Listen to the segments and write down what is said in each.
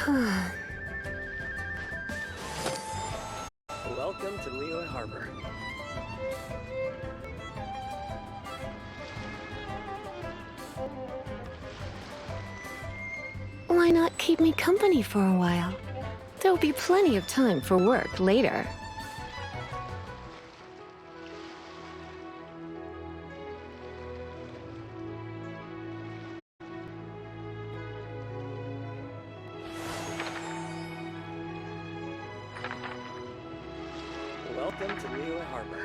Welcome to Leo Harbor. Why not keep me company for a while? There'll be plenty of time for work later. Welcome to Leo Harbor.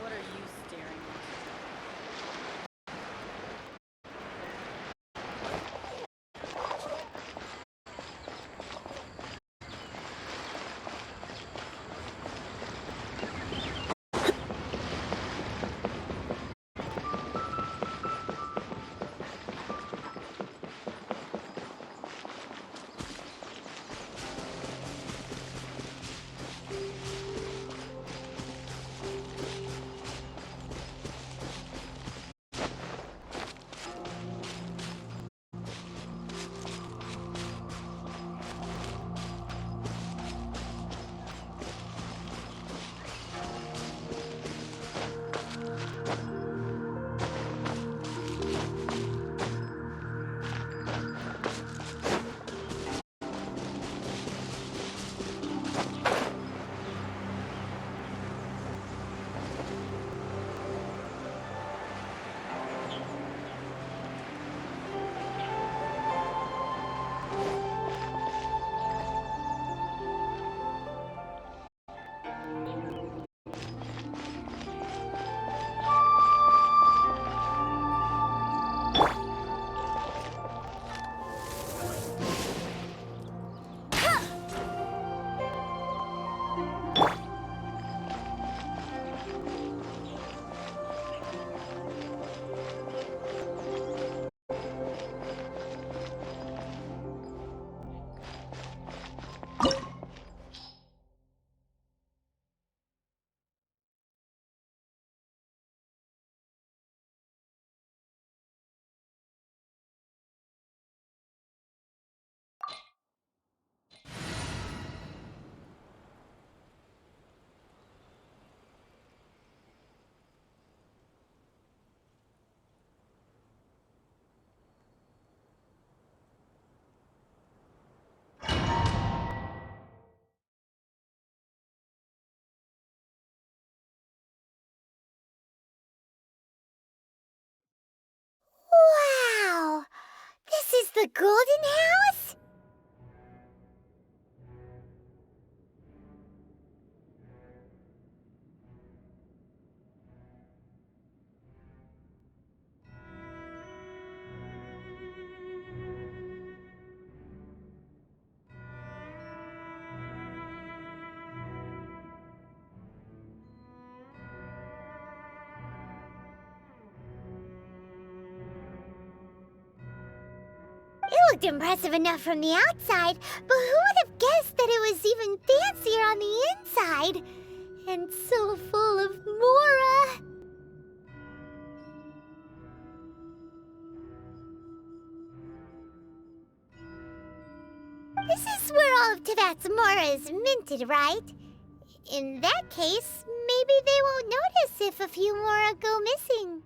What are you staring Wow! This is the Golden House? It looked impressive enough from the outside, but who would have guessed that it was even fancier on the inside? And so full of Mora! hope Tevat's Mora is minted, right? In that case, maybe they won't notice if a few Mora go missing.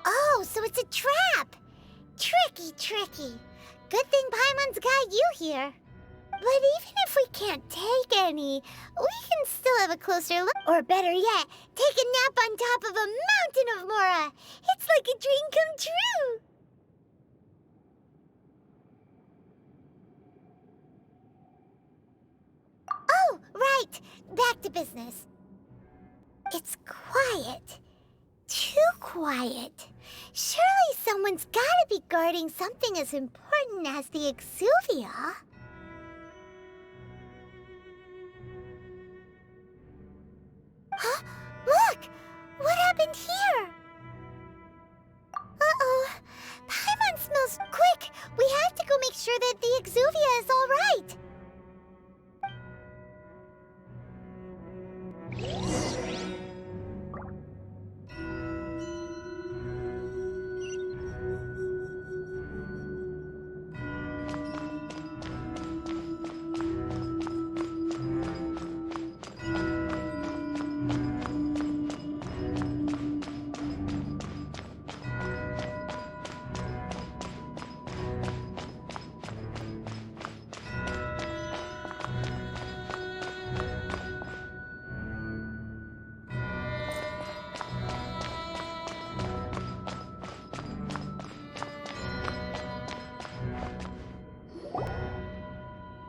Oh, so it's a trap! Tricky, tricky. Good thing Paimon's got you here. But even if we can't take any, we can still have a closer look. Or better yet, take a nap on top of a mountain of Mora. It's like a dream come true. Oh, right. Back to business. It's quiet. Too quiet. Surely someone's gotta be guarding something as important as the Exuvia. Huh? Look! What happened here? Uh-oh. Paimon smells quick! We have to go make sure that the Exuvia is all right.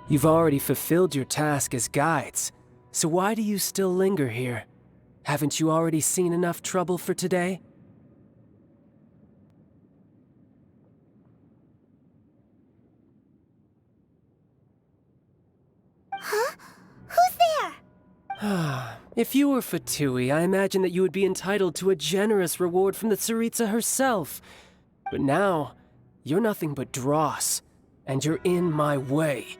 You've already fulfilled your task as guides, so why do you still linger here? Haven't you already seen enough trouble for today? Huh? Who's there? If you were Fatui, I imagine that you would be entitled to a generous reward from the Tsaritsa herself. But now, you're nothing but dross, and you're in my way.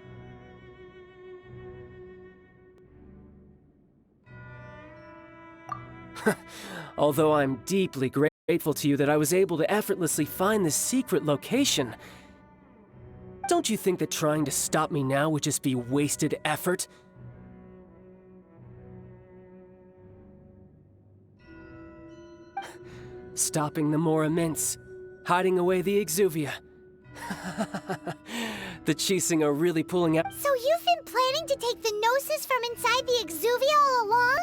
Although I'm deeply grateful to you that I was able to effortlessly find this secret location, don't you think that trying to stop me now would just be wasted effort? Stopping the Mora Mints, hiding away the Exuvia. The Chising are really pulling out. So you've been planning to take the Gnosis from inside the Exuvia all along?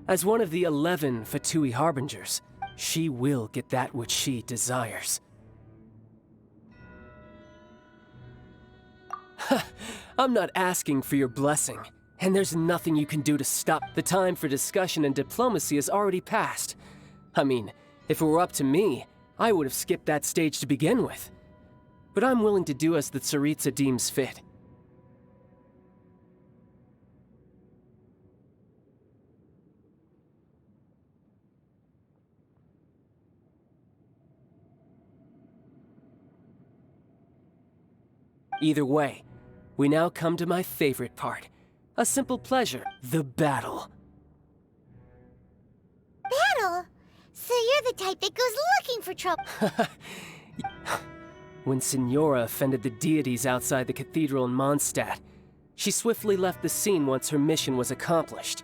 As one of the 11 Fatui Harbingers, she will get that which she desires. I'm not asking for your blessing, and there's nothing you can do to stop. The time for discussion and diplomacy has already passed. I mean, if it were up to me, I would have skipped that stage to begin with. But I'm willing to do as the Tsaritsa deems fit. Either way, we now come to my favorite part. A simple pleasure, the battle. Battle? So you're the type that goes looking for trouble. When Signora offended the deities outside the cathedral in Mondstadt, she swiftly left the scene once her mission was accomplished.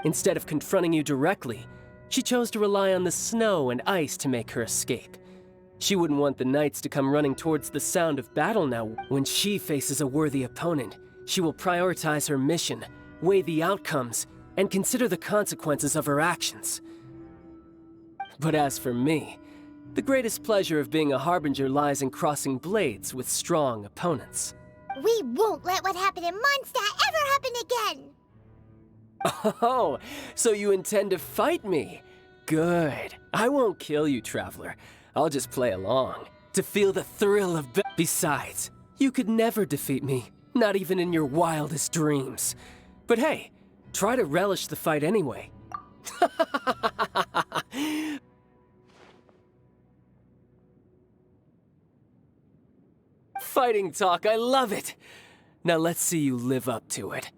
Instead of confronting you directly, she chose to rely on the snow and ice to make her escape. She wouldn't want the knights to come running towards the sound of battle now. When she faces a worthy opponent, she will prioritize her mission, weigh the outcomes, and consider the consequences of her actions. But as for me, the greatest pleasure of being a Harbinger lies in crossing blades with strong opponents. We won't let what happened in Mondstadt ever happen again! Oh, so you intend to fight me? Good. I won't kill you, Traveler. I'll just play along, to feel the thrill of Besides, you could never defeat me, not even in your wildest dreams. But hey, try to relish the fight anyway. Fighting talk, I love it! Now let's see you live up to it.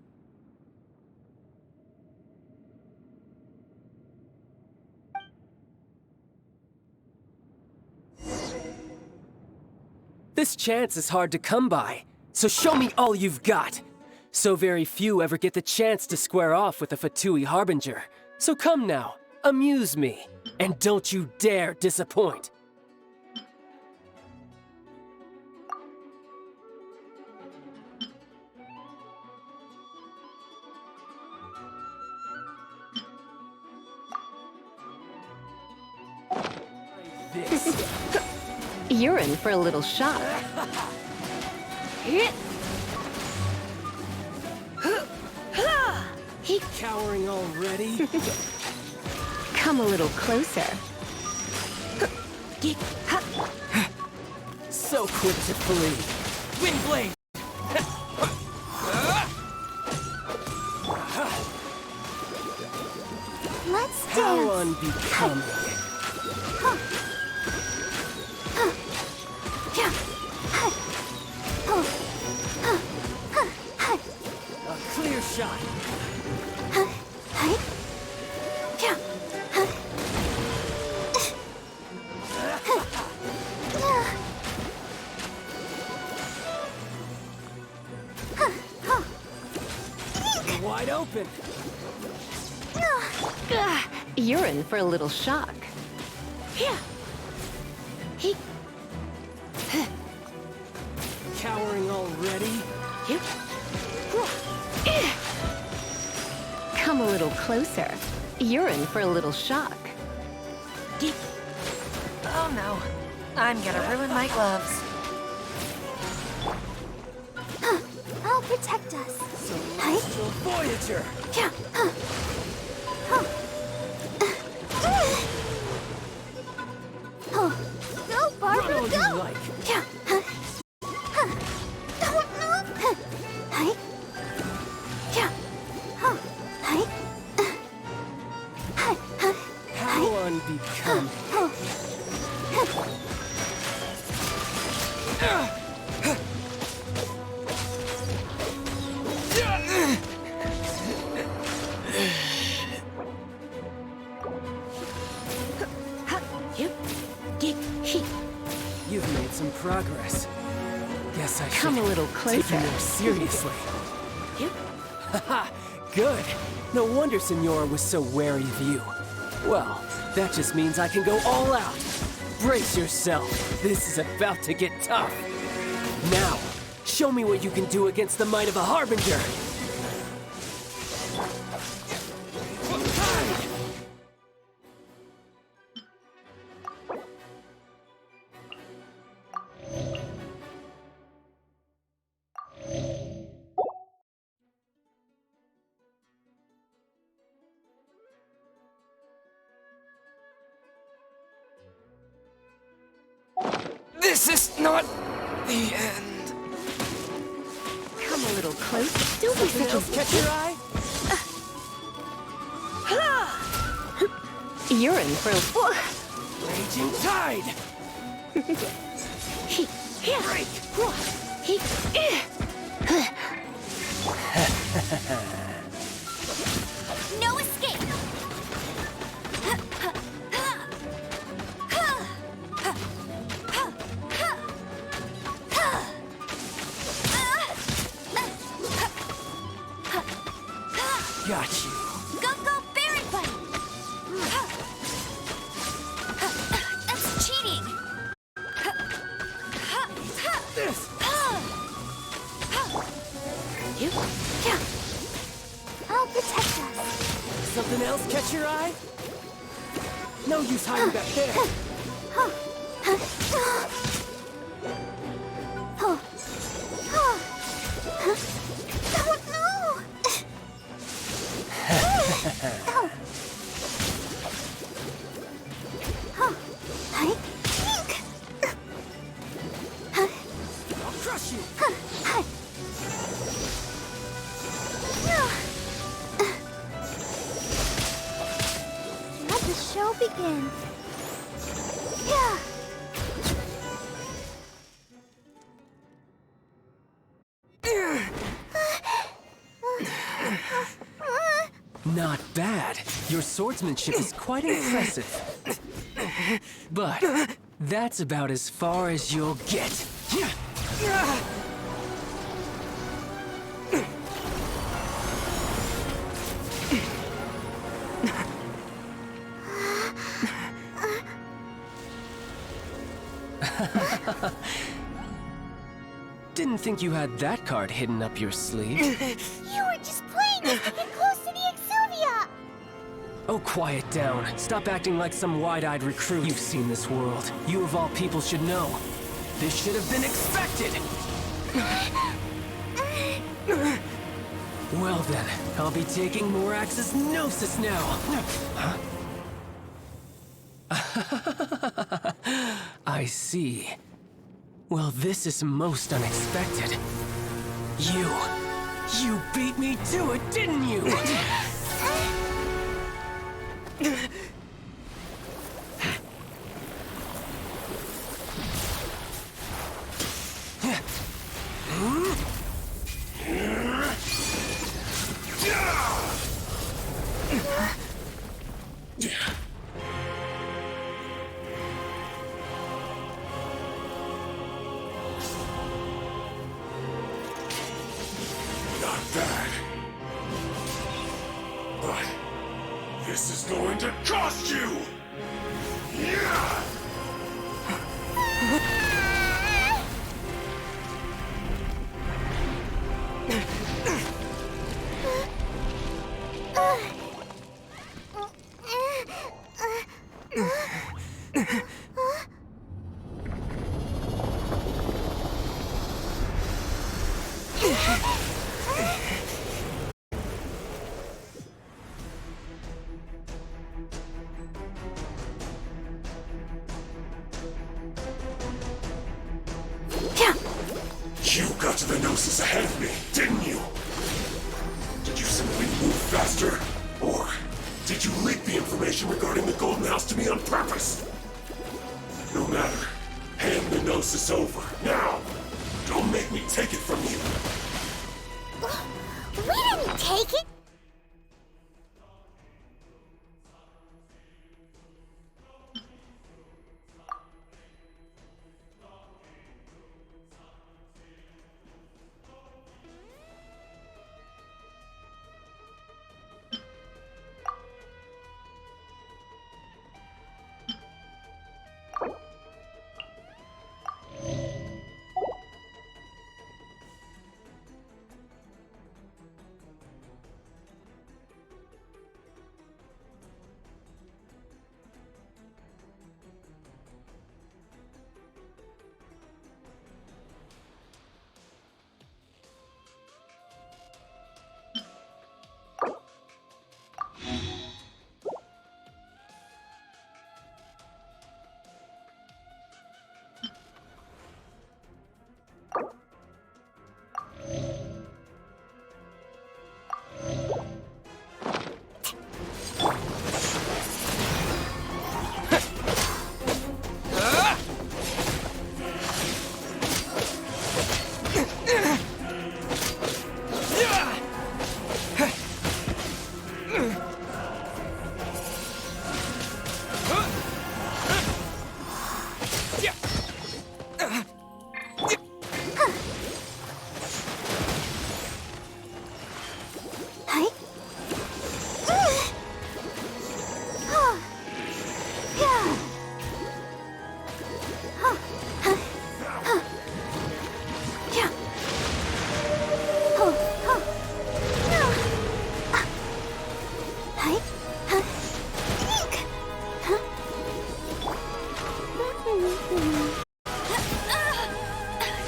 This chance is hard to come by, so show me all you've got. So very few ever get the chance to square off with a Fatui Harbinger. So come now, amuse me, and don't you dare disappoint. This. You're in for a little shock. Cowering already? Come a little closer. So quick to flee. Wind blade! Let's How dance. unbecoming. A clear shot. Wide open. You're in for a little shock. Cowering already? Come a little closer. You're in for a little shock. Oh no, I'm gonna ruin my gloves. I'll protect us. Celestial Voyager! Go, Run Barbara, all you go! like. Don't move! How unbecoming. You've made some progress. Guess I should Come a little take you closer. more seriously. Haha, good. No wonder Senora was so wary of you. Well, that just means I can go all out. Brace yourself. This is about to get tough. Now, show me what you can do against the might of a Harbinger. This is not the end. Come a little closer. Don't be such a... Catch your eye? You're in for a... Raging tide! Break! No escape! Got you. Go, Berry Bunny! That's cheating! This! I'll protect us. Something else catch your eye? No use hiding back there. Don't know! I'll crush you. Let the show begin. Yeah. Not bad. Your swordsmanship is quite impressive. But that's about as far as you'll get. Didn't think you had that card hidden up your sleeve. You were just playing us to get close to the Exuvia! Oh, quiet down. Stop acting like some wide-eyed recruit. You've seen this world. You of all people should know. This should have been expected! Well then, I'll be taking Morax's Gnosis now! Huh? I see. Well, this is most unexpected. You beat me to it, didn't you? Not bad. But this is going to cost you! Yeah! You got to the Gnosis ahead of me, didn't you? Did you simply move faster? Or did you leak the information regarding the Golden House to me on purpose? No matter. Hand the Gnosis over, now! Don't make me take it from you! We didn't take it!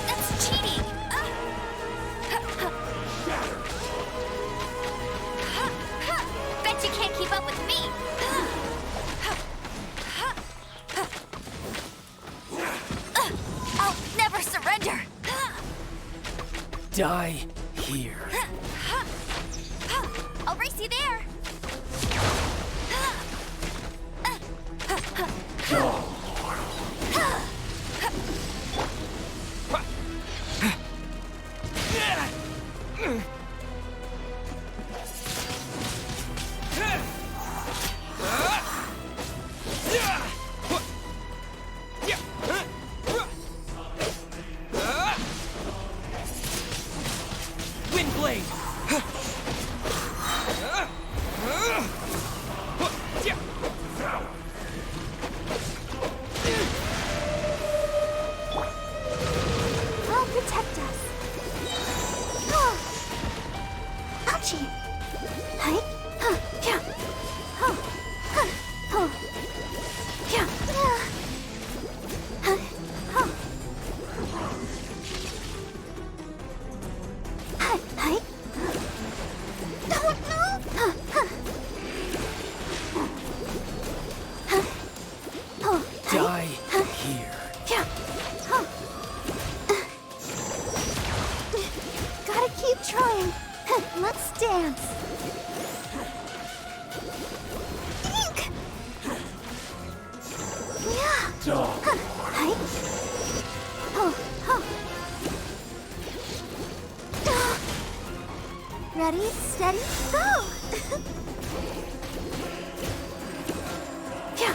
That's cheating! Bet you can't keep up with me! I'll never surrender! Die here. I'll race you there! Chi. Hi. Ha. Yeah. Ha. Ha. Ho. Yeah. Ha. Ha. Hi. Hi. Don't move. Ha. Ha. Ha. Ho. Die here. Yeah. Huh. Gotta keep trying. Let's dance. Ink. Yeah. Dog. Hi. Oh. Oh. Ready, steady, go. Yeah.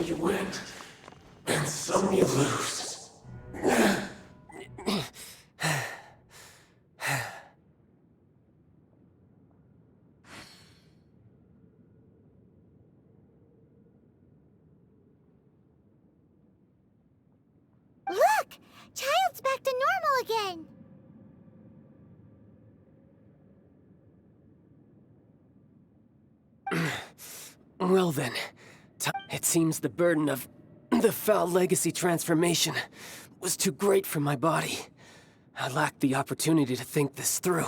You win, and some you lose. Look! Child's back to normal again! Well then, it seems the burden of the foul legacy transformation was too great for my body. I lacked the opportunity to think this through.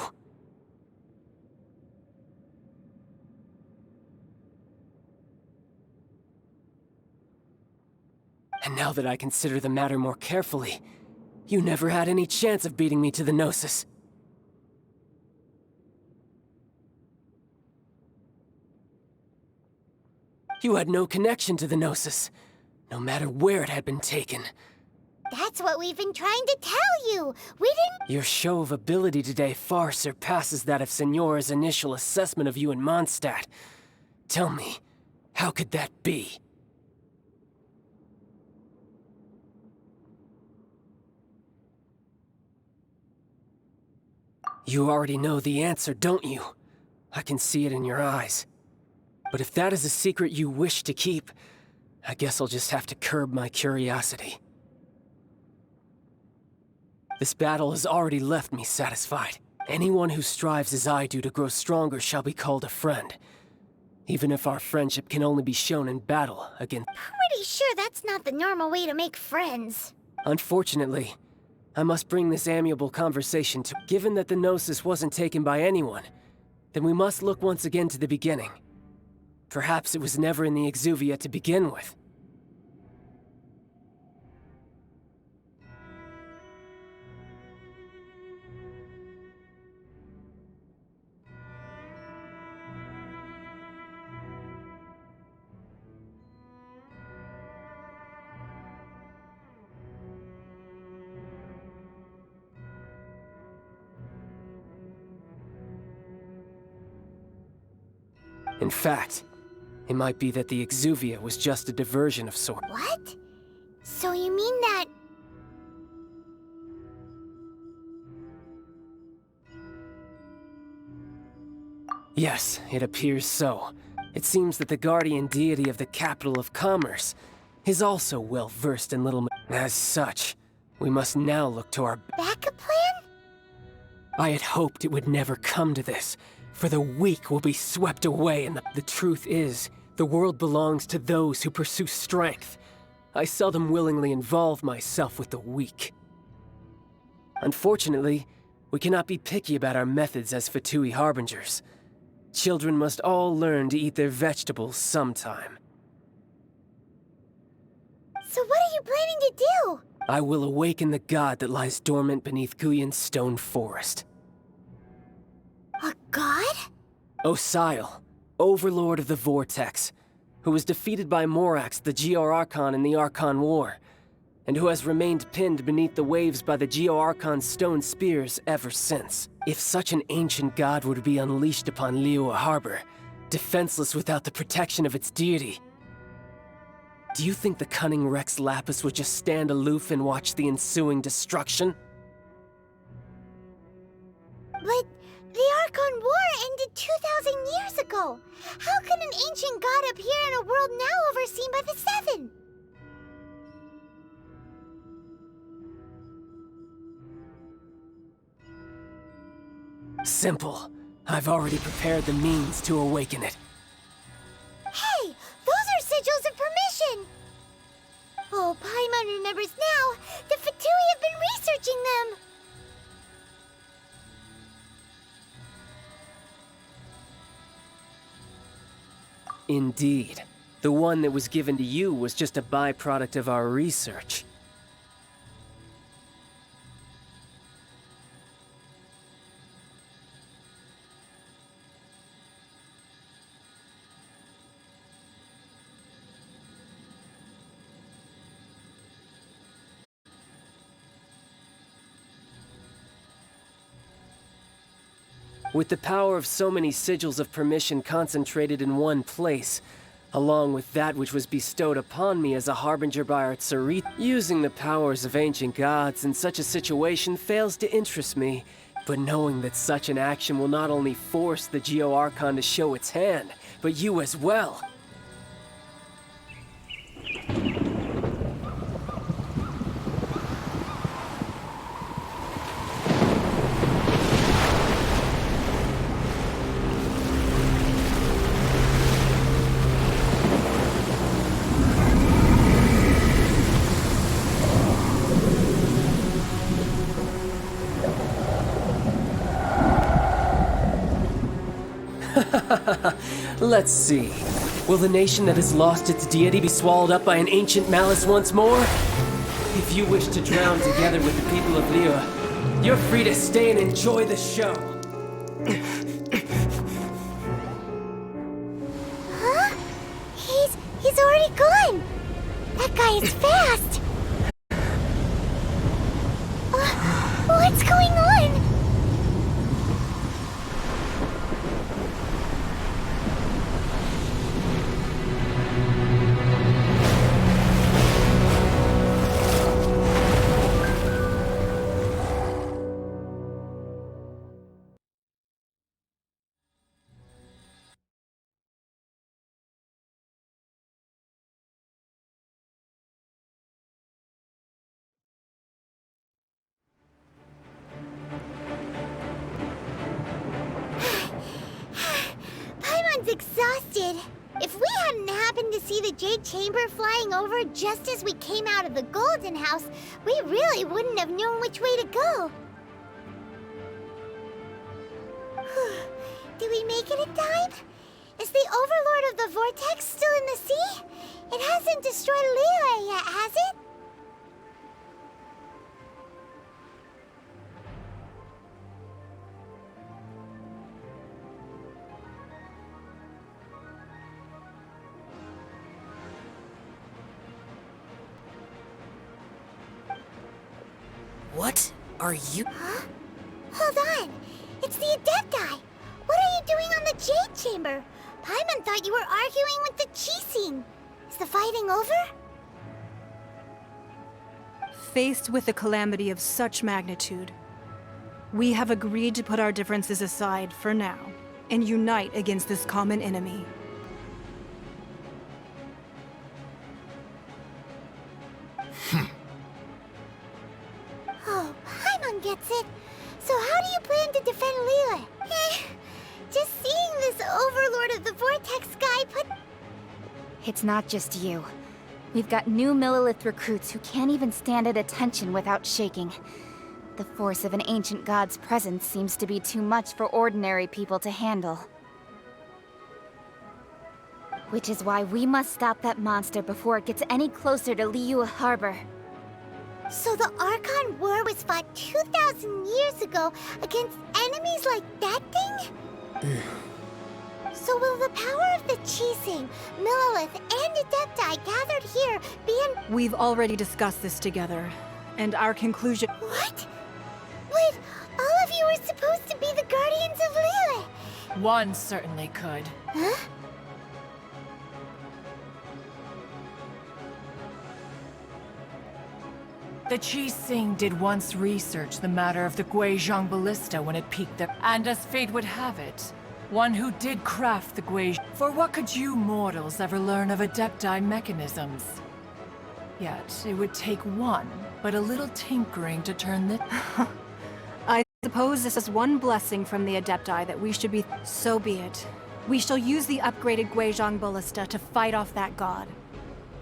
And now that I consider the matter more carefully, you never had any chance of beating me to the Gnosis. You had no connection to the Gnosis, no matter where it had been taken. That's what we've been trying to tell you! We didn't— Your show of ability today far surpasses that of Signora's initial assessment of you in Mondstadt. Tell me, how could that be? You already know the answer, don't you? I can see it in your eyes. But if that is a secret you wish to keep, I guess I'll just have to curb my curiosity. This battle has already left me satisfied. Anyone who strives as I do to grow stronger shall be called a friend. Even if our friendship can only be shown in battle against— Pretty sure that's not the normal way to make friends. Unfortunately, I must bring this amiable conversation to— Given that the Gnosis wasn't taken by anyone, then we must look once again to the beginning. Perhaps it was never in the Exuvia to begin with. In fact, it might be that the Exuvia was just a diversion of sorts. What? So you mean that— Yes, it appears so. It seems that the guardian deity of the capital of commerce is also well versed in little— As such, we must now look to our— backup plan? I had hoped it would never come to this, for the weak will be swept away, and the truth is, the world belongs to those who pursue strength. I seldom willingly involve myself with the weak. Unfortunately, we cannot be picky about our methods as Fatui Harbingers. Children must all learn to eat their vegetables sometime. So what are you planning to do? I will awaken the god that lies dormant beneath Guyon's stone forest. A god? Osial, overlord of the Vortex, who was defeated by Morax, the Geo-Archon in the Archon War, and who has remained pinned beneath the waves by the Geo-Archon's stone spears ever since. If such an ancient god were to be unleashed upon Liyue Harbor, defenseless without the protection of its deity, do you think the cunning Rex Lapis would just stand aloof and watch the ensuing destruction? But the Archon War ended 2,000 years ago. How can an ancient god appear in a world now overseen by the Seven? Simple. I've already prepared the means to awaken it. Hey, those are sigils of permission! Oh, Paimon remembers now. The Fatui have been researching them. Indeed. The one that was given to you was just a byproduct of our research. With the power of so many sigils of permission concentrated in one place, along with that which was bestowed upon me as a harbinger by our Tsarit, using the powers of ancient gods in such a situation fails to interest me. But knowing that such an action will not only force the Geo-Archon to show its hand, but you as well. Let's see. Will the nation that has lost its deity be swallowed up by an ancient malice once more? If you wish to drown together with the people of Liyue, you're free to stay and enjoy the show. Huh? He's already gone. That guy is fast. What's going on? Paimon's exhausted. If we hadn't happened to see the Jade Chamber flying over just as we came out of the Golden House, we really wouldn't have known which way to go. Did we make it in time? Is the Overlord of the Vortex still in the sea? It hasn't destroyed Liyue yet, has it? What are you? Huh? Hold on. It's the Adepti. What are you doing on the Jade Chamber? Paimon thought you were arguing with the Chising. Is the fighting over? Faced with a calamity of such magnitude, we have agreed to put our differences aside for now and unite against this common enemy. Oh, Paimon gets it. So how do you plan to defend Liyue? Just seeing this Overlord of the Vortex guy put... It's not just you. We've got new Millilith recruits who can't even stand at attention without shaking. The force of an ancient god's presence seems to be too much for ordinary people to handle. Which is why we must stop that monster before it gets any closer to Liyue Harbor. So the Archon War was fought 2,000 years ago against enemies like that thing? So will the power of the Chising, Millilith, and Adepti gathered here be in— We've already discussed this together, and our conclusion— What? But all of you were supposed to be the Guardians of Lilith! One certainly could. Huh? The Chising did once research the matter of the Guizhong Ballista when it peaked there. And as fate would have it, one who did craft the Guizhong— For what could you mortals ever learn of Adepti mechanisms? Yet, it would take one, but a little tinkering to turn the— I suppose this is one blessing from the Adepti that we should be— So be it. We shall use the upgraded Guizhong Ballista to fight off that god.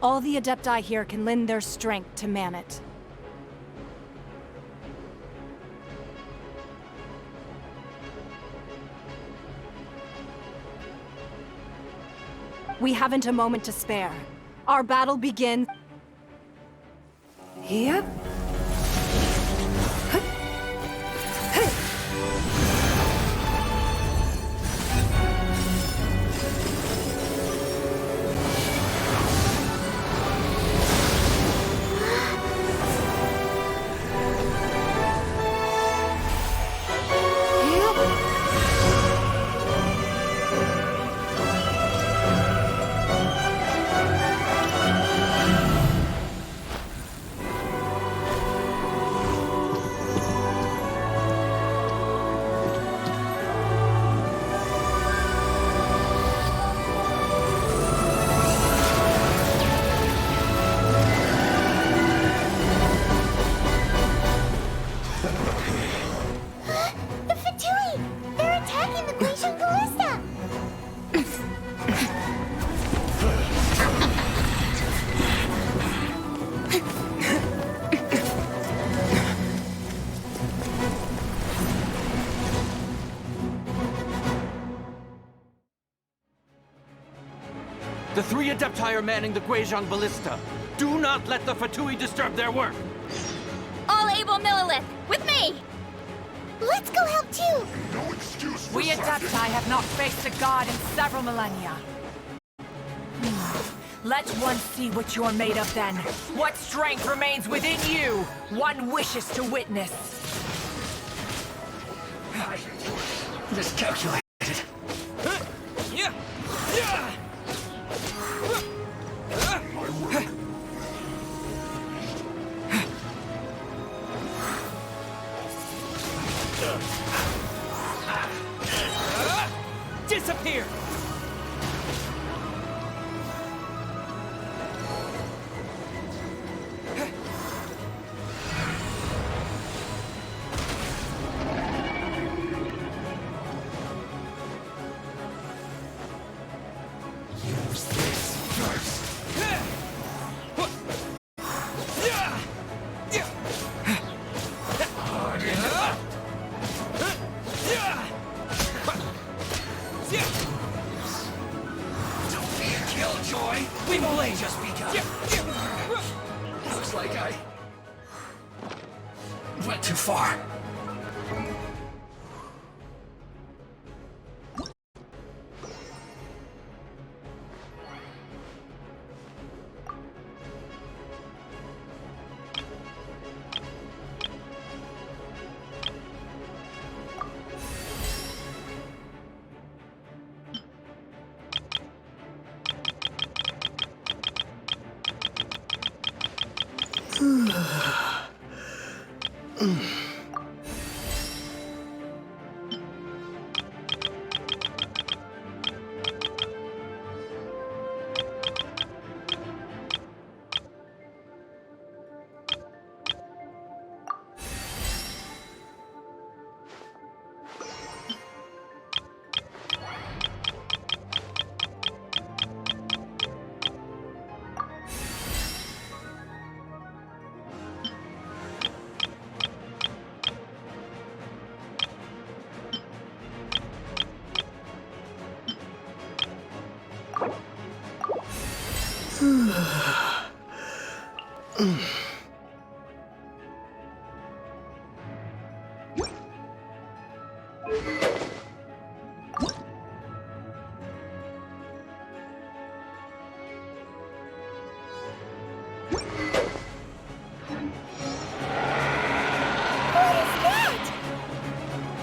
All the Adepti here can lend their strength to man it. We haven't a moment to spare. Our battle begins— Yep. The Fatui! They're attacking the Guizhong Ballista! The three Adepti are manning the Guizhong Ballista. Do not let the Fatui disturb their work! All able Millilith, with me! Let's go help too! No excuse for We slacking. Adepti have not faced a god in several millennia. Let one see what you're made of then. What strength remains within you, one wishes to witness. Miscalculated. Disappear! Use this first. Hard enough. Don't be a killjoy. We've only just begun. Looks like I went too far.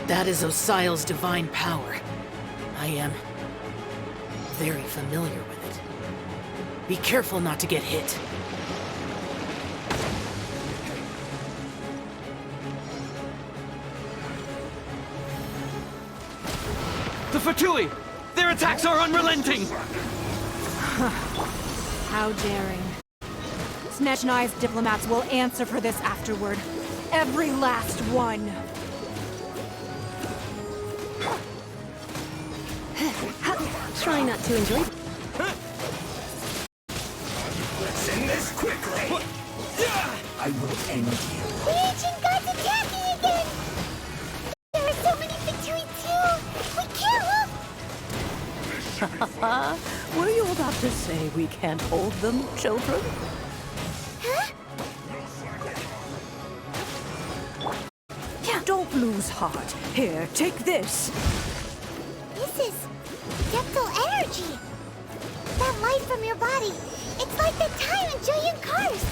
That is Osial's divine power. I am very familiar with it. Be careful not to get hit. The Fatui! Their attacks are unrelenting! How daring. Snatch Knives diplomats will answer for this afterward. Every last one. Try not to enjoy. Let's end this quickly. I will end you. The ancient gods attacking again! There are so many Fatui too! We can't Were you about to say we can't hold them, children? Huh? Don't lose heart. Here, take this. This is Adeptal energy! That light from your body, it's like the time in Julian Cars!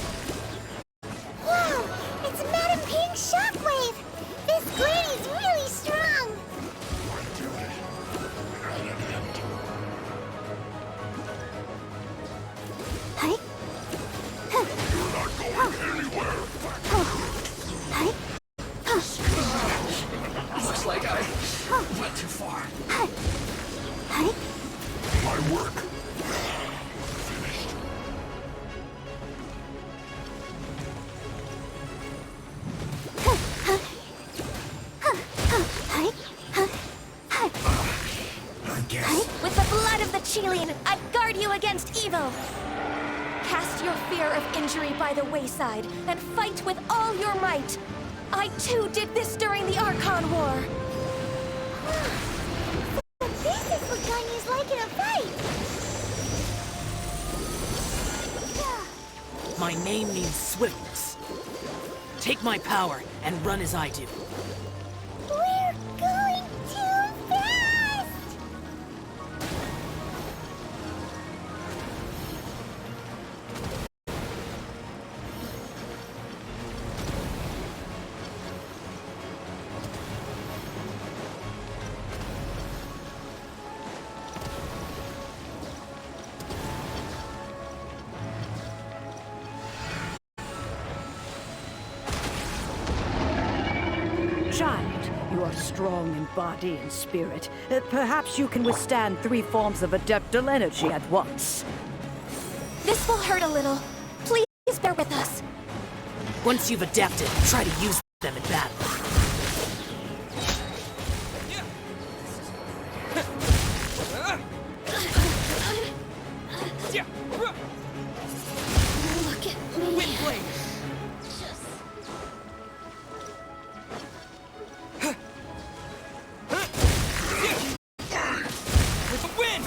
Whoa! It's Madame Ping's shockwave! This Granny's really strong! Hi? Looks like I went too far. My work. I guess. With the blood of the Chilean, I guard you against evil. Cast your fear of injury by the wayside and fight with all your might. I too did this during the Archon War. This is what Ganya's like in a fight! My name means swiftness. Take my power and run as I do. We're going too fast! Child, you are strong in body and spirit. Perhaps you can withstand 3 forms of Adeptal energy at once. This will hurt a little. Please bear with us. Once you've adapted, try to use them in battle. Look at me. Windblade! With the wind!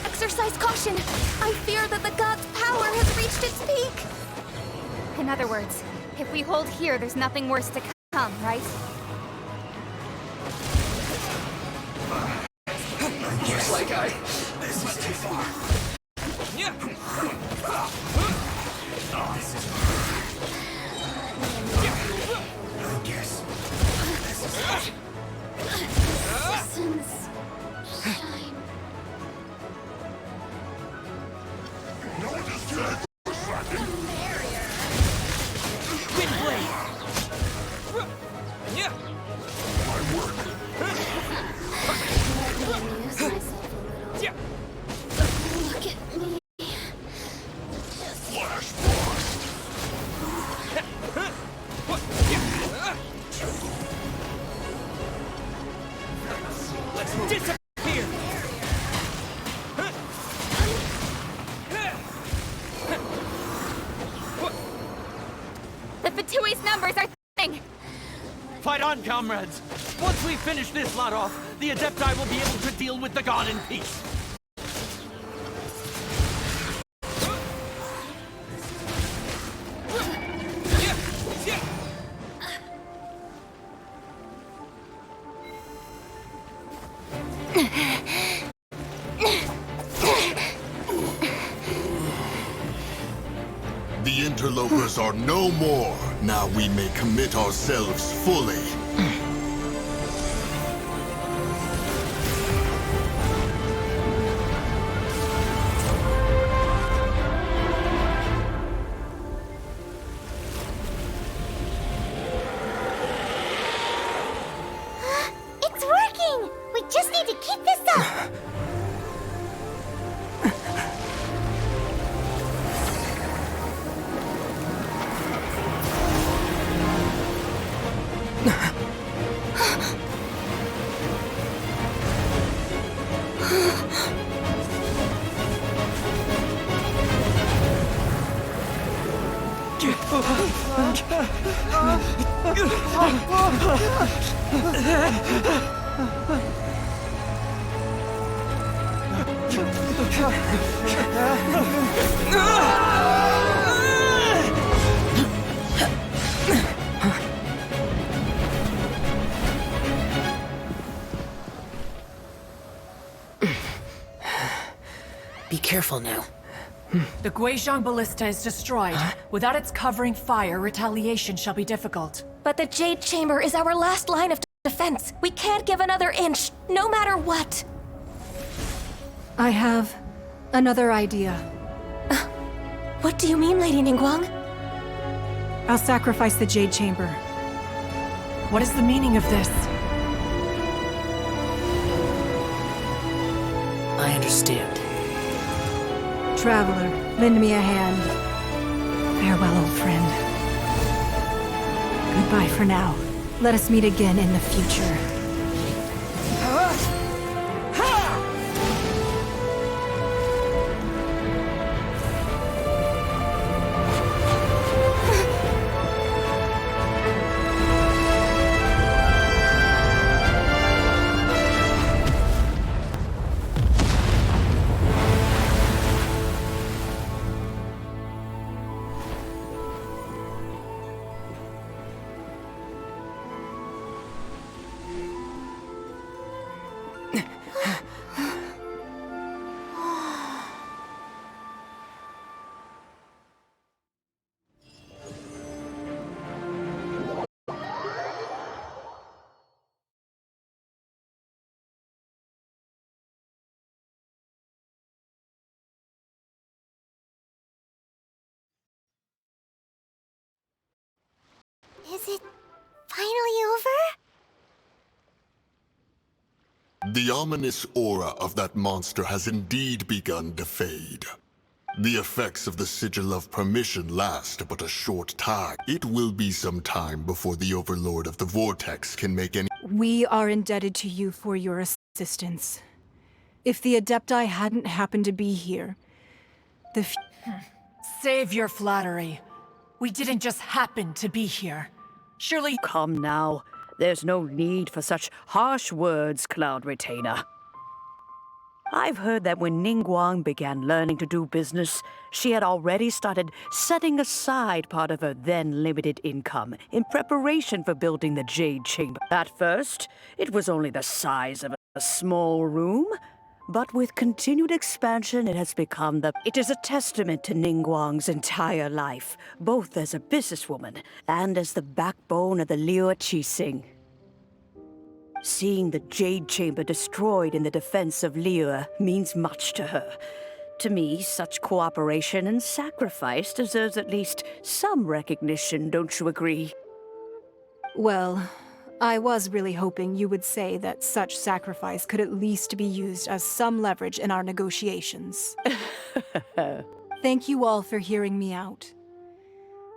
Exercise caution. I fear that the god's power has reached its peak. In other words, if we hold here, there's nothing worse to come, right? Looks like this is too far. This is I guess this is it. Look at me. Let's disappear. The Fatui's numbers are thinning! Fight on, comrades! Once we finish this lot off, the Adepti will be able to deal with the god in peace. The interlopers are no more. Now we may commit ourselves fully. It's working! We just need to keep this up! Be careful now. The Guizhong Ballista is destroyed. Without its covering fire, retaliation shall be difficult. But the Jade Chamber is our last line of defense. We can't give another inch, no matter what. I have another idea. What do you mean, Lady Ningguang? I'll sacrifice the Jade Chamber. What is the meaning of this? I understand. Traveler, lend me a hand. Farewell, old friend. Goodbye for now. Let us meet again in the future. Is it finally over? The ominous aura of that monster has indeed begun to fade. The effects of the Sigil of Permission last but a short time. It will be some time before the Overlord of the Vortex can make any— We are indebted to you for your assistance. If the Adepti hadn't happened to be here, Save your flattery. We didn't just happen to be here. Surely— Come now. There's no need for such harsh words, Cloud Retainer. I've heard that when Ningguang began learning to do business, she had already started setting aside part of her then limited income in preparation for building the Jade Chamber. At first, it was only the size of a small room, but with continued expansion, it has become It is a testament to Ningguang's entire life, both as a businesswoman and as the backbone of the Liu Qixing. Seeing the Jade Chamber destroyed in the defense of Liu means much to her. To me, such cooperation and sacrifice deserves at least some recognition, don't you agree? well, I was really hoping you would say that such sacrifice could at least be used as some leverage in our negotiations. Thank you all for hearing me out.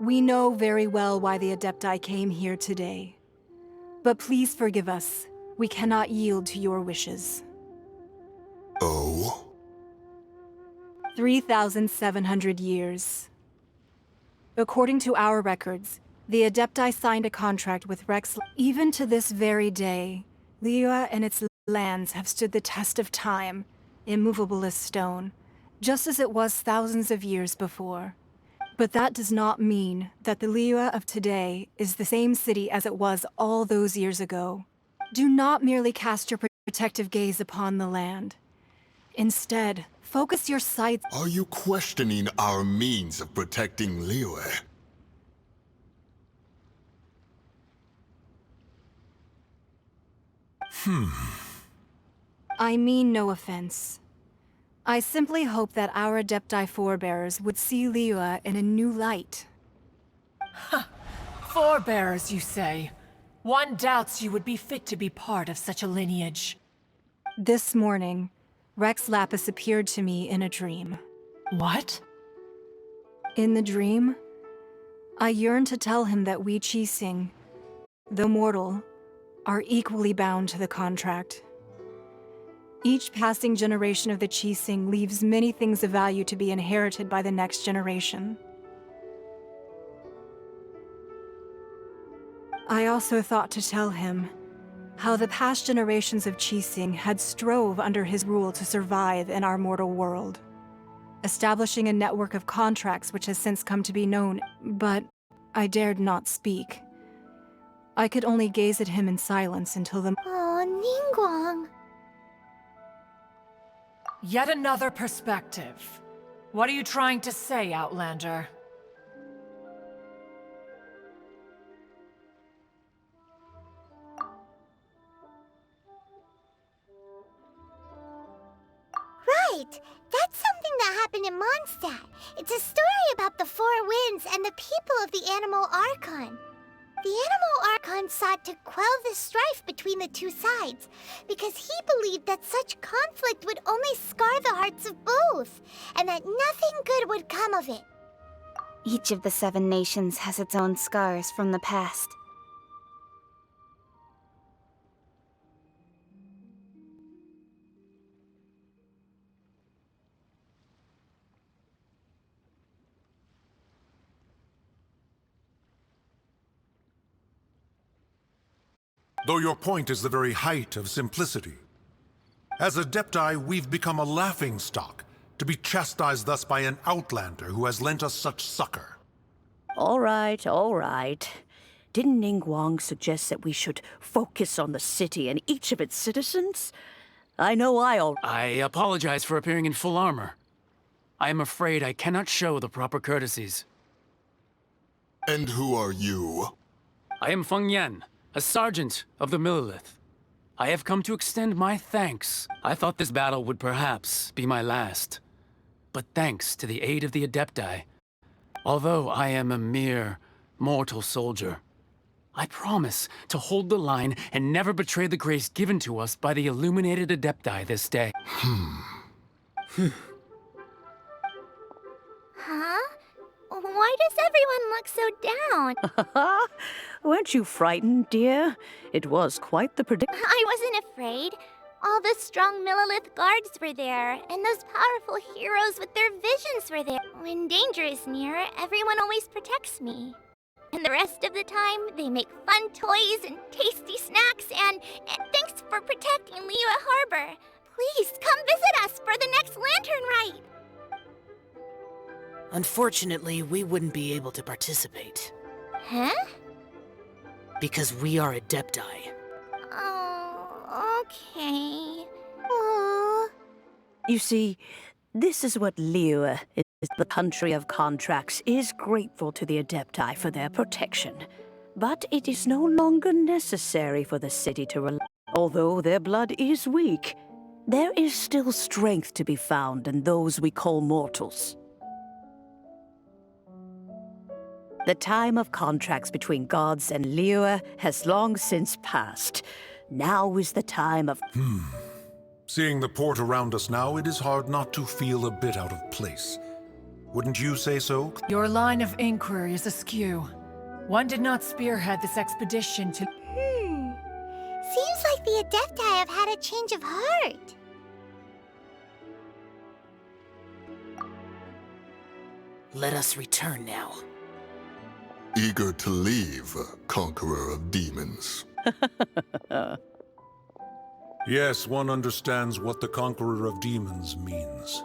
We know very well why the Adepti came here today. But please forgive us. We cannot yield to your wishes. Oh? 3,700 years. According to our records, the Adepti signed a contract with Rex. Even to this very day, Liu and its lands have stood the test of time, immovable as stone, just as it was thousands of years before. But that does not mean that the Liu of today is the same city as it was all those years ago. Do not merely cast your protective gaze upon the land. Instead, focus your sights. Are you questioning our means of protecting Liyue? I mean no offense. I simply hope that our Adepti forebears would see Liyue in a new light. Forebearers, you say? One doubts you would be fit to be part of such a lineage. This morning, Rex Lapis appeared to me in a dream. What? In the dream, I yearned to tell him that we Qixing, though mortal, are equally bound to the contract. Each passing generation of the Qixing leaves many things of value to be inherited by the next generation. I also thought to tell him how the past generations of Qixing had strove under his rule to survive in our mortal world, establishing a network of contracts which has since come to be known, but I dared not speak. I could only gaze at him in silence until the— Oh, Ningguang. Yet another perspective. What are you trying to say, Outlander? Right! That's something that happened in Mondstadt. It's a story about the Four Winds and the people of the Animal Archon. The Animal Archon sought to quell the strife between the two sides, because he believed that such conflict would only scar the hearts of both, and that nothing good would come of it. Each of the 7 nations has its own scars from the past. Though your point is the very height of simplicity. As Adepti, we've become a laughingstock, to be chastised thus by an outlander who has lent us such succor. All right, all right. Didn't Ningguang suggest that we should focus on the city and each of its citizens? I know I apologize for appearing in full armor. I am afraid I cannot show the proper courtesies. And who are you? I am Feng Yan, a sergeant of the Millilith. I have come to extend my thanks. I thought this battle would perhaps be my last. But thanks to the aid of the Adepti, although I am a mere mortal soldier, I promise to hold the line and never betray the grace given to us by the illuminated Adepti this day. Huh? Why does everyone look so down? Weren't you frightened, dear? It was quite the prediction. I wasn't afraid. All the strong Millilith guards were there, and those powerful heroes with their visions were there. When danger is near, everyone always protects me. And the rest of the time, they make fun toys and tasty snacks, and thanks for protecting Liyue Harbor. Please, come visit us for the next lantern rite. Unfortunately, we wouldn't be able to participate. Huh? Because we are Adepti. Oh, okay. Aww. You see, this is what Liyue, the country of contracts, is grateful to the Adepti for their protection. But it is no longer necessary for the city to rely. Although their blood is weak, there is still strength to be found in those we call mortals. The time of contracts between gods and Liyue has long since passed. Now is the time of— Seeing the port around us now, it is hard not to feel a bit out of place. Wouldn't you say so? Your line of inquiry is askew. One did not spearhead this expedition to— Seems like the Adepti have had a change of heart. Let us return now. Eager to leave, Conqueror of Demons. Yes, one understands what the Conqueror of Demons means.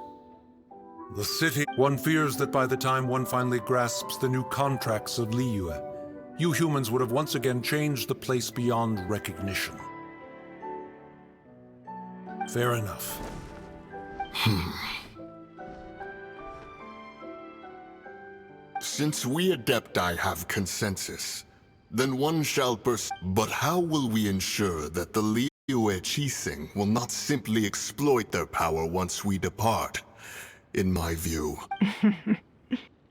The city, one fears that by the time one finally grasps the new contracts of Liyue, you humans would have once again changed the place beyond recognition. Fair enough. Since we Adepti have consensus, then one shall But how will we ensure that the Liyue Qixing will not simply exploit their power once we depart? In my view.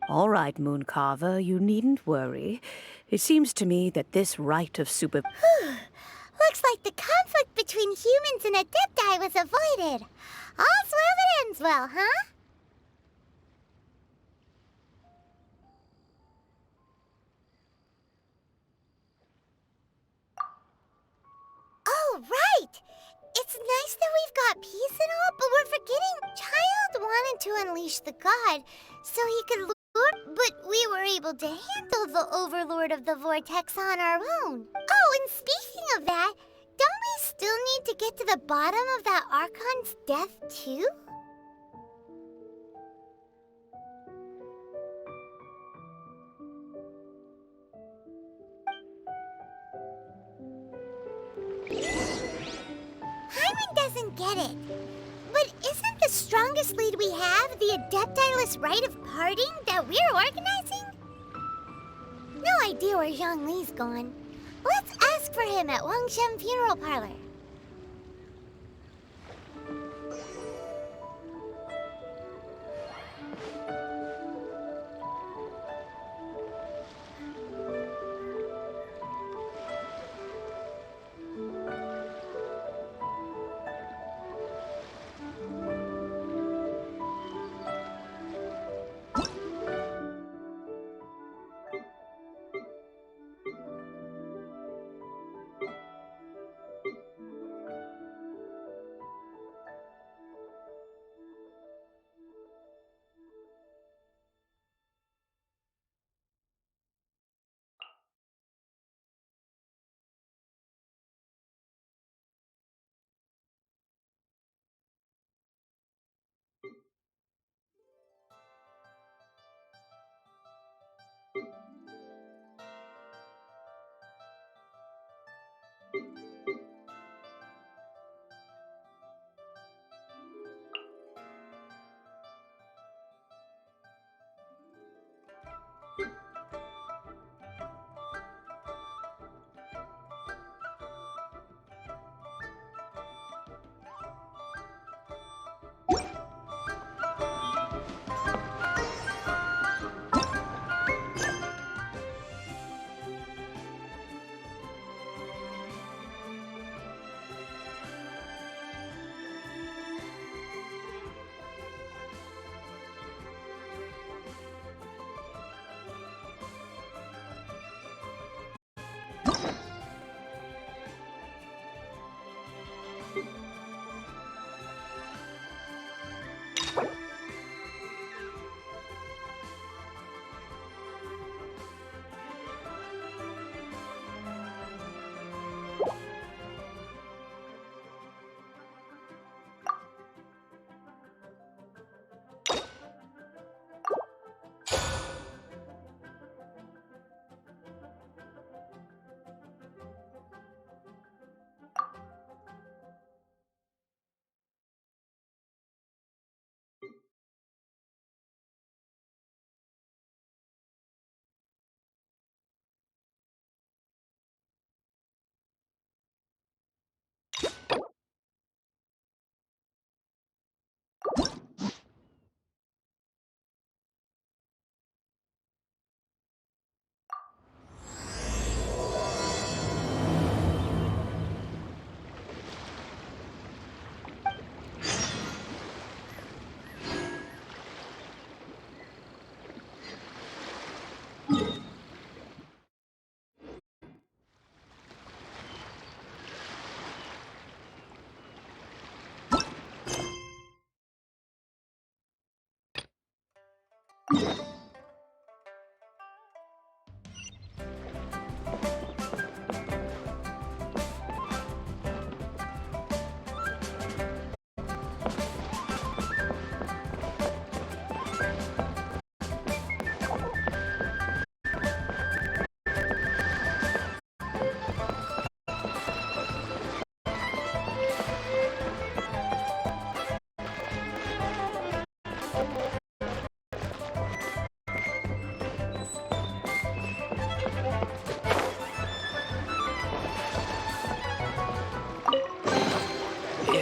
All right, Mooncarver, you needn't worry. It seems to me that this rite of Looks like the conflict between humans and Adepti was avoided. All's well that ends well, huh? Oh, right! It's nice that we've got peace and all, but we're forgetting Child wanted to unleash the god so he could lure, but we were able to handle the Overlord of the Vortex on our own. Oh, and speaking of that, don't we still need to get to the bottom of that Archon's death, too? Paimon doesn't get it. But isn't the strongest lead we have the Adepti-less rite of parting that we're organizing? No idea where Zhongli's gone. Let's ask for him at Wangshen Funeral Parlor.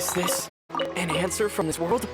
Is this an answer from this world?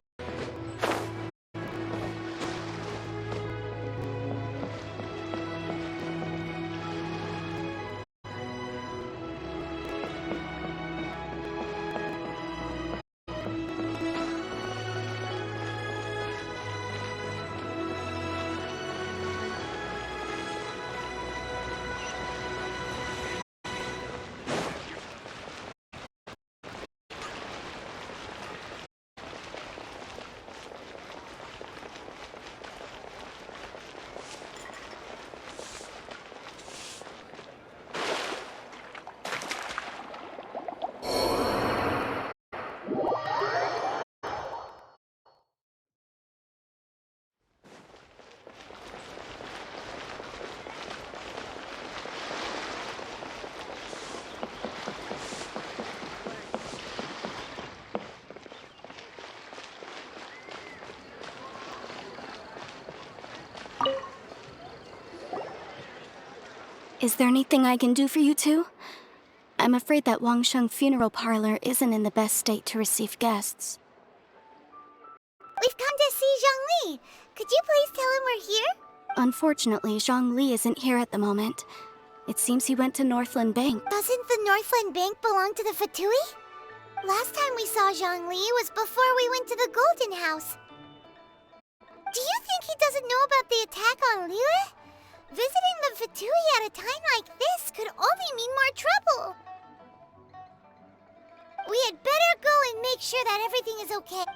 Is there anything I can do for you two? I'm afraid that Wangsheng funeral parlor isn't in the best state to receive guests. We've come to see Zhongli. Could you please tell him we're here? Unfortunately, Zhongli isn't here at the moment. It seems he went to Northland Bank. Doesn't the Northland Bank belong to the Fatui? Last time we saw Zhongli was before we went to the Golden House. Do you think he doesn't know about the attack on Liyue? Visiting the Fatui at a time like this could only mean more trouble. We had better go and make sure that everything is okay.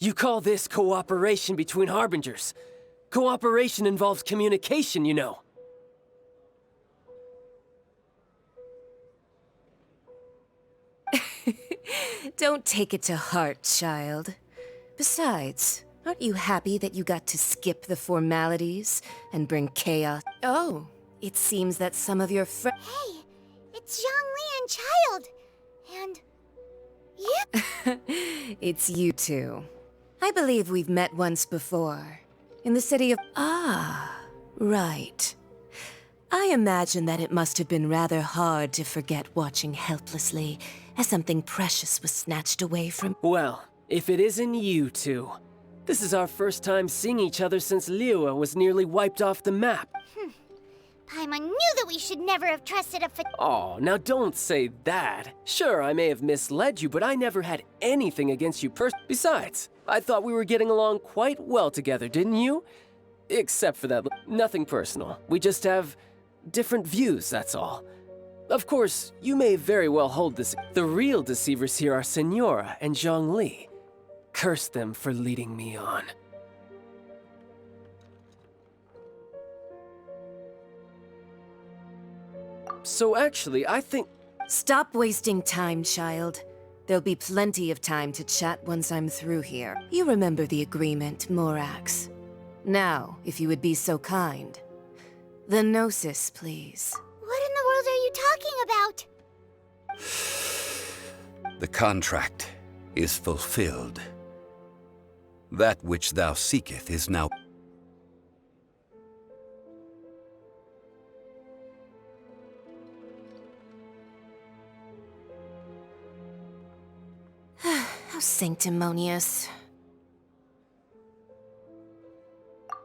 You call this cooperation between Harbingers? Cooperation involves communication, you know. Don't take it to heart, child. Besides, aren't you happy that you got to skip the formalities and bring chaos? Oh, it seems that some of your friends... Hey, it's Zhongli and Child. And... you? It's you two. I believe we've met once before. In the city of... Ah, right. I imagine that it must have been rather hard to forget watching helplessly as something precious was snatched away from... Well, if it isn't you two. This is our first time seeing each other since Liyue was nearly wiped off the map. Paimon knew that we should never have trusted a Oh, now don't say that. Sure, I may have misled you, but I never had anything against you Besides, I thought we were getting along quite well together, didn't you? Except for that, nothing personal. We just have different views, that's all. Of course, you may very well hold this. The real deceivers here are Senora and Zhongli. Curse them for leading me on. So actually, I think... Stop wasting time, child. There'll be plenty of time to chat once I'm through here. You remember the agreement, Morax. Now, if you would be so kind. The Gnosis, please. What in the world are you talking about? The contract is fulfilled. That which thou seeketh is now... How sanctimonious.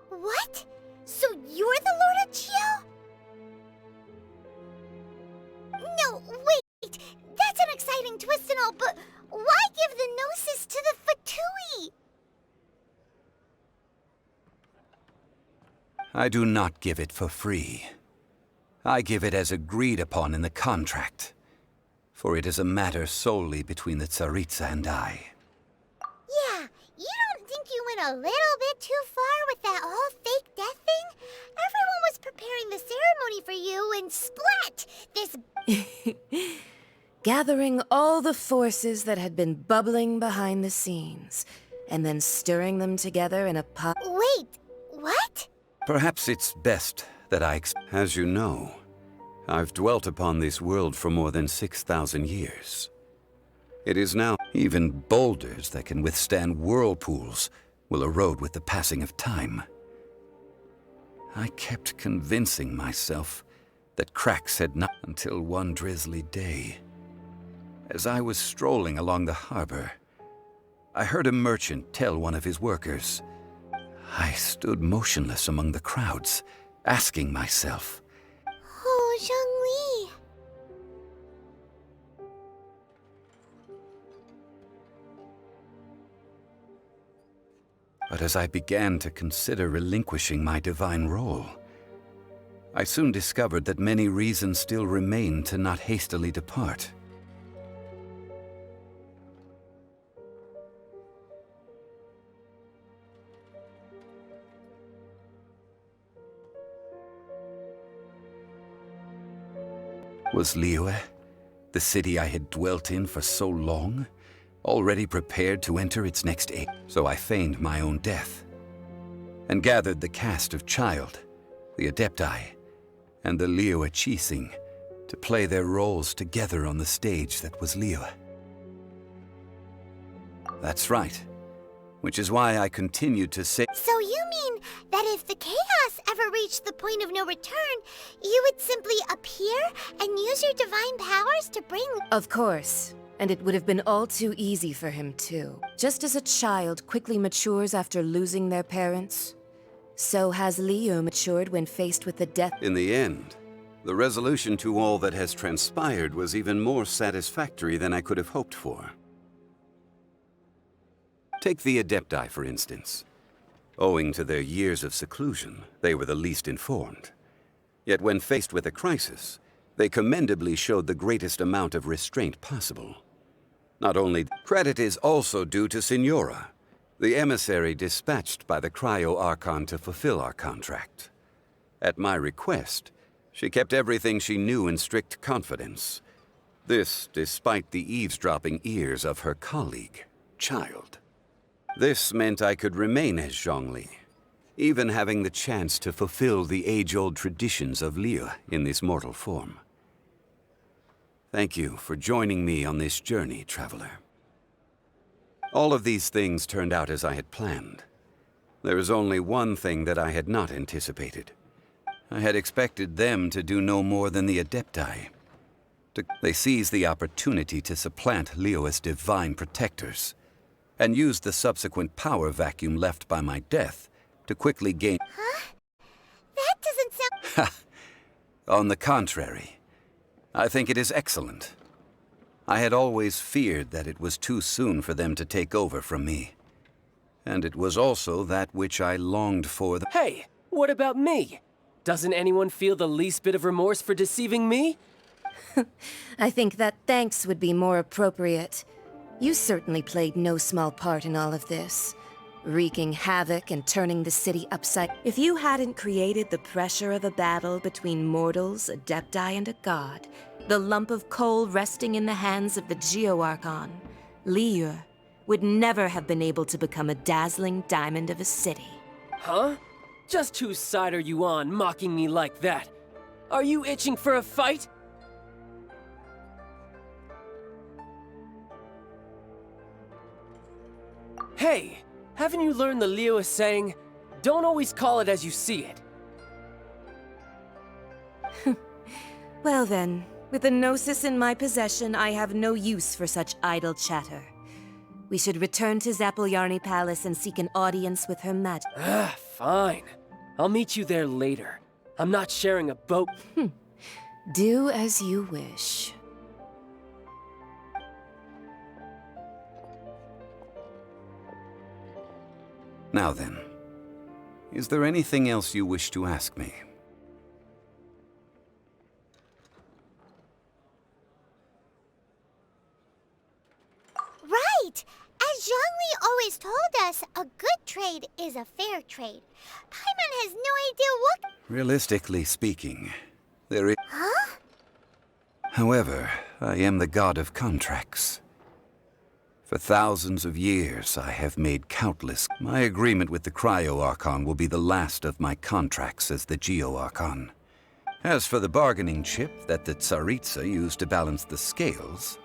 What? So you're the Lord of Chiao? No, wait! That's an exciting twist and all, but why give the Gnosis to the Fatui? I do not give it for free. I give it as agreed upon in the contract, for it is a matter solely between the Tsaritsa and I. Yeah, you don't think you went a little bit too far with that whole fake death thing? Everyone was preparing the ceremony for you and splat! This... Gathering all the forces that had been bubbling behind the scenes, and then stirring them together in a pot. Wait, what? Perhaps it's best that as you know, I've dwelt upon this world for more than 6,000 years. It is now even boulders that can withstand whirlpools will erode with the passing of time. I kept convincing myself that cracks had not until one drizzly day. As I was strolling along the harbor, I heard a merchant tell one of his workers. I stood motionless among the crowds, asking myself, Oh, Zhongli. but as I began to consider relinquishing my divine role, I soon discovered that many reasons still remained to not hastily depart. Was Liyue, the city I had dwelt in for so long, already prepared to enter its next age? So I feigned my own death, and gathered the cast of Child, the Adepti, and the Liyue Qixing to play their roles together on the stage that was Liyue. That's right, which is why I continued to say— So you mean that if the chaos ever reached the point of no return, you would simply appear and use your divine powers to bring— Of course. And it would have been all too easy for him, too. Just as a child quickly matures after losing their parents, so has Liyue matured when faced with the death— In the end, the resolution to all that has transpired was even more satisfactory than I could have hoped for. Take the Adepti, for instance. Owing to their years of seclusion, they were the least informed. Yet when faced with a crisis, they commendably showed the greatest amount of restraint possible. Not only— Credit is also due to Signora, the emissary dispatched by the Cryo-Archon to fulfill our contract. At my request, she kept everything she knew in strict confidence. This despite the eavesdropping ears of her colleague, Child. This meant I could remain as Zhongli, even having the chance to fulfill the age-old traditions of Liyue in this mortal form. Thank you for joining me on this journey, Traveler. All of these things turned out as I had planned. There is only one thing that I had not anticipated. I had expected them to do no more than the Adepti. They seized the opportunity to supplant Liyue as divine protectors, and used the subsequent power vacuum left by my death to quickly gain— Huh? That doesn't sound— On the contrary, I think it is excellent. I had always feared that it was too soon for them to take over from me. And it was also that which I longed for. Hey, what about me? Doesn't anyone feel the least bit of remorse for deceiving me? I think that thanks would be more appropriate. You certainly played no small part in all of this, wreaking havoc and turning the city upside— If you hadn't created the pressure of a battle between mortals, Adepti, and a god, the lump of coal resting in the hands of the Geo-Archon, Liyue, would never have been able to become a dazzling diamond of a city. Huh? Just whose side are you on, mocking me like that? Are you itching for a fight? Hey, haven't you learned the Liyue saying, don't always call it as you see it? Well then, with the Gnosis in my possession, I have no use for such idle chatter. We should return to Zapoljarny Palace and seek an audience with Her Majesty. Fine. I'll meet you there later. I'm not sharing a boat. Do as you wish. Now then, Is there anything else you wish to ask me? Right! As Zhongli always told us, a good trade is a fair trade. Paimon has no idea what... Realistically speaking, there is... Huh? However, I am the god of contracts. For thousands of years, I have made countless... My agreement with the Cryo-Archon will be the last of my contracts as the Geo-Archon. As for the bargaining chip that the Tsaritsa used to balance the scales,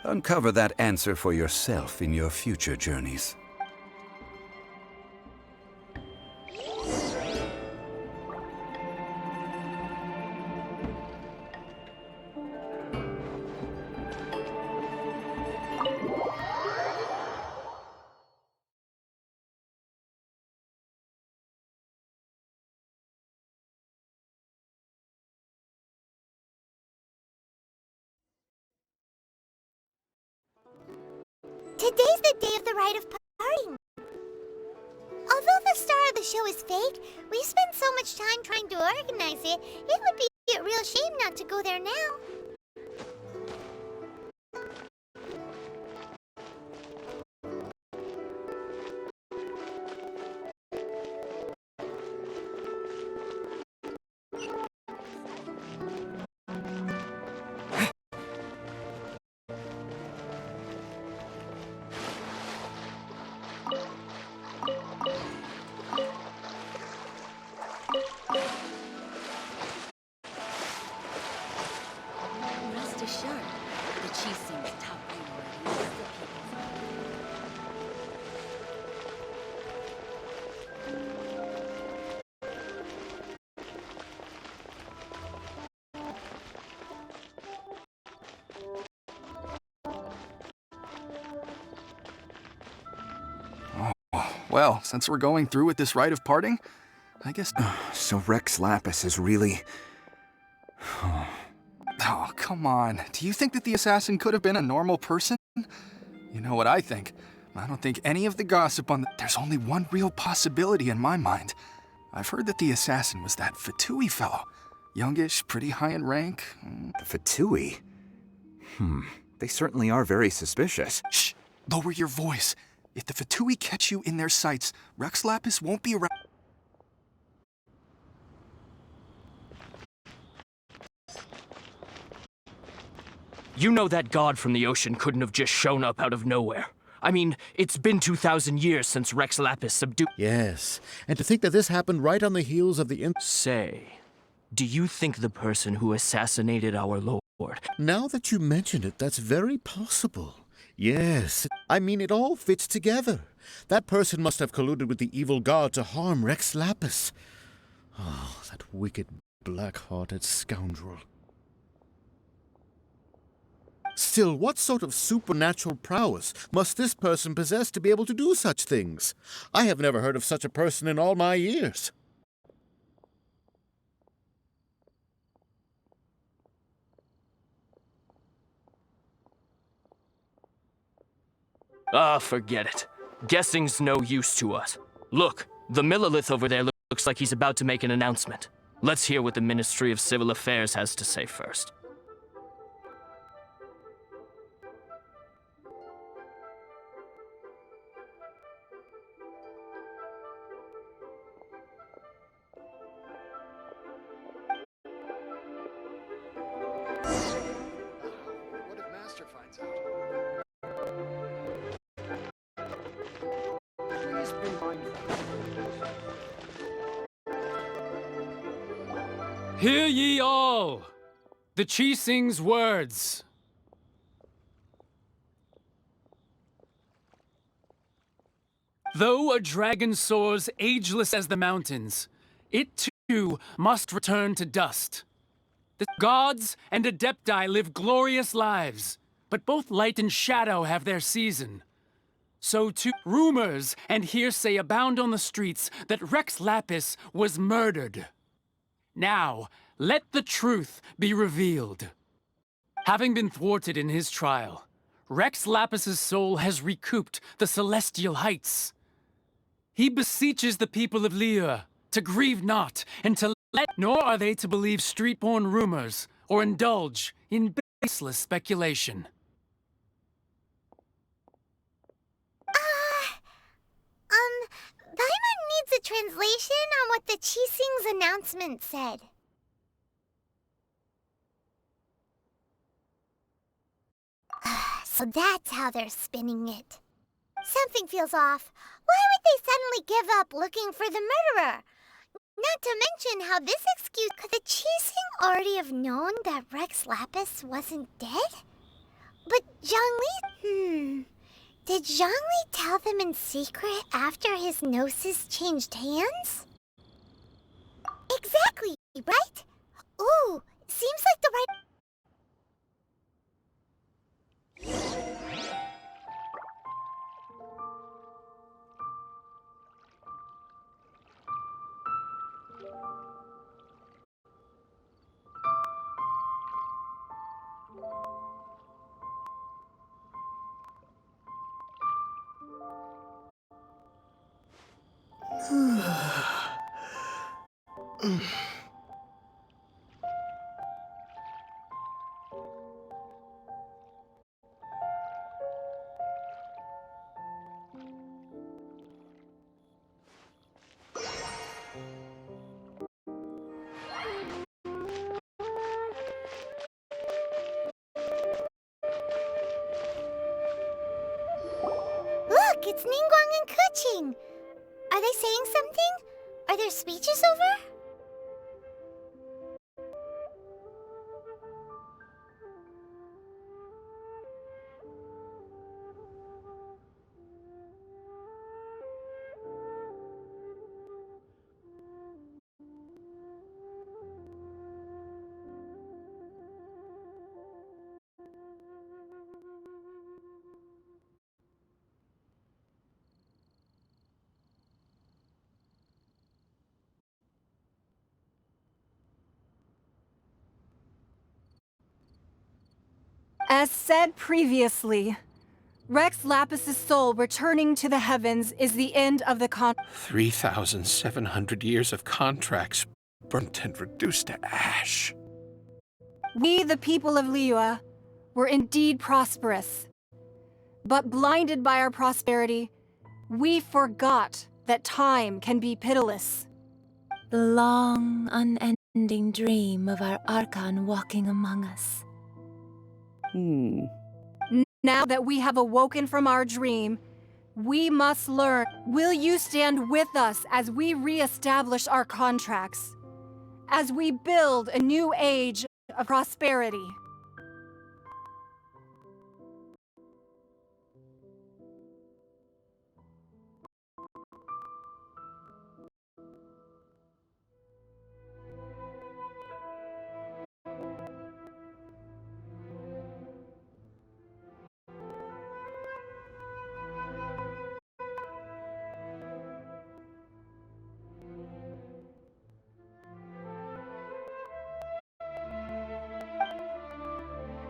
uncover that answer for yourself in your future journeys. Today's the day of the rite of parting. Although the star of the show is fake, we spent so much time trying to organize it, it would be a real shame not to go there now. Rest assured, the chief seems top priority. Well, since we're going through with this rite of parting, I guess... So Rex Lapis is really... Oh, come on. Do you think that the assassin could have been a normal person? You know what I think. I don't think any of the gossip on the... There's only one real possibility in my mind. I've heard that the assassin was that Fatui fellow. Youngish, pretty high in rank. The Fatui? They certainly are very suspicious. Shh! Lower your voice. If the Fatui catch you in their sights, Rex Lapis won't be around. You know that god from the ocean couldn't have just shown up out of nowhere. I mean, it's been 2,000 years since Rex Lapis subdued... Yes, and to think that this happened right on the heels of the... Say, do you think the person who assassinated our lord... Now that you mention it, that's very possible. Yes, I mean, it all fits together. That person must have colluded with the evil god to harm Rex Lapis. Oh, that wicked, black-hearted scoundrel. Still, what sort of supernatural prowess must this person possess to be able to do such things? I have never heard of such a person in all my years. Ah, forget it. Guessing's no use to us. Look, the Millilith over there looks like he's about to make an announcement. Let's hear what the Ministry of Civil Affairs has to say first. Hear ye all! The Chising's words. Though a dragon soars ageless as the mountains, it too must return to dust. The gods and Adepti live glorious lives, but both light and shadow have their season. So too, rumors and hearsay abound on the streets that Rex Lapis was murdered. Now, let the truth be revealed. Having been thwarted in his trial, Rex Lapis's soul has recouped the celestial heights. He beseeches the people of Liyue to grieve not, and to let, nor are they to believe street-born rumors, or indulge in baseless speculation. Paimon needs a translation on what the Qixing's announcement said. So that's how they're spinning it. Something feels off. Why would they suddenly give up looking for the murderer? Not to mention how this excuse... Could the Qixing already have known that Rex Lapis wasn't dead? But Zhongli... Did Zhongli tell them in secret after his gnosis changed hands? Exactly, right? Ooh, seems like the right... Look, it's Ningguang and Keqing. Are they saying something? Are their speeches over? As said previously, Rex Lapis's soul returning to the heavens is the end of the 3,700 years of contracts burnt and reduced to ash. We, the people of Liyue, were indeed prosperous. But blinded by our prosperity, we forgot that time can be pitiless. The long, unending dream of our Archon walking among us. Now that we have awoken from our dream, we must learn. Will you stand with us as we re-establish our contracts? As we build a new age of prosperity?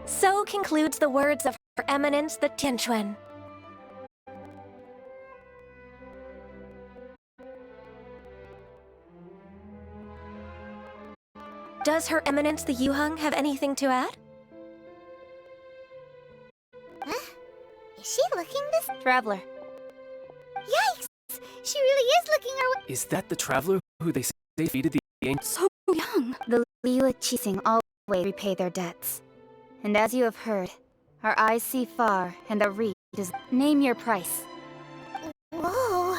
So concludes the words of Her Eminence the Tianquan. Does Her Eminence the Yuheng have anything to add? Huh? Is she looking this? Traveler. Yikes! She really is looking our way. Is that the traveler who they say defeated the ancient? So young. The Liyue Qixing always repay their debts. And as you have heard, our eyes see far, and our reach is... Name your price. Whoa!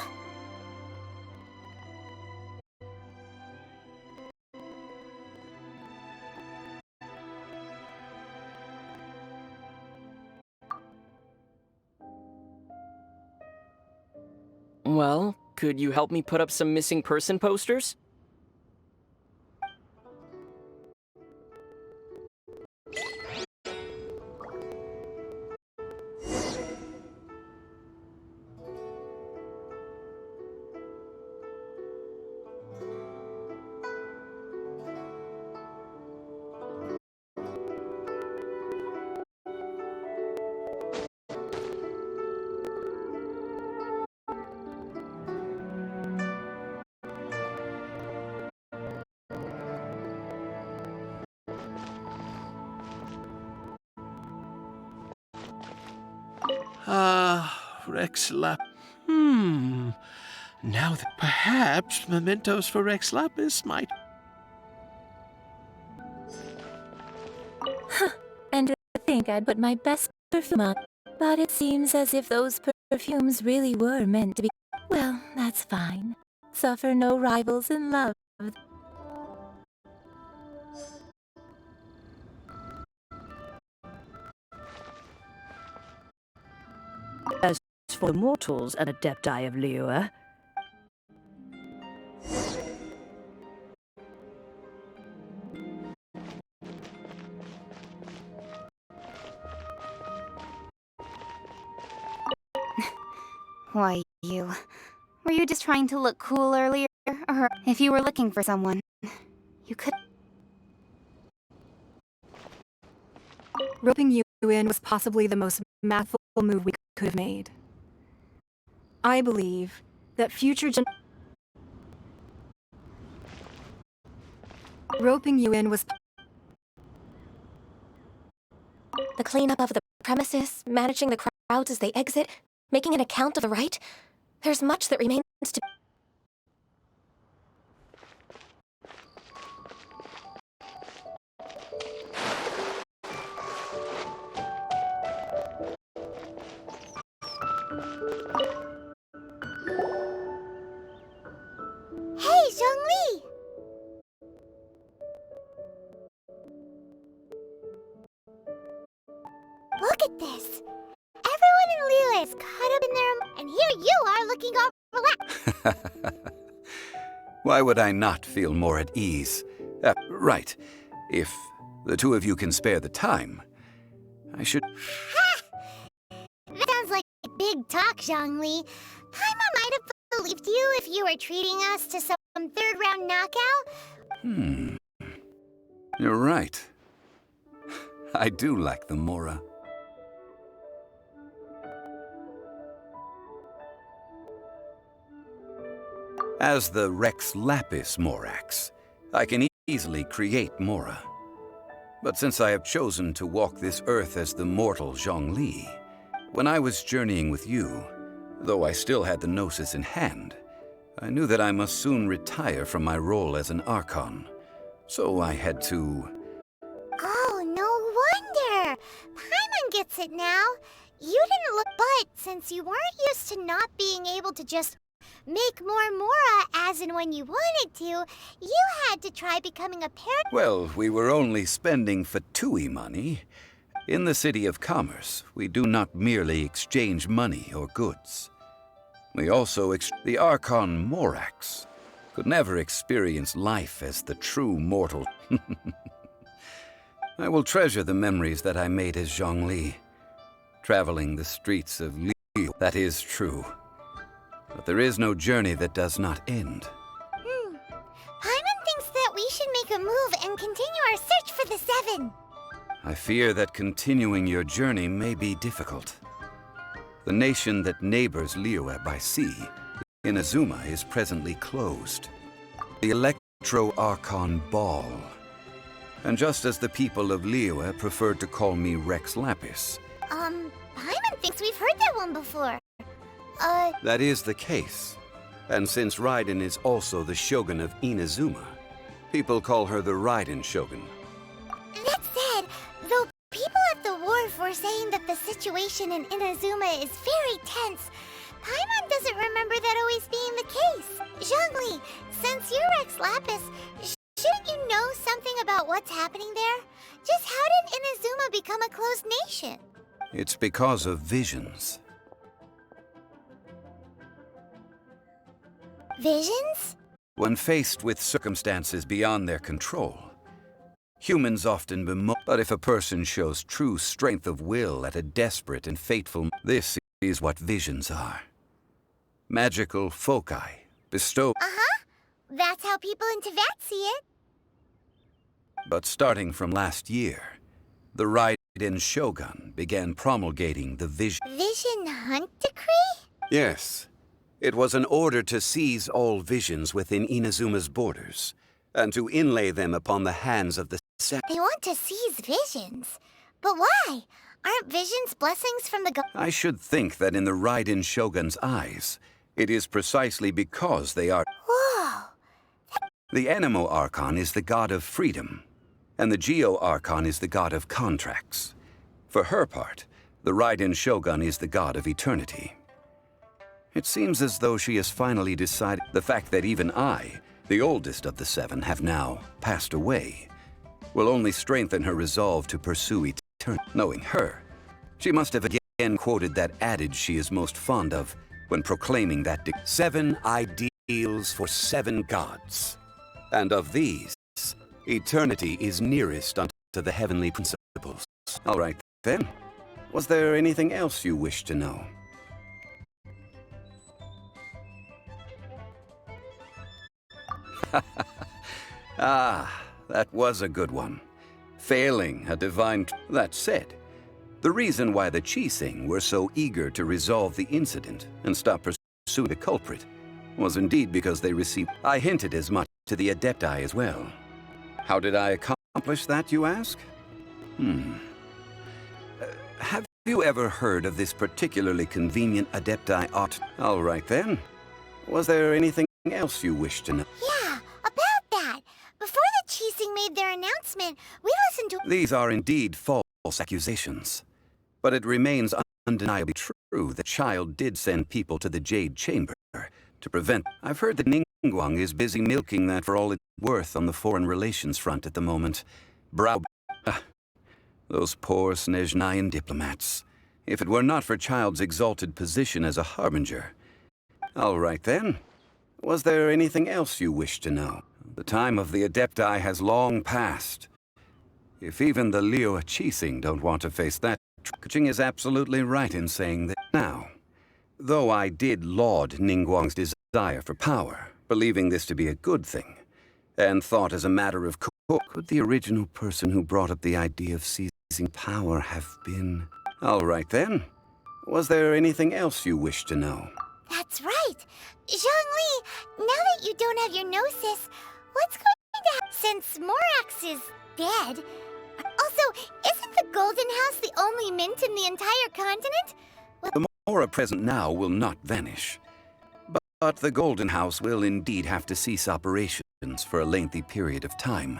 Well, could you help me put up some missing person posters? Rex Lap. Now that perhaps mementos for Rex Lapis might. And to think I'd put my best perfume on, but it seems as if those perfumes really were meant to be. Well, that's fine. Suffer no rivals in love. As for the mortals and Adepti of Liyue, Why, you. Were you just trying to look cool earlier? Or if you were looking for someone, you could. Roping you in was possibly the most mathful move we could have made. I believe that roping you in was the cleanup of the premises, managing the crowds as they exit, making an account of the rite. There's much that remains to... Hey, Zhongli! Look at this. Everyone in Liyue is caught up in their... And here you are looking all relaxed. Why would I not feel more at ease? Right. If the two of you can spare the time, I should... That sounds like big talk, Zhongli. Paimon might have believed you if you were treating us to some third-round knockout. You're right. I do like the Mora. As the Rex Lapis Morax, I can easily create Mora. But since I have chosen to walk this earth as the mortal Zhongli, when I was journeying with you, though I still had the Gnosis in hand, I knew that I must soon retire from my role as an Archon. So I had to... Oh, no wonder! Paimon gets it now. You didn't look... But since you weren't used to not being able to just make more Mora as and when you wanted to, you had to try becoming a parent. Well, we were only spending Fatui money. In the City of Commerce, we do not merely exchange money or goods. We also the Archon Morax could never experience life as the true mortal. I will treasure the memories that I made as Zhongli, traveling the streets of Liyue. That is true. But there is no journey that does not end. Paimon thinks that we should make a move and continue our search for the Seven. I fear that continuing your journey may be difficult. The nation that neighbors Liyue by sea, Inazuma, is presently closed. The Electro-Archon Ball. And just as the people of Liyue preferred to call me Rex Lapis. Paimon thinks we've heard that one before. That is the case. And since Raiden is also the Shogun of Inazuma, people call her the Raiden Shogun. That said, though people at the wharf were saying that the situation in Inazuma is very tense, Paimon doesn't remember that always being the case. Zhongli, since you're Rex Lapis, shouldn't you know something about what's happening there? Just how did Inazuma become a closed nation? It's because of visions. Visions? When faced with circumstances beyond their control, humans often bemoan. But if a person shows true strength of will at a desperate and fateful, this is what visions are. Magical foci bestowed. That's how people in Teyvat see it. But starting from last year, the Raiden Shogun began promulgating the Vision Hunt Decree? Yes. It was an order to seize all visions within Inazuma's borders, and to inlay them upon the hands of the They want to seize visions. But why? Aren't visions blessings from the I should think that in the Raiden Shogun's eyes, it is precisely because they are... Whoa! The Anemo Archon is the god of freedom, and the Geo Archon is the god of contracts. For her part, the Raiden Shogun is the god of eternity. It seems as though she has finally decided the fact that even I, the oldest of the seven, have now passed away, will only strengthen her resolve to pursue eternity. Knowing her, she must have again quoted that adage she is most fond of when proclaiming that 7 ideals for 7 gods. And of these, eternity is nearest unto the heavenly principles. All right, then. Was there anything else you wish to know? Ah, that was a good one. Failing a divine... That said, the reason why the Qixing were so eager to resolve the incident and stop pursuing the culprit was indeed because they received... I hinted as much to the Adepti as well. How did I accomplish that, you ask? Have you ever heard of this particularly convenient Adepti art? All right, then. Was there anything else you wish to know? Yeah, about that. Before the Qixing made their announcement, we listened to... These are indeed false accusations. But it remains undeniably true that Child did send people to the Jade Chamber to prevent... I've heard that Ningguang is busy milking that for all it's worth on the foreign relations front at the moment. Those poor Snezhnayan diplomats. If it were not for Child's exalted position as a harbinger. All right, then. Was there anything else you wish to know? The time of the Adepti has long passed. If even the Liu Qixing don't want to face that, Kuching is absolutely right in saying that. Now, though I did laud Ningguang's desire for power, believing this to be a good thing, and thought as a matter of course, could the original person who brought up the idea of seizing power have been... All right, then. Was there anything else you wish to know? That's right. Zhongli, now that you don't have your gnosis, what's going to happen since Morax is dead? Also, isn't the Golden House the only mint in the entire continent? The Mora present now will not vanish. But the Golden House will indeed have to cease operations for a lengthy period of time,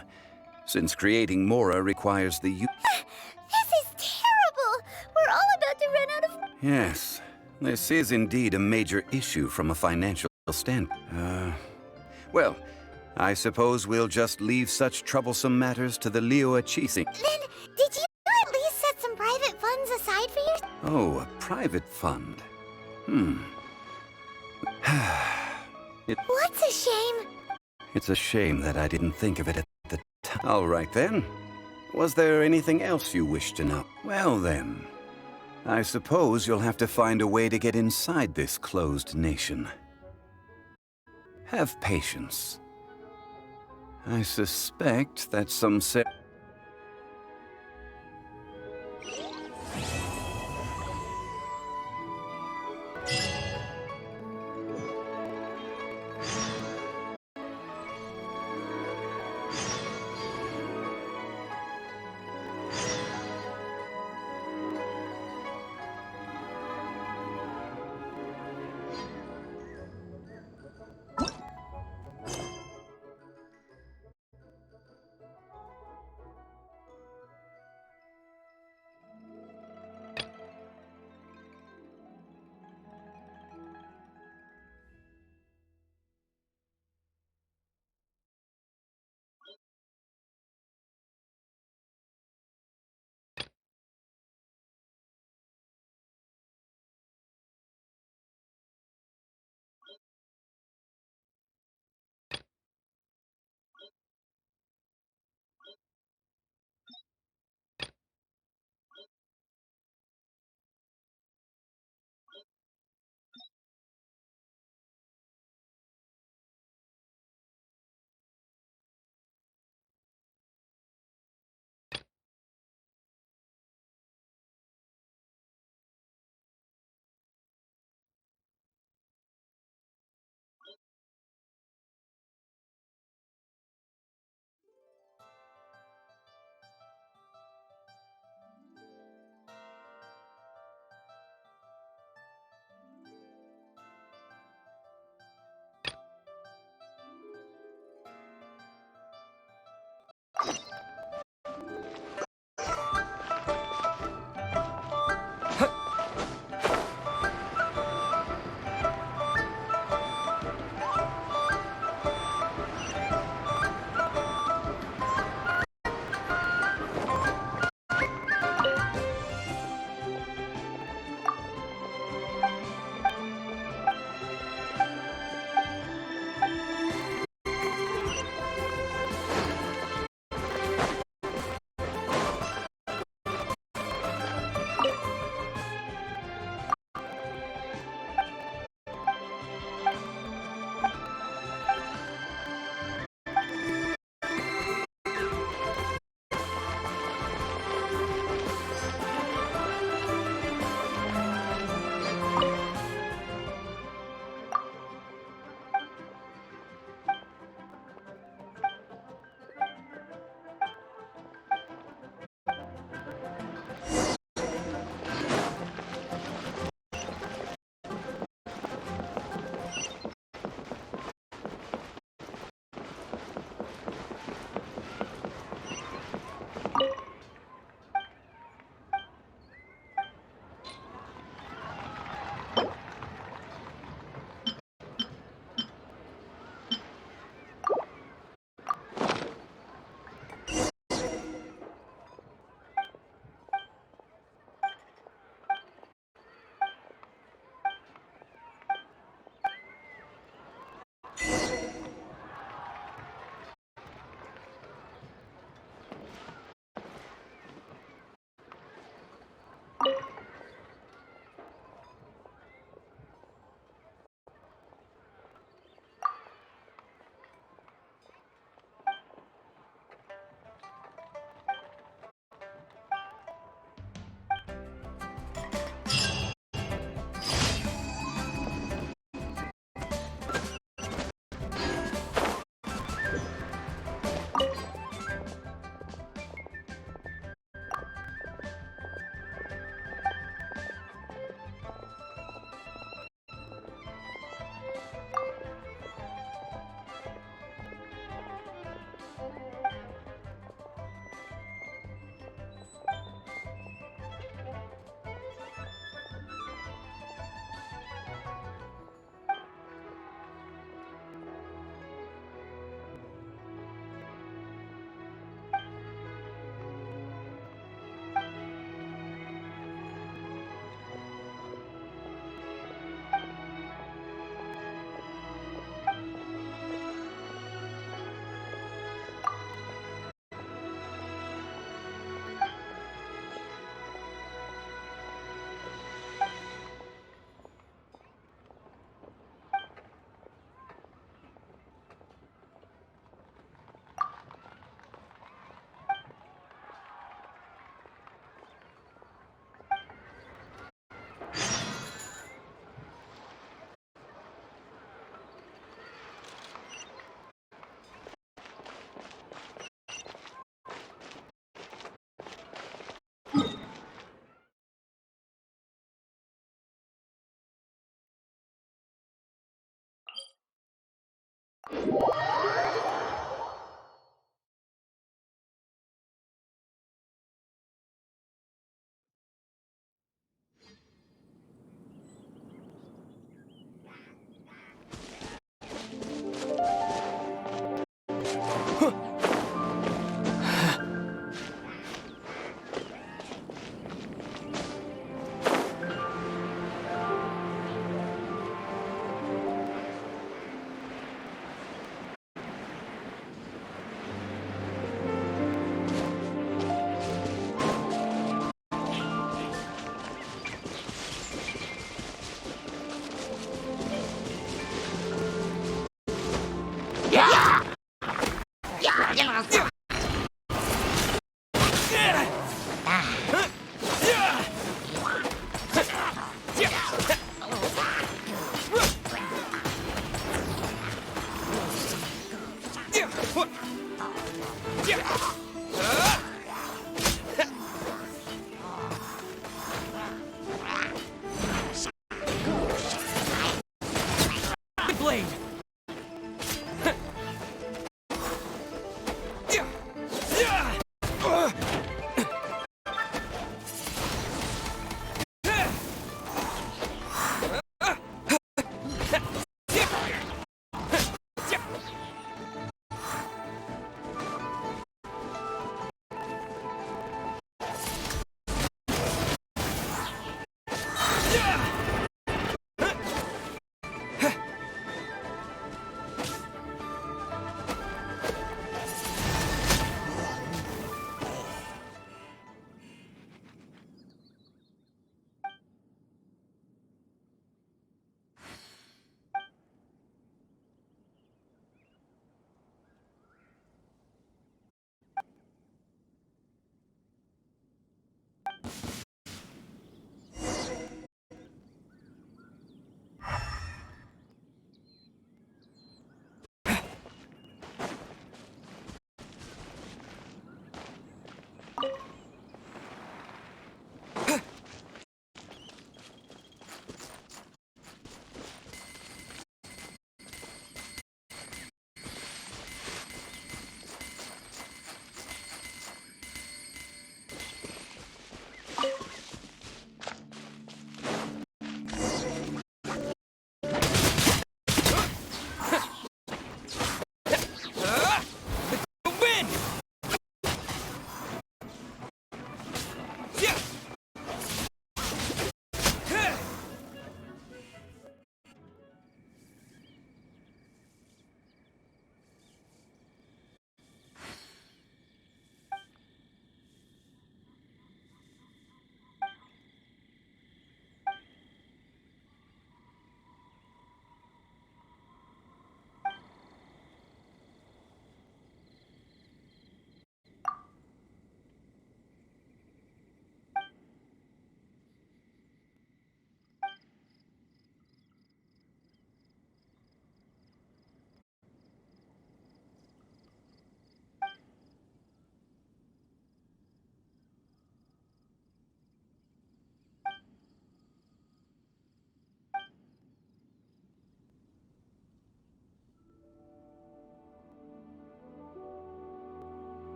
since creating Mora requires the use... This is terrible! We're all about to run out of... Yes, this is indeed a major issue from a financial standpoint. Well, I suppose we'll just leave such troublesome matters to the Liu Qixing. Then, did you at least set some private funds aside for your... Oh, a private fund. What's a shame? It's a shame that I didn't think of it at the time. All right, then. Was there anything else you wish to know? Well, then. I suppose you'll have to find a way to get inside this closed nation. Have patience. I suspect that some Blade!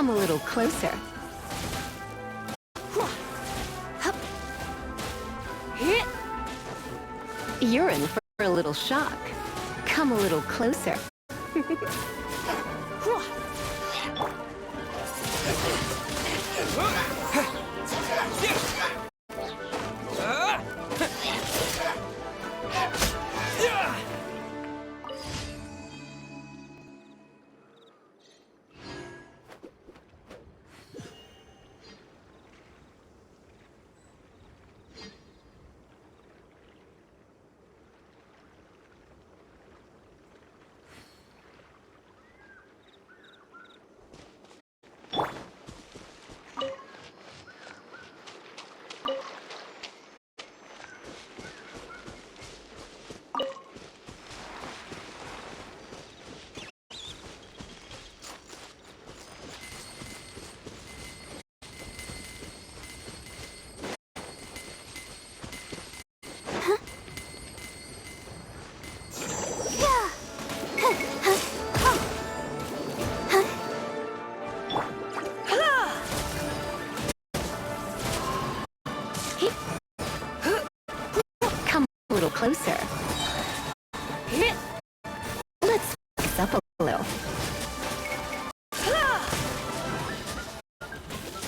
come a little closer. You're in for a little shock. Come a little closer. Come a little closer. Let's fix up a little.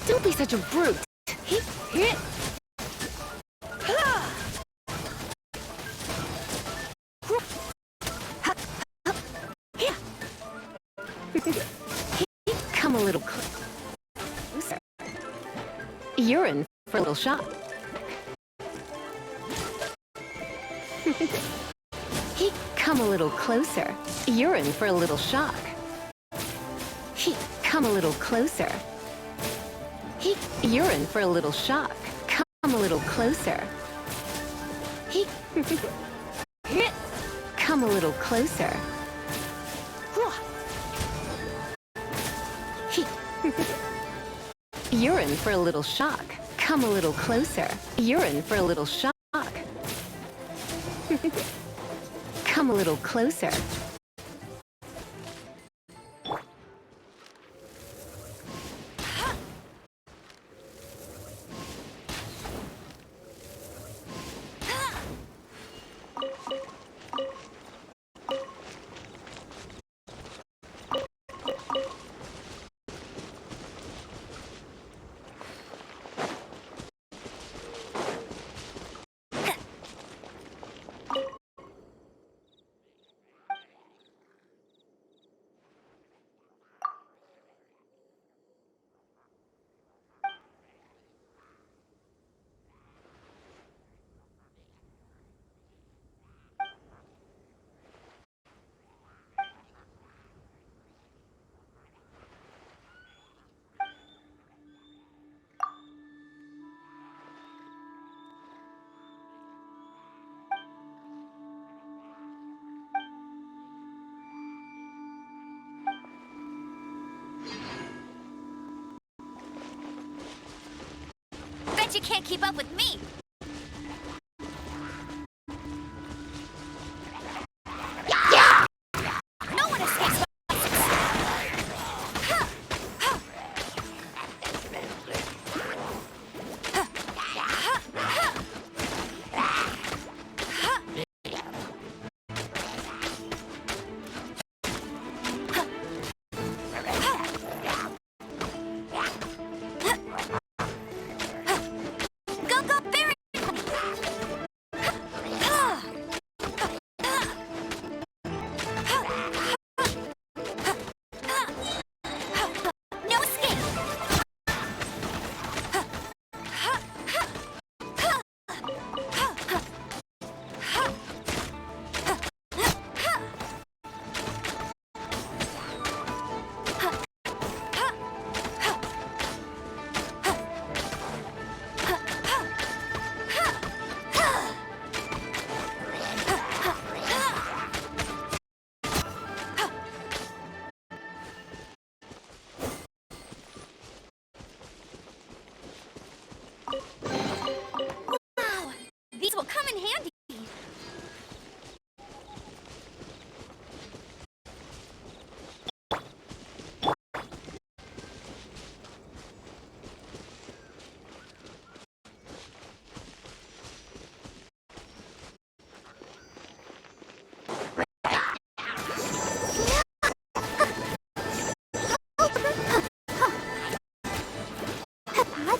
Don't be such a brute. Come a little closer. You're in for a little shock. Come a little closer. You're in for a little shock. Come a little closer. You're in for a little shock. Come a little closer. Come a little closer. You're in for a little shock. Come a little closer. You're in for a little shock. Come a little closer. Bet you can't keep up with me! No one escapes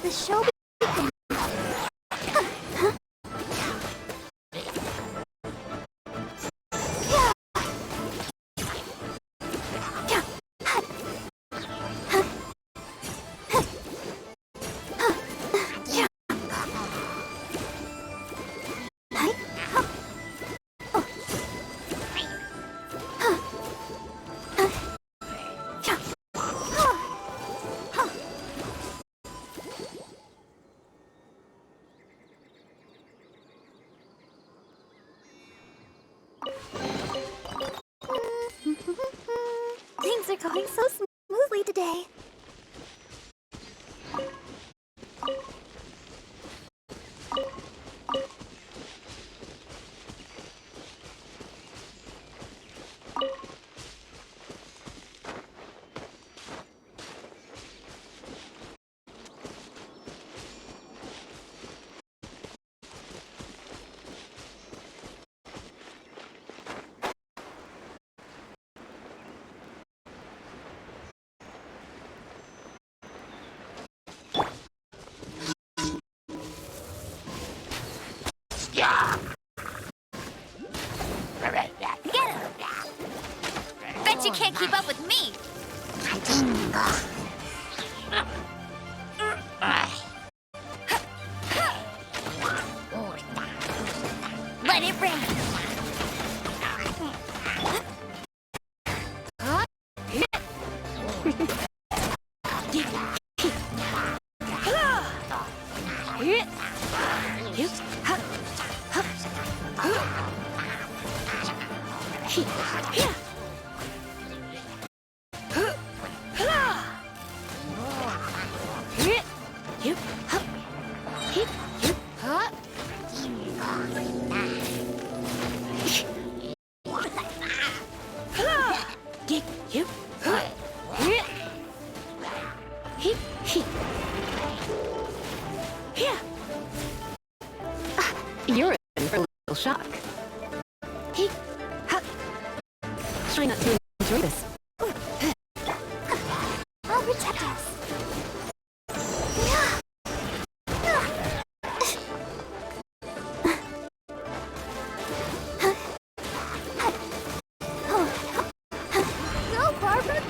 the show begins. Things are going so smoothly today. Get him! Bet you can't keep up with me! Let it rain! You're in for a little shock. Try not to enjoy this. I'll protect us. Go, Barbara!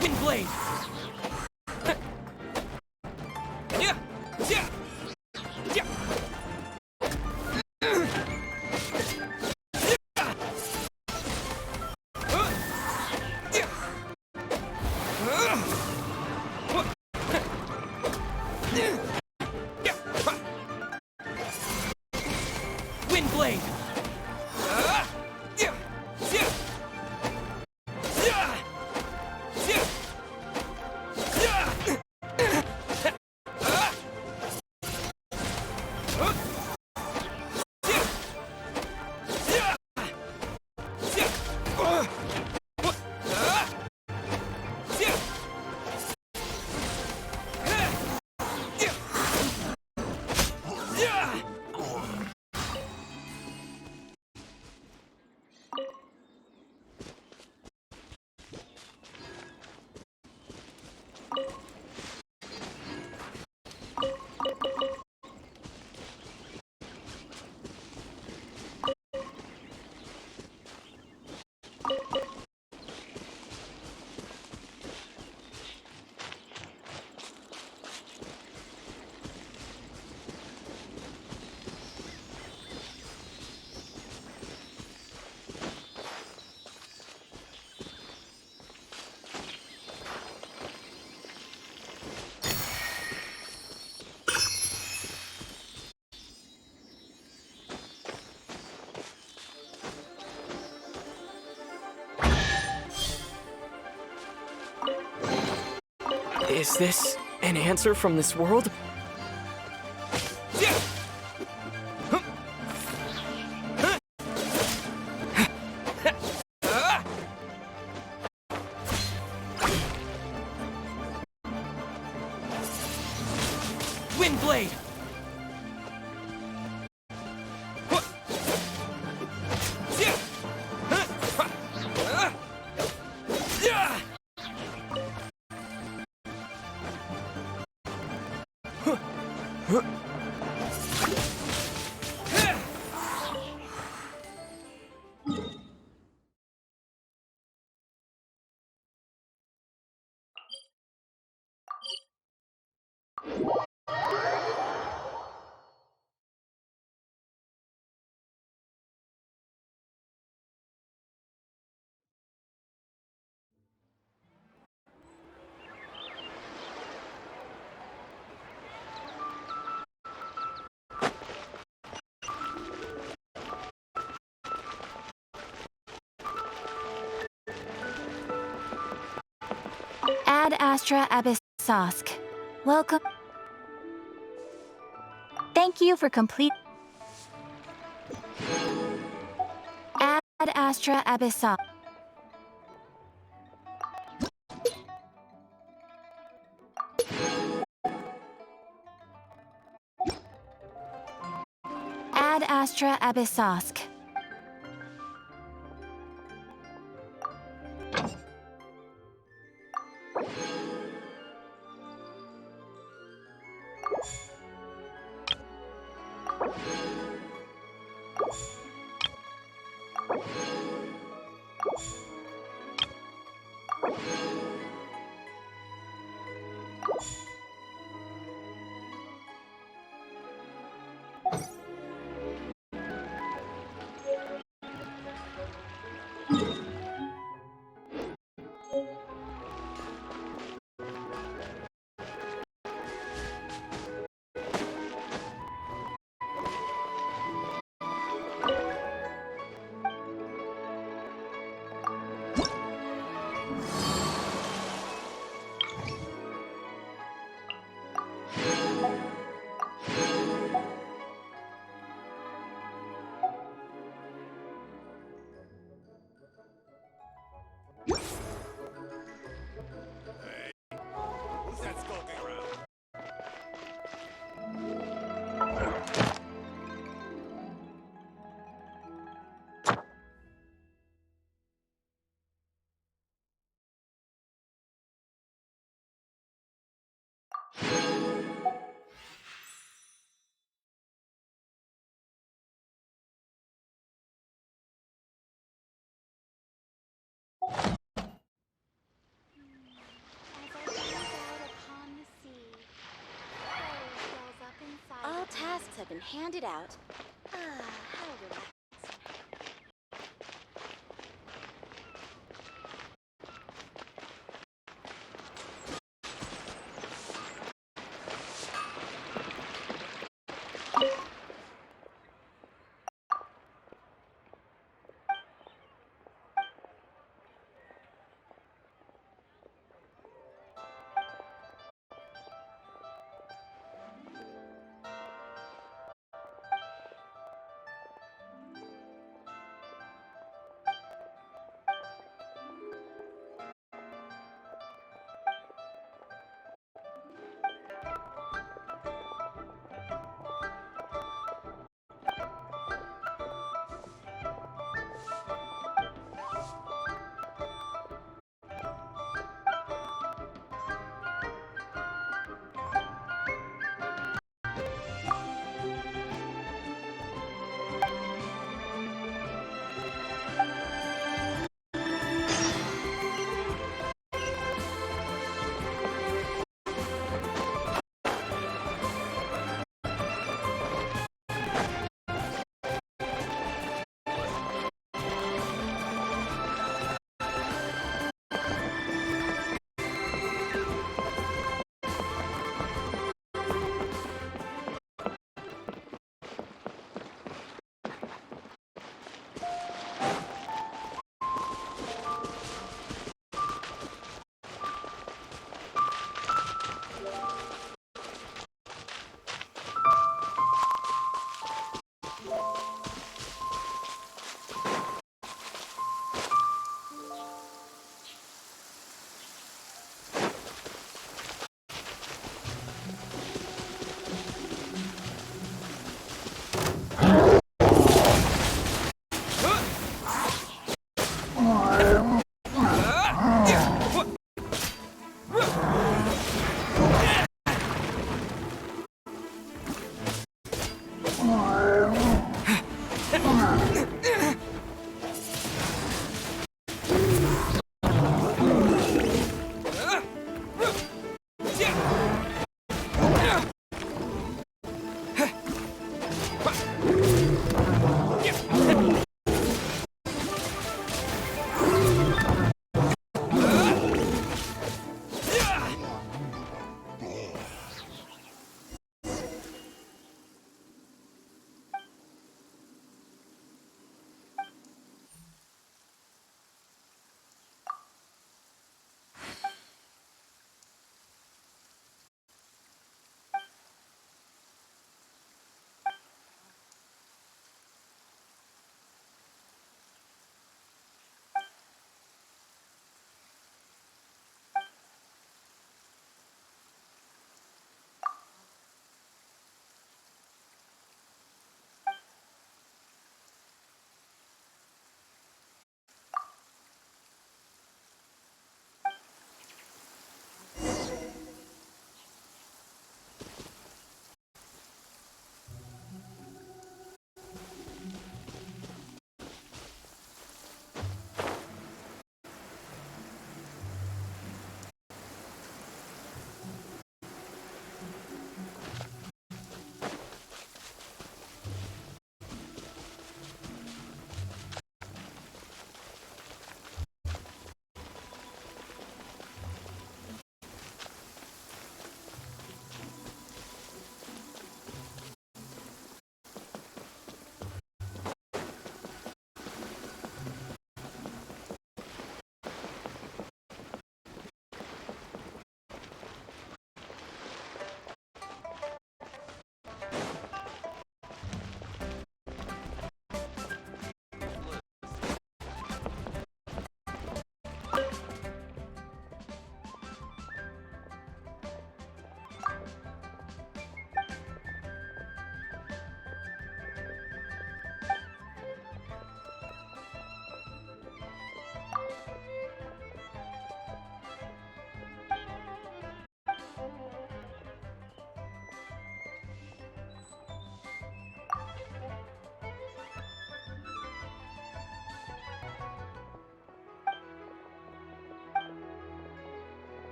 Windblade! Windblade! Is this an answer from this world? blade! Ad Astra Abyssosk. Welcome. Thank you for complete. Ad Astra Abyssosk. Ad Astra Abyssosk. All tasks have been handed out. Ah, how relaxing.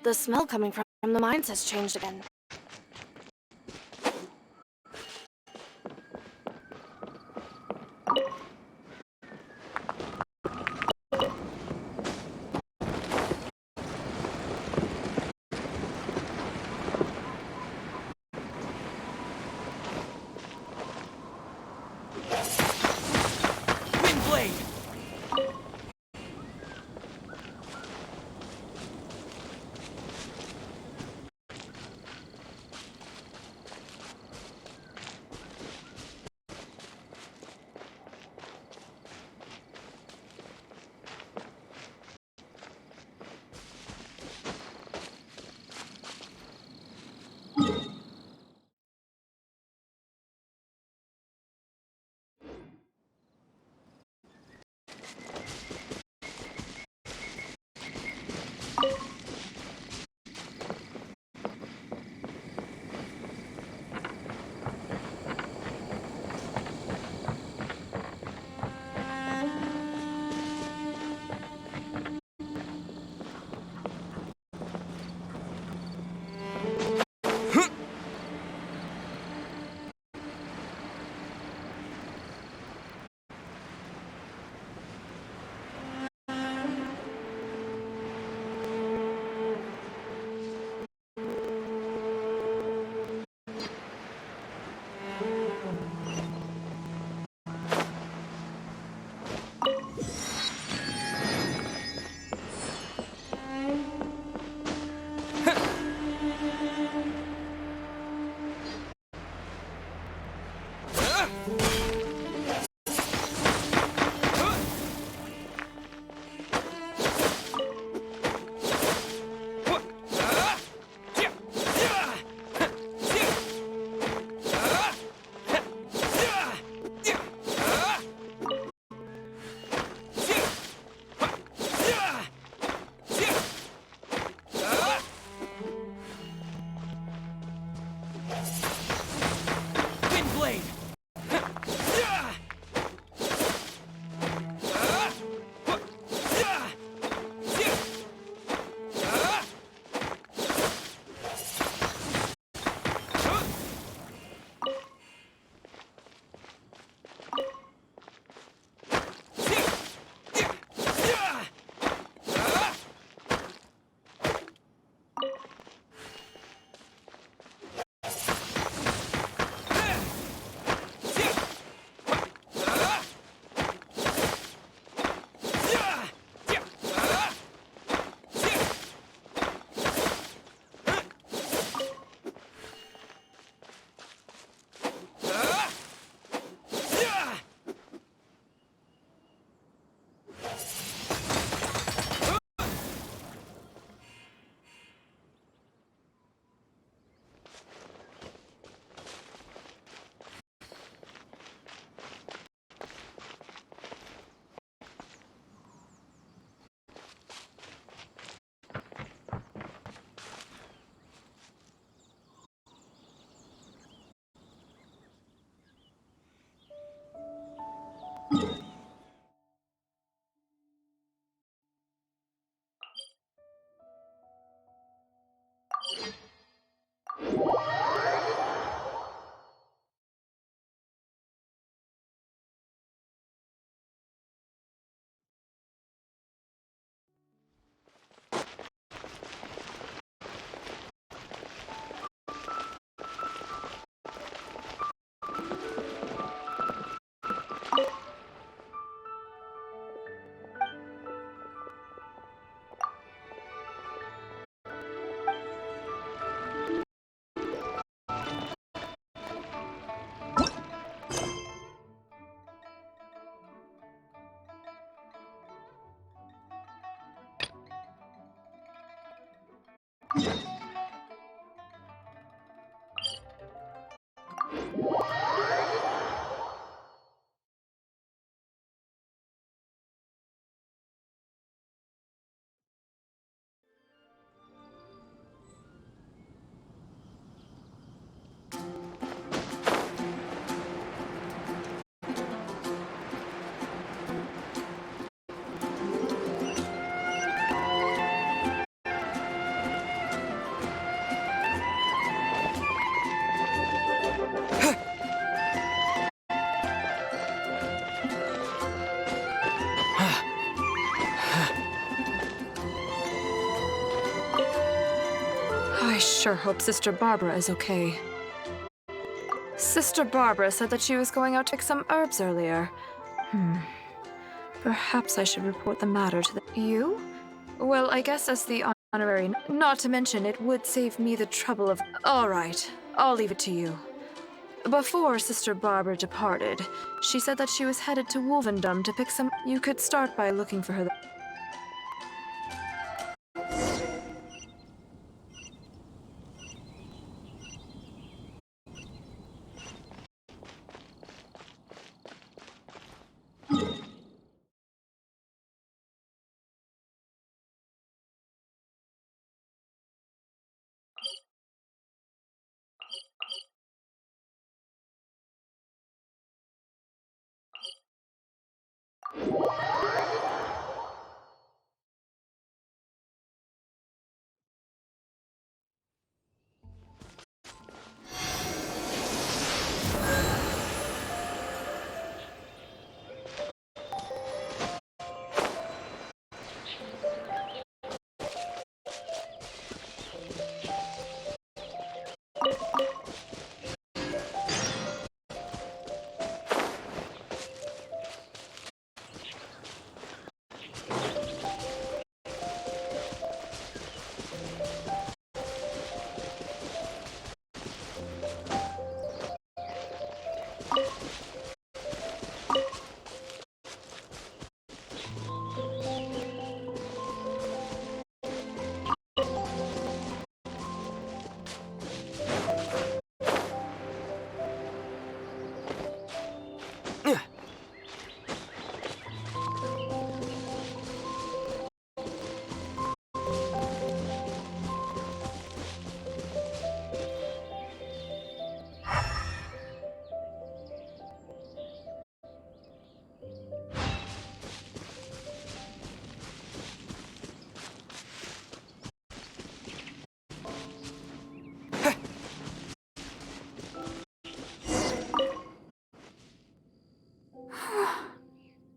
The smell coming from the mines has changed again. Windblade! I sure hope Sister Barbara is okay. Sister Barbara said that she was going out to pick some herbs earlier. Perhaps I should report the matter to you? Well, I guess as the honorary... Not to mention, it would save me the trouble of... All right, I'll leave it to you. Before Sister Barbara departed, she said that she was headed to Wolvendom to pick some... You could start by looking for her.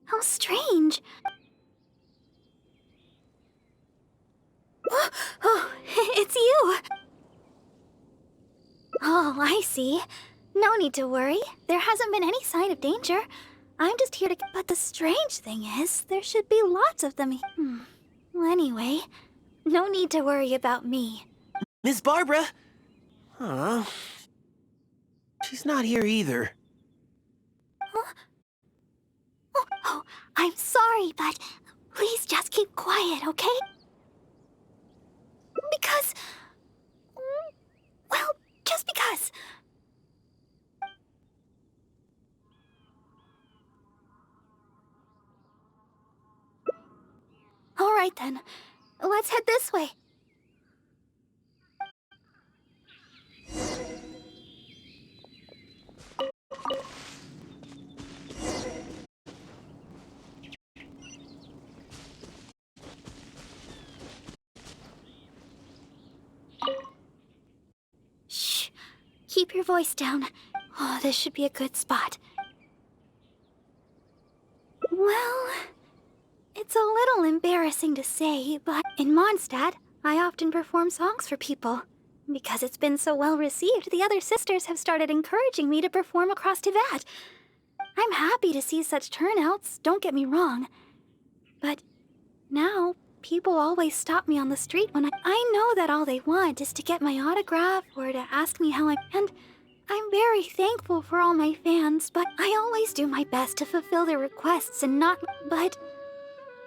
How strange. Oh, it's you. Oh, I see. No need to worry. There hasn't been any sign of danger. I'm just here to... But the strange thing is, there should be lots of them. Well, anyway, no need to worry about me. Miss Barbara? Huh? She's not here either. Oh, I'm sorry, but please just keep quiet, okay? Because... Well, just because. All right then, let's head this way. Shh. Keep your voice down. Oh, this should be a good spot. Well, it's a little embarrassing to say, but in Mondstadt, I often perform songs for people. Because it's been so well received, the other sisters have started encouraging me to perform across Tivat. I'm happy to see such turnouts, don't get me wrong. But now, people always stop me on the street when I know that all they want is to get my autograph or to ask me how and I'm very thankful for all my fans, but I always do my best to fulfill their requests and not... But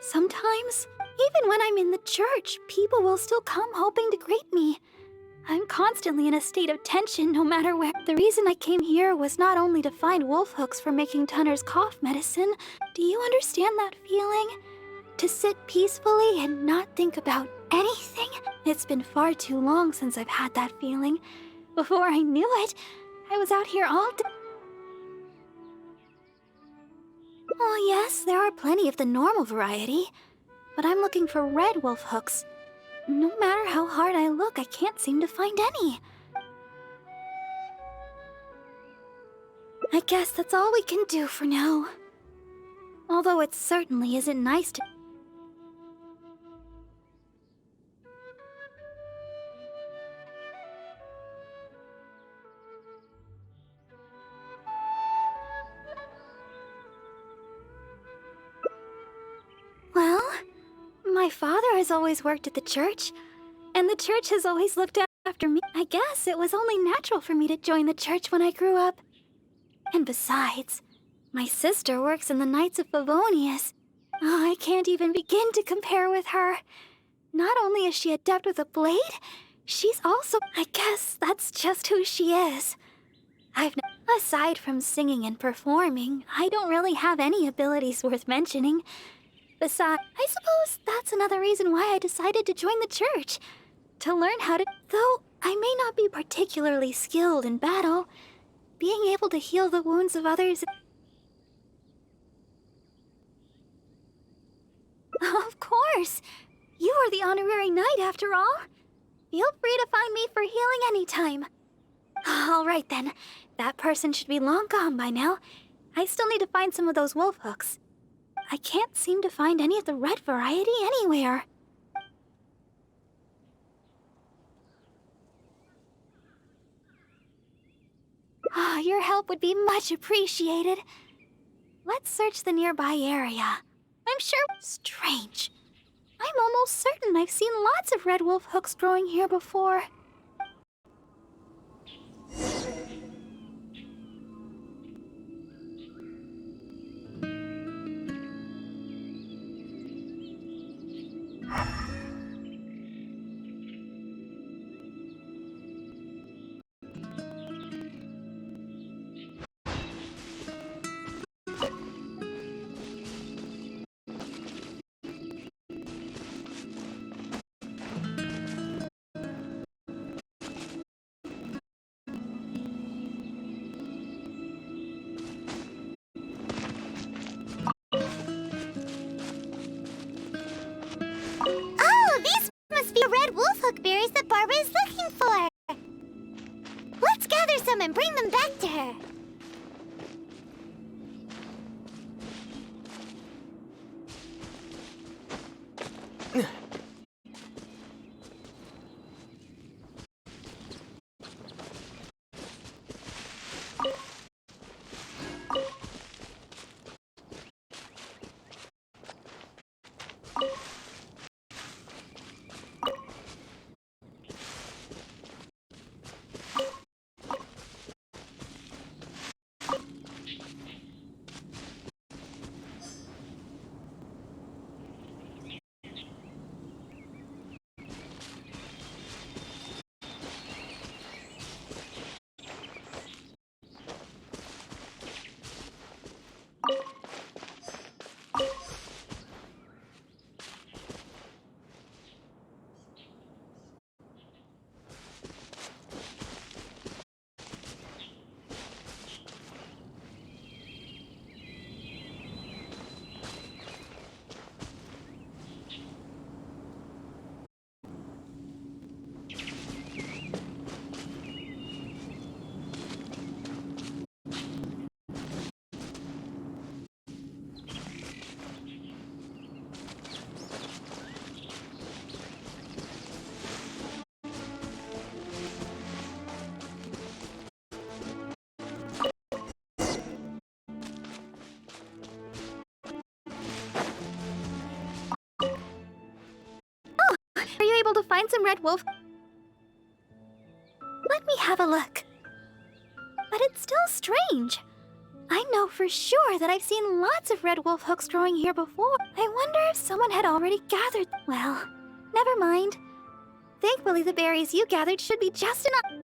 sometimes, even when I'm in the church, people will still come hoping to greet me. I'm constantly in a state of tension no matter where. The reason I came here was not only to find wolf hooks for making Tunner's cough medicine. Do you understand that feeling? To sit peacefully and not think about anything? It's been far too long since I've had that feeling. Before I knew it, I was out here all day. Oh yes, there are plenty of the normal variety. But I'm looking for red wolf hooks. No matter how hard I look, I can't seem to find any. I guess that's all we can do for now. Although it certainly isn't nice to... My father has always worked at the church, and the church has always looked after me. I guess it was only natural for me to join the church when I grew up. And besides, my sister works in the Knights of Favonius. Oh, I can't even begin to compare with her. Not only is she adept with a blade, she's also... I guess that's just who she is. Aside from singing and performing, I don't really have any abilities worth mentioning. Besides, I suppose that's another reason why I decided to join the church. To learn how to... Though I may not be particularly skilled in battle, being able to heal the wounds of others... Of course! You are the honorary knight after all. Feel free to find me for healing anytime. All right then. That person should be long gone by now. I still need to find some of those wolf hooks. I can't seem to find any of the red variety anywhere. Your help would be much appreciated. Let's search the nearby area. I'm sure... Strange. I'm almost certain I've seen lots of red wolf hooks growing here before. Oh, these must be red wolfhook berries that Barbara is looking for. Let's gather some and bring them back to her. Are you able to find some red wolf? Let me have a look. But it's still strange. I know for sure that I've seen lots of red wolf hooks growing here before. I wonder if someone had already gathered... Well, never mind. Thankfully, the berries you gathered should be just enough.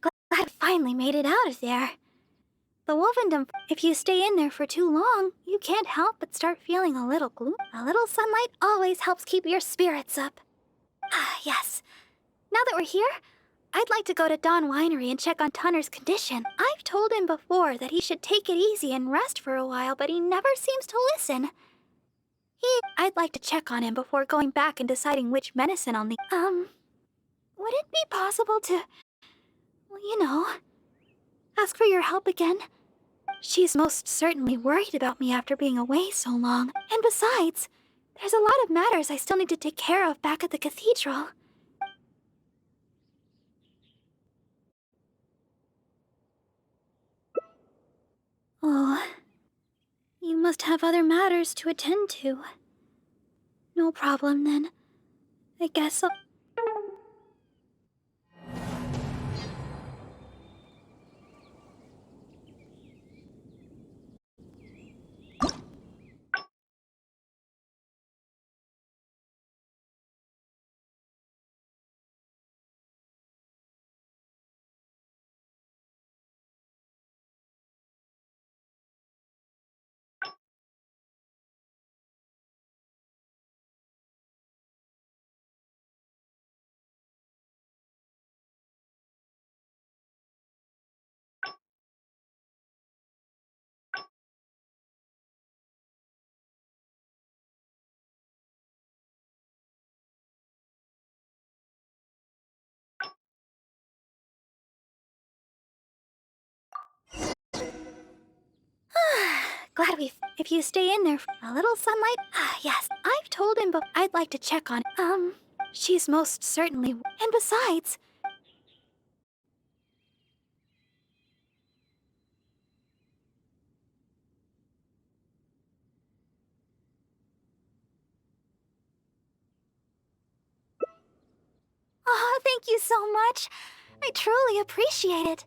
Glad I finally made it out of there. The Wolvendom, if you stay in there for too long, you can't help but start feeling a little gloom. A little sunlight always helps keep your spirits up. Ah, yes. Now that we're here, I'd like to go to Dawn Winery and check on Tunner's condition. I've told him before that he should take it easy and rest for a while, but he never seems to listen. I'd like to check on him before going back and deciding which medicine I'll need. Would it be possible to, well, you know, ask for your help again? She's most certainly worried about me after being away so long. And besides, there's a lot of matters I still need to take care of back at the cathedral. Oh, you must have other matters to attend to. No problem, then. I guess I'll... Glad if you stay in there for a little sunlight. Ah, yes, I've told him, but I'd like to check on. She's most certainly. And besides. Oh, thank you so much. I truly appreciate it.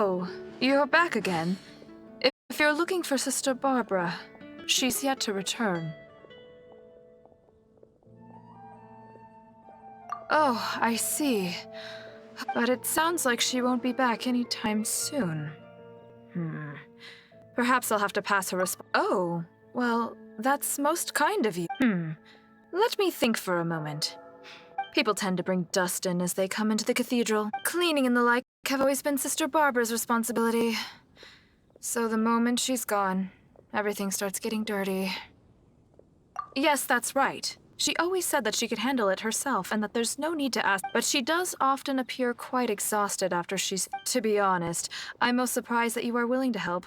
Oh, you're back again. If you're looking for Sister Barbara, she's yet to return. Oh, I see. But it sounds like she won't be back anytime soon. Perhaps I'll have to pass her Oh, well, that's most kind of you. Let me think for a moment. People tend to bring dust in as they come into the cathedral. Cleaning and the like have always been Sister Barbara's responsibility. So the moment she's gone, everything starts getting dirty. Yes, that's right. She always said that she could handle it herself and that there's no need to ask, but she does often appear quite exhausted after she's... To be honest, I'm most surprised that you are willing to help.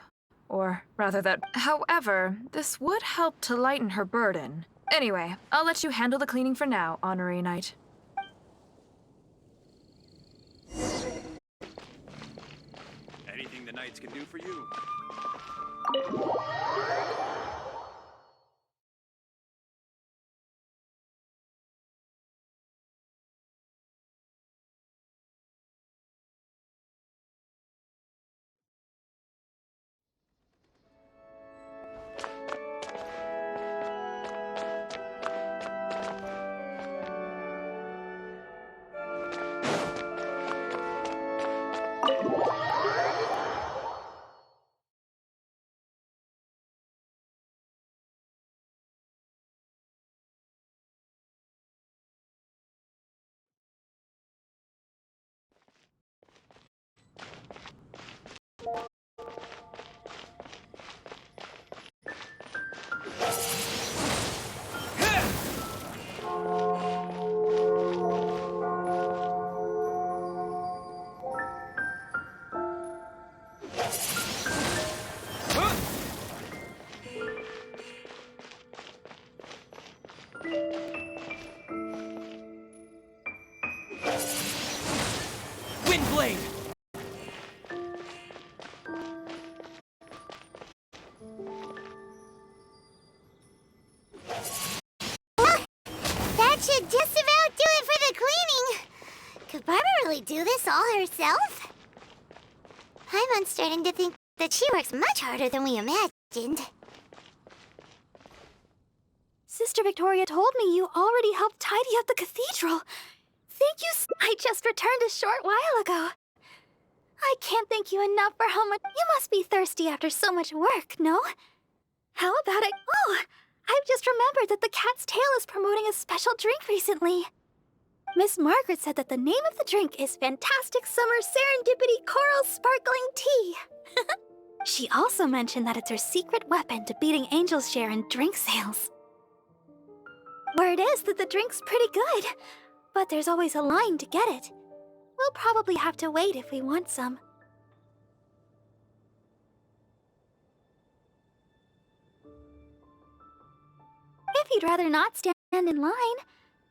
Or rather that... However, this would help to lighten her burden. Anyway, I'll let you handle the cleaning for now, Honorary Knight. Anything the knights can do for you. Lightning Blade! That should just about do it for the cleaning. Could Barbara really do this all herself? I'm starting to think that she works much harder than we imagined. Sister Victoria told me you already helped tidy up the cathedral. Thank you. I just returned a short while ago. I can't thank you enough for how much. You must be thirsty after so much work, no? How about it? Oh, I've just remembered that the Cat's Tail is promoting a special drink recently. Miss Margaret said that the name of the drink is Fantastic Summer Serendipity Coral Sparkling Tea. She also mentioned that it's her secret weapon to beating Angel's share in drink sales. Word is that the drink's pretty good, but there's always a line to get it. We'll probably have to wait if we want some. If you'd rather not stand in line,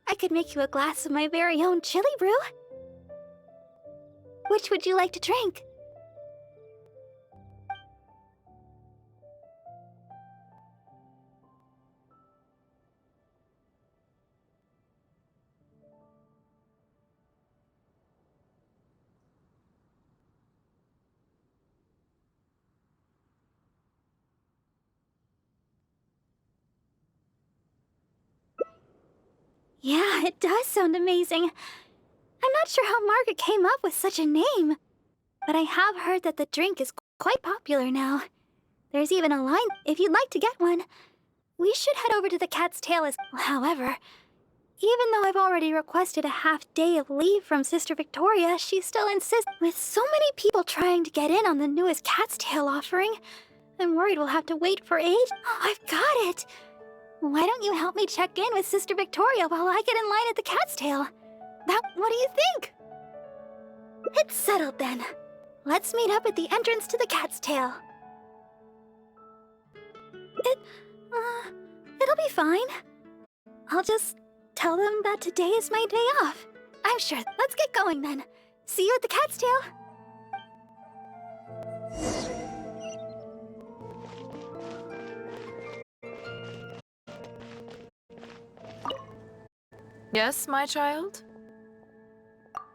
I could make you a glass of my very own chili brew. Which would you like to drink? Yeah, it does sound amazing. I'm not sure how Margaret came up with such a name, but I have heard that the drink is quite popular now. There's even a line if you'd like to get one. We should head over to the Cat's Tail however, even though I've already requested a half-day of leave from Sister Victoria, she still insists. With so many people trying to get in on the newest Cat's Tail offering, I'm worried we'll have to wait for ages. Oh, I've got it! Why don't you help me check in with Sister Victoria while I get in line at the Cat's Tail? What do you think? It's settled then. Let's meet up at the entrance to the Cat's Tail. It'll be fine. I'll just tell them that today is my day off. I'm sure. Let's get going then. See you at the Cat's Tail. Yes, my child?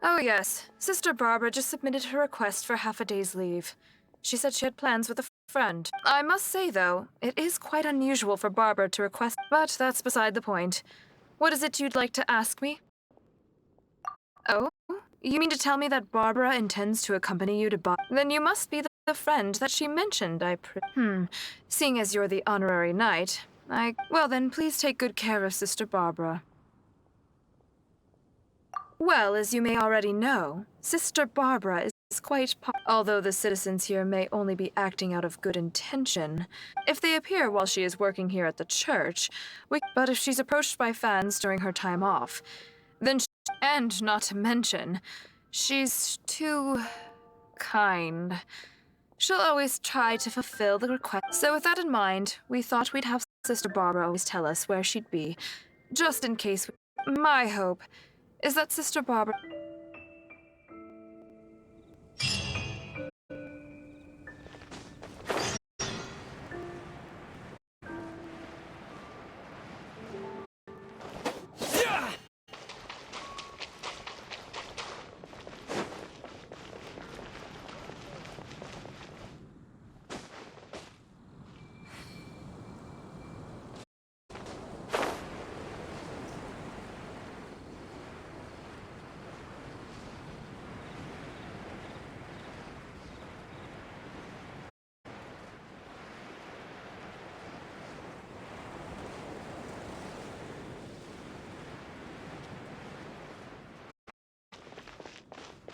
Oh yes, Sister Barbara just submitted her request for half a day's leave. She said she had plans with a friend. I must say, though, it is quite unusual for Barbara to request, but that's beside the point. What is it you'd like to ask me? Oh? You mean to tell me that Barbara intends to accompany you to Then you must be the friend that she mentioned, Seeing as you're the honorary knight, Well then, please take good care of Sister Barbara. Well, as you may already know, Sister Barbara is quite although the citizens here may only be acting out of good intention. If they appear while she is working here at the church, but if she's approached by fans during her time off, then and not to mention, she's too kind. She'll always try to fulfill the request. So with that in mind, we thought we'd have Sister Barbara always tell us where she'd be, just in case. My hope is that Sister Barbara...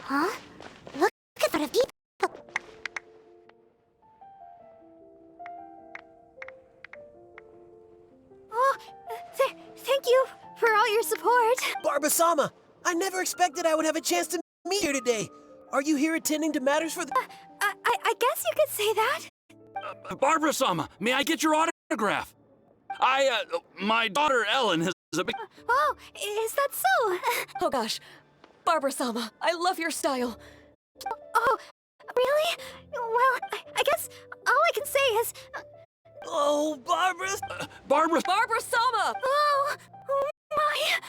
Huh? Look at the people. Oh, thank you for all your support. Barbara-sama, I never expected I would have a chance to meet you today. Are you here attending to matters for the... I guess you could say that. Barbara-sama, may I get your autograph? My daughter Ellen has a big... Oh, is that so? Oh gosh, Barbara-sama, I love your style. Oh, really? Well, I guess all I can say is... Oh, Barbara! Barbara! Barbara Sama! Oh, my...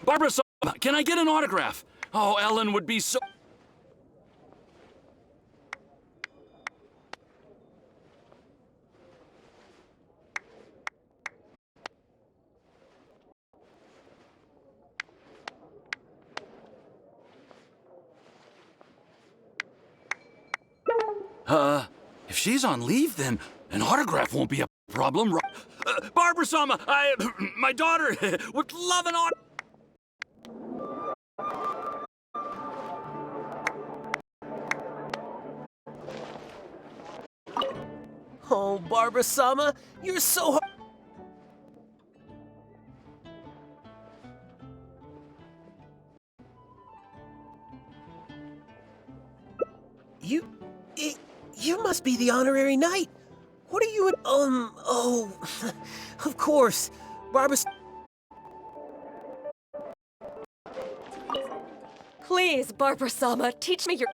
Barbara Sama, can I get an autograph? Oh, Ellen would be so... If she's on leave, then an autograph won't be a problem, right? Barbara Sama, my daughter would love an autograph. Oh, Barbara Sama, you're so hard. You must be the honorary knight. What are you in? Oh, of course. Barbara. Please, Barbara Sama, teach me your...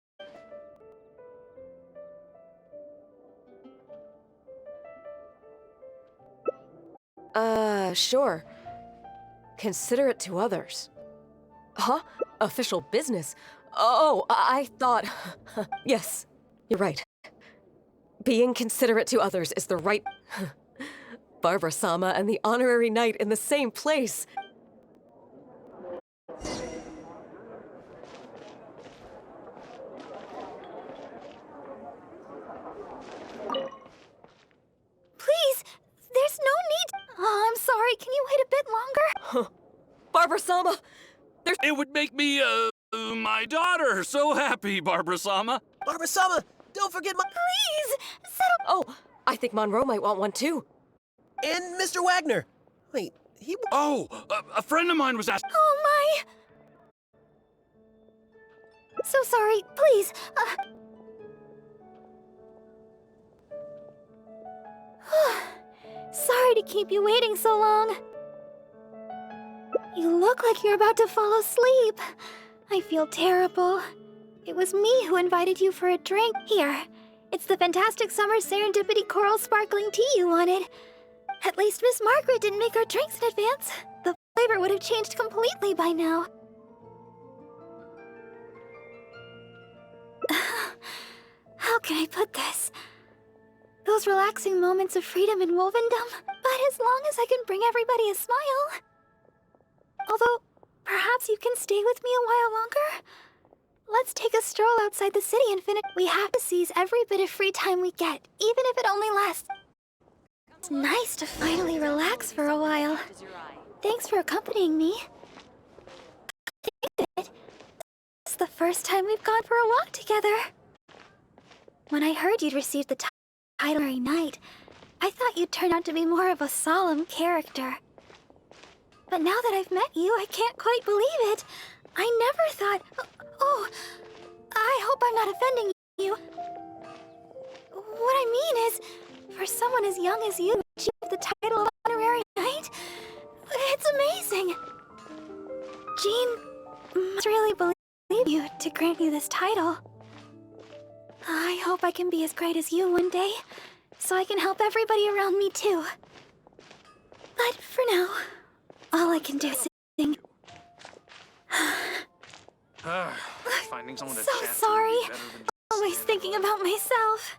Sure. Consider it to others. Huh? Official business? Oh, I thought... Yes, you're right. Being considerate to others is the right... Barbara Sama and the honorary knight in the same place. Please, there's no need... Oh, I'm sorry, can you wait a bit longer? Barbara Sama! It would make me, my daughter so happy, Barbara Sama. Barbara Sama, don't forget my... Please, settle... Oh, I think Monroe might want one too. And Mr. Wagner. Wait, he... Oh, a friend of mine was asking... Oh, my... So sorry, please. Sorry to keep you waiting so long. You look like you're about to fall asleep. I feel terrible. It was me who invited you for a drink. Here, it's the fantastic summer serendipity coral sparkling tea you wanted. At least Miss Margaret didn't make our drinks in advance. The flavor would have changed completely by now. How can I put this? Those relaxing moments of freedom in Wolvendom, but as long as I can bring everybody a smile. Although, perhaps you can stay with me a while longer? Let's take a stroll outside the city and finish. We have to seize every bit of free time we get, even if it only lasts. It's nice to finally relax for a while. Thanks for accompanying me. It's the first time we've gone for a walk together. When I heard you'd received the title Honorary Knight, I thought you'd turn out to be more of a solemn character. But now that I've met you, I can't quite believe it. I never thought... Oh, I hope I'm not offending you. What I mean is, for someone as young as you to achieve the title of Honorary Knight, it's amazing. Jean must really believe you to grant you this title. I hope I can be as great as you one day, so I can help everybody around me too. But for now, all I can do is sing. Finding someone to So chat sorry. to would be better than just Always thinking about myself.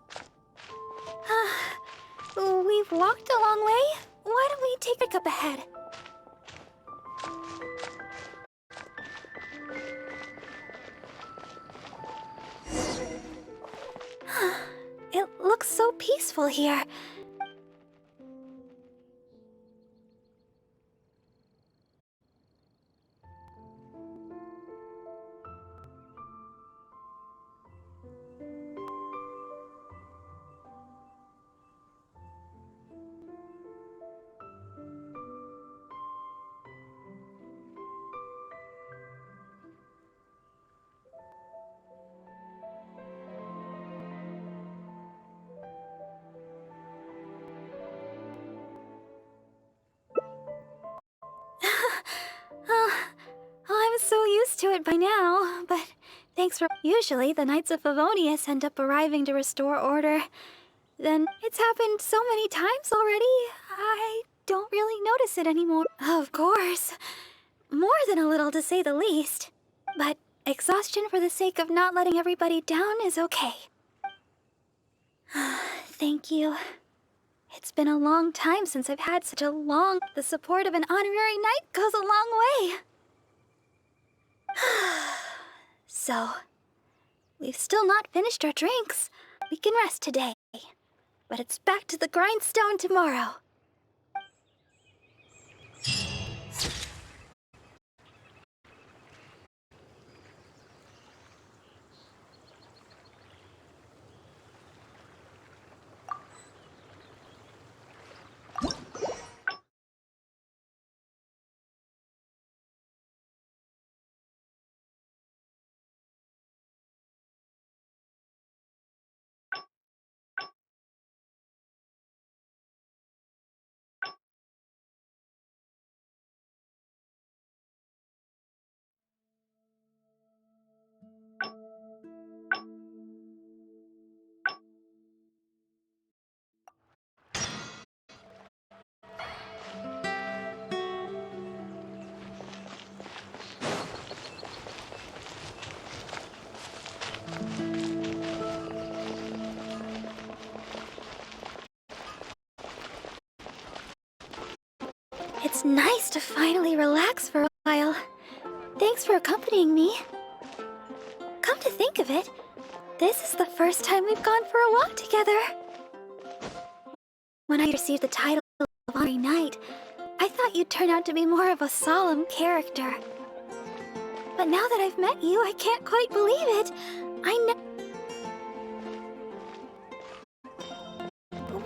We've walked a long way. Why don't we take a cup ahead? It looks so peaceful here. used to it by now, but thanks for... Usually, the Knights of Favonius end up arriving to restore order. Then, it's happened so many times already, I don't really notice it anymore. Of course. More than a little, to say the least. But exhaustion for the sake of not letting everybody down is okay. Thank you. It's been a long time since I've had such a long... The support of an honorary knight goes a long way. So, we've still not finished our drinks. We can rest today. But it's back to the grindstone tomorrow. It's nice to finally relax for a while. Thanks for accompanying me. Come to think of it, this is the first time we've gone for a walk together. When I received the title of Honorary Knight, I thought you'd turn out to be more of a solemn character. But now that I've met you, I can't quite believe it.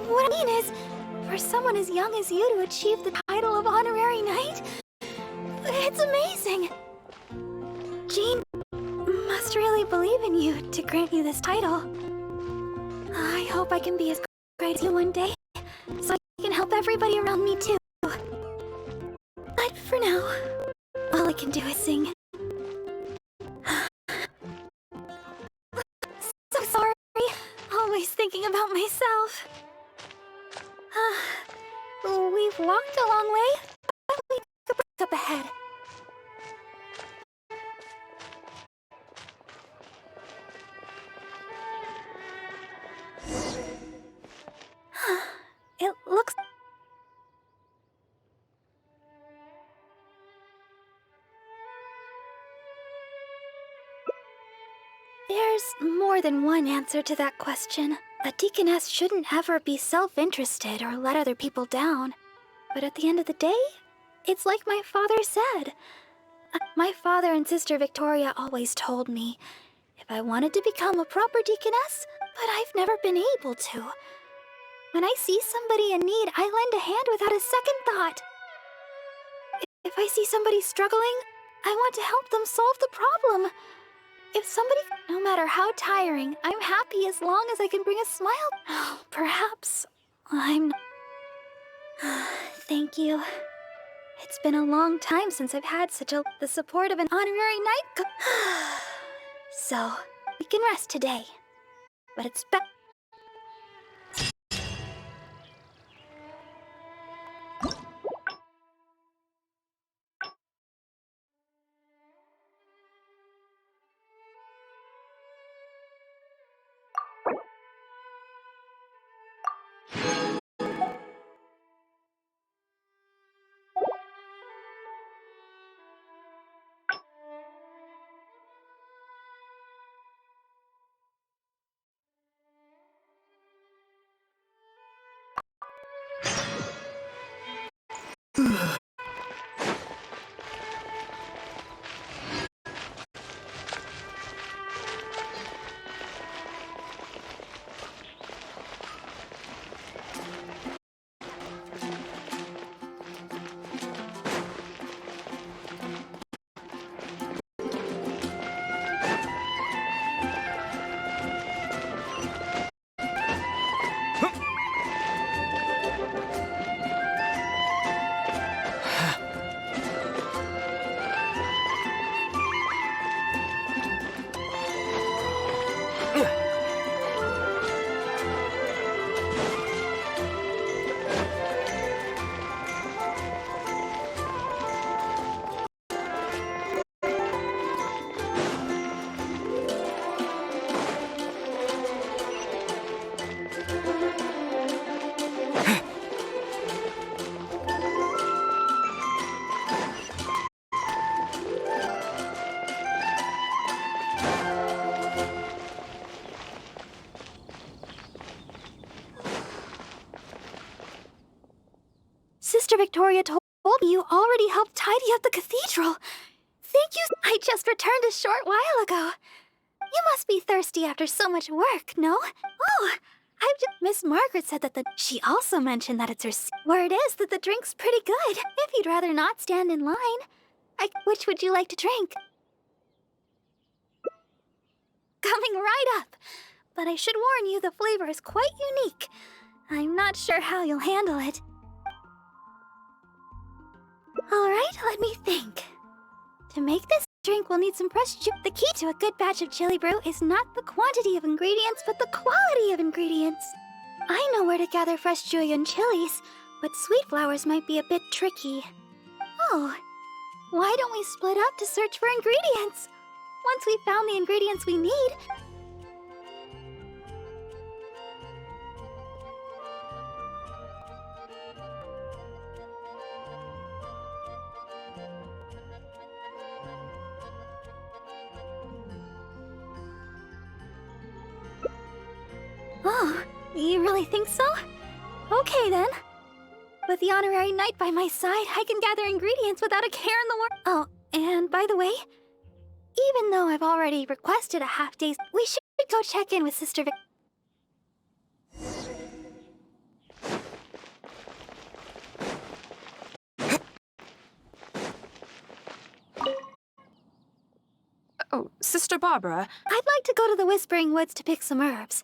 What I mean is, for someone as young as you to achieve the title of Honorary Knight, it's amazing. Jean must really believe in you to grant you this title. I hope I can be as great as you one day, so I can help everybody around me too. But for now, all I can do is sing. So sorry, always thinking about myself. We've walked a long way, but we could break up ahead. It looks... There's more than one answer to that question. A deaconess shouldn't ever be self-interested or let other people down. But at the end of the day, it's like my father said. My father and Sister Victoria always told me if I wanted to become a proper deaconess, but I've never been able to. When I see somebody in need, I lend a hand without a second thought. If I see somebody struggling, I want to help them solve the problem. If somebody, no matter how tiring, I'm happy as long as I can bring a smile. Perhaps I'm... Thank you. It's been a long time since I've had the support of an honorary knight. So, we can rest today. But it's back. Victoria told me you already helped tidy up the cathedral. Thank you. I just returned a short while ago. You must be thirsty after so much work, no? Oh, Miss Margaret said that she also mentioned that it's her word is that the drink's pretty good. If you'd rather not stand in line, which would you like to drink? Coming right up. But I should warn you, the flavor is quite unique. I'm not sure how you'll handle it. Alright, let me think. To make this drink, we'll need some fresh juice. The key to a good batch of chili brew is not the quantity of ingredients, but the quality of ingredients. I know where to gather fresh Julian chilies, but sweet flowers might be a bit tricky. Oh, why don't we split up to search for ingredients? Once we've found the ingredients we need... Oh, you really think so? Okay then. With the honorary knight by my side, I can gather ingredients without a care in the world. Oh, and by the way, even though I've already requested a half-day, we should go check in with Sister Vic. Oh, Sister Barbara. I'd like to go to the Whispering Woods to pick some herbs.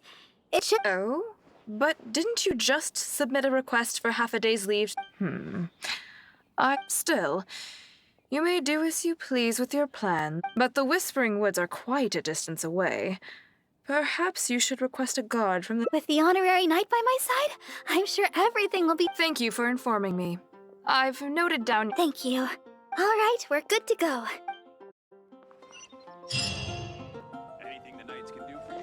It should... Oh? But didn't you just submit a request for half a day's leave? Still, you may do as you please with your plan, but the Whispering Woods are quite a distance away. Perhaps you should request a guard from the... With the honorary knight by my side, I'm sure everything will be... Thank you for informing me. I've noted down... Thank you. All right, we're good to go. Anything the knights can do for you?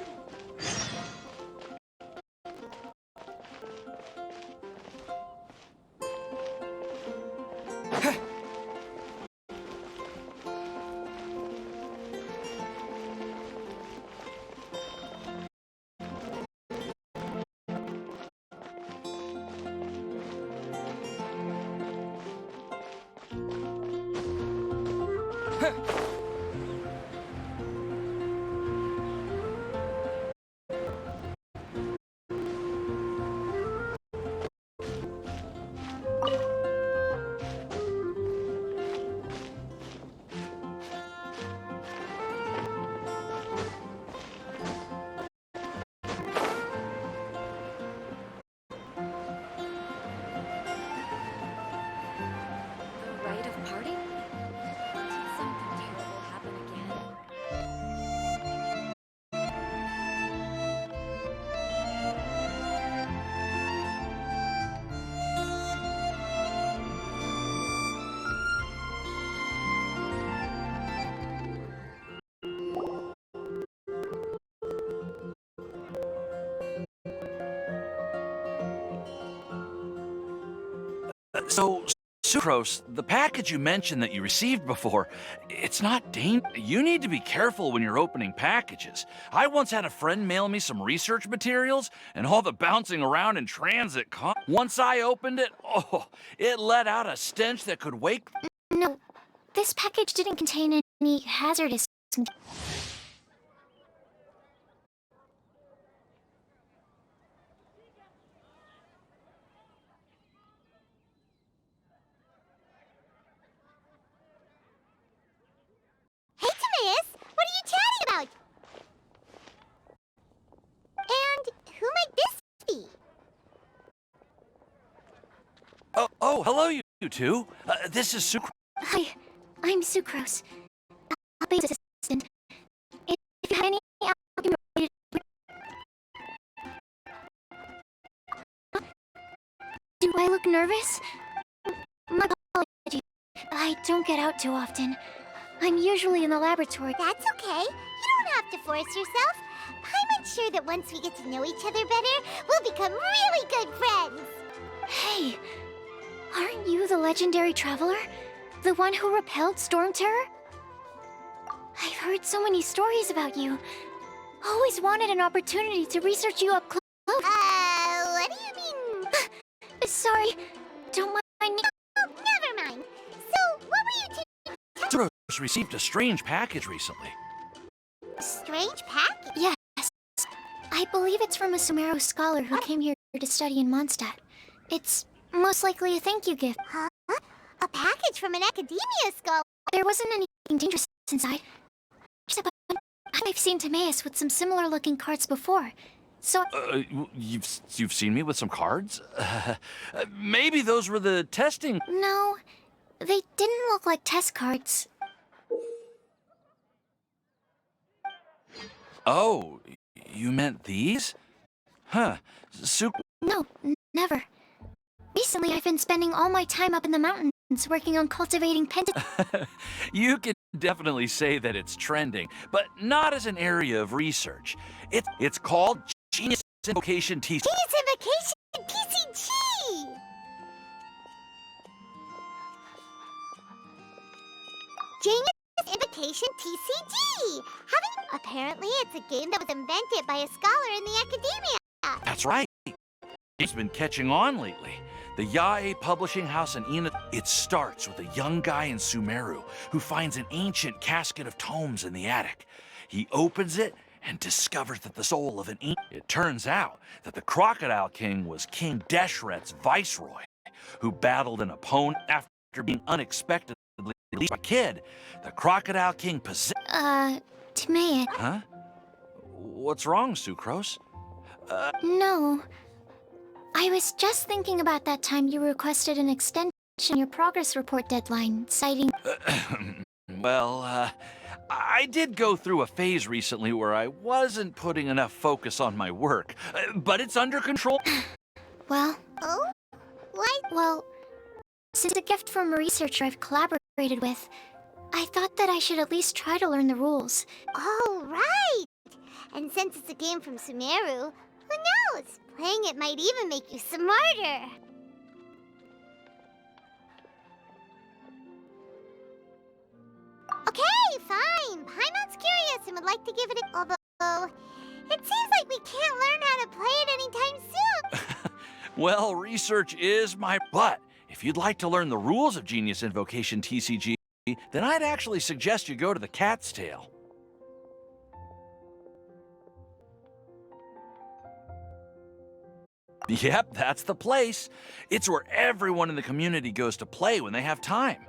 So, Sucrose, the package you mentioned that you received before, it's not dangerous. You need to be careful when you're opening packages. I once had a friend mail me some research materials, and all the bouncing around in transit once I opened it, oh, it let out a stench that could wake... No, this package didn't contain any hazardous... Hey, Timaeus! What are you chatting about? And who might this be? Oh, hello, you two. This is Sucrose. Hi, I'm Sucrose. Albane's assistant. If you have any alchemy-related... Do I look nervous? My apologies. I don't get out too often. I'm usually in the laboratory. That's okay. You don't have to force yourself. I'm sure that once we get to know each other better, we'll become really good friends. Hey, aren't you the legendary traveler? The one who repelled Storm Terror? I've heard so many stories about you. Always wanted an opportunity to research you up close. What do you mean? Sorry, don't mind me. received a strange package recently. Strange package? Yes. I believe it's from a Sumeru scholar who came here to study in Mondstadt. It's most likely a thank you gift. Huh? A package from an academia scholar? There wasn't anything dangerous inside. I've seen Timaeus with some similar looking cards before. So You've seen me with some cards? Maybe those were the testing. no, they didn't look like test cards. Oh, you meant these? Huh. No, never. Recently, I've been spending all my time up in the mountains working on cultivating You could definitely say that it's trending, but not as an area of research. It's called Genius Invocation TCG. Genius Invocation TCG! Genius Invocation TCG! Apparently, it's a game that was invented by a scholar in the academia. That's right. It's been catching on lately. The Yae Publishing House in Ina. It starts with a young guy in Sumeru who finds an ancient casket of tomes in the attic. He opens it and discovers that the soul of an It turns out that the Crocodile King was King Deshret's viceroy, who battled an opponent after being unexpectedly released by a kid. The Crocodile King possessed. Timaeus. Huh? What's wrong, Sucrose? No. I was just thinking about that time you requested an extension on your progress report deadline, citing... Well, I did go through a phase recently where I wasn't putting enough focus on my work, but it's under control. Well... Oh? What? Well, since it's a gift from a researcher I've collaborated with, I thought that I should at least try to learn the rules. Oh, right! And since it's a game from Sumeru, who knows? Playing it might even make you smarter. Okay, fine. Paimon's curious and would like to give it a... Although, it seems like we can't learn how to play it anytime soon. Well, research is my... But if you'd like to learn the rules of Genius Invocation TCG, then I'd actually suggest you go to the Cat's Tail. Yep, that's the place. It's where everyone in the community goes to play when they have time.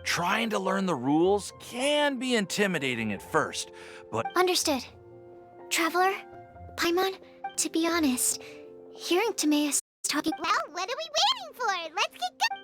Trying to learn the rules can be intimidating at first, but... Understood. Traveler, Paimon, to be honest, hearing Timaeus talking... Well, what are we waiting for? Let's get going!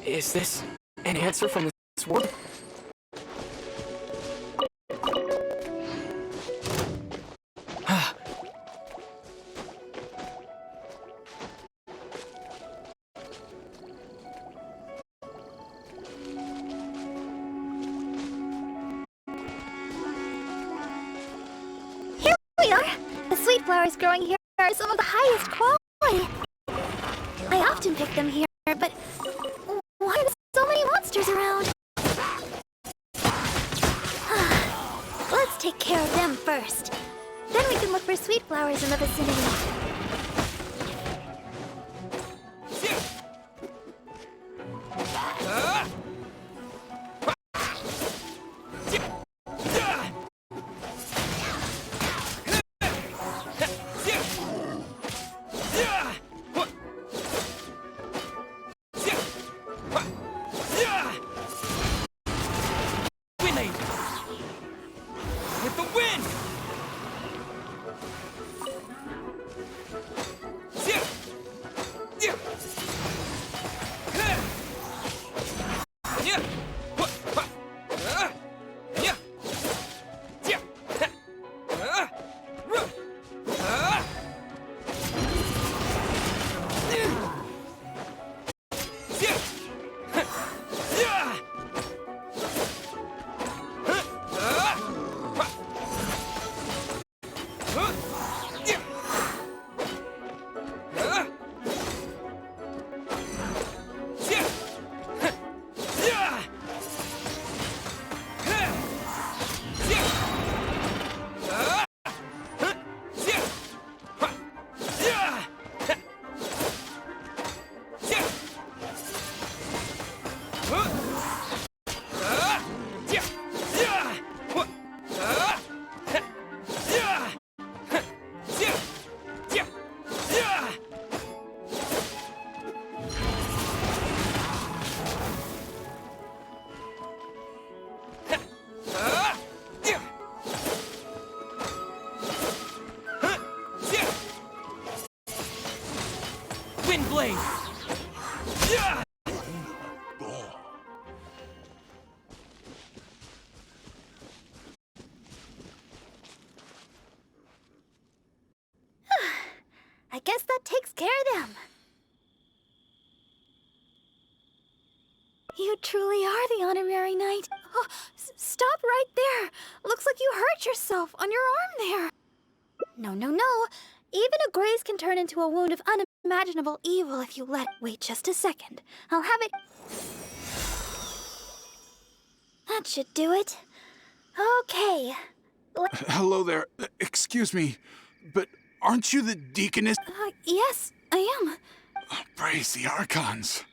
Is this an answer from this world? Here we are! The sweet flowers growing here are some of the highest quality. I often pick them here, but why are there so many monsters around? Let's take care of them first. Then we can look for sweet flowers in the vicinity. blade! I guess that takes care of them. You truly are the honorary knight. Oh, stop right there. Looks like you hurt yourself on your arm there. No, no, no. Even a graze can turn into a wound of unimaginable evil if you let it. Wait just a second. I'll have it. That should do it. Okay. Hello there. Excuse me, but aren't you the deaconess? Yes, I am. Praise the Archons.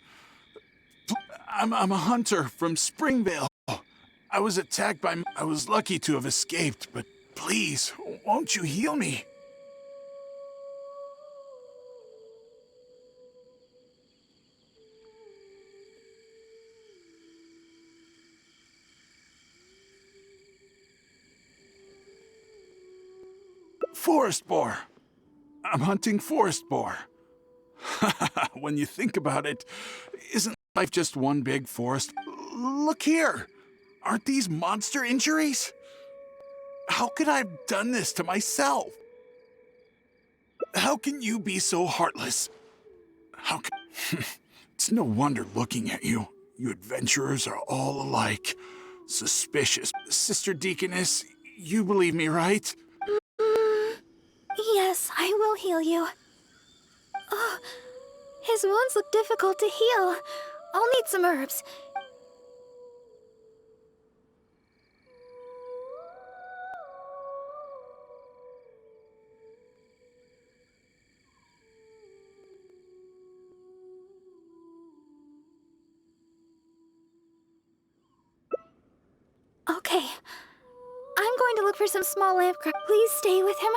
I'm a hunter from Springvale. I was attacked by... I was lucky to have escaped, but please, won't you heal me? Forest boar. I'm hunting forest boar. When you think about it, isn't life just one big forest? Look here. Aren't these monster injuries? How could I have done this to myself? How can you be so heartless? How can... It's no wonder looking at you. You adventurers are all alike. Suspicious. Sister Deaconess, you believe me, right? Yes, I will heal you. Oh, his wounds look difficult to heal. I'll need some herbs. Okay. I'm going to look for some small lamp crack. Please stay with him,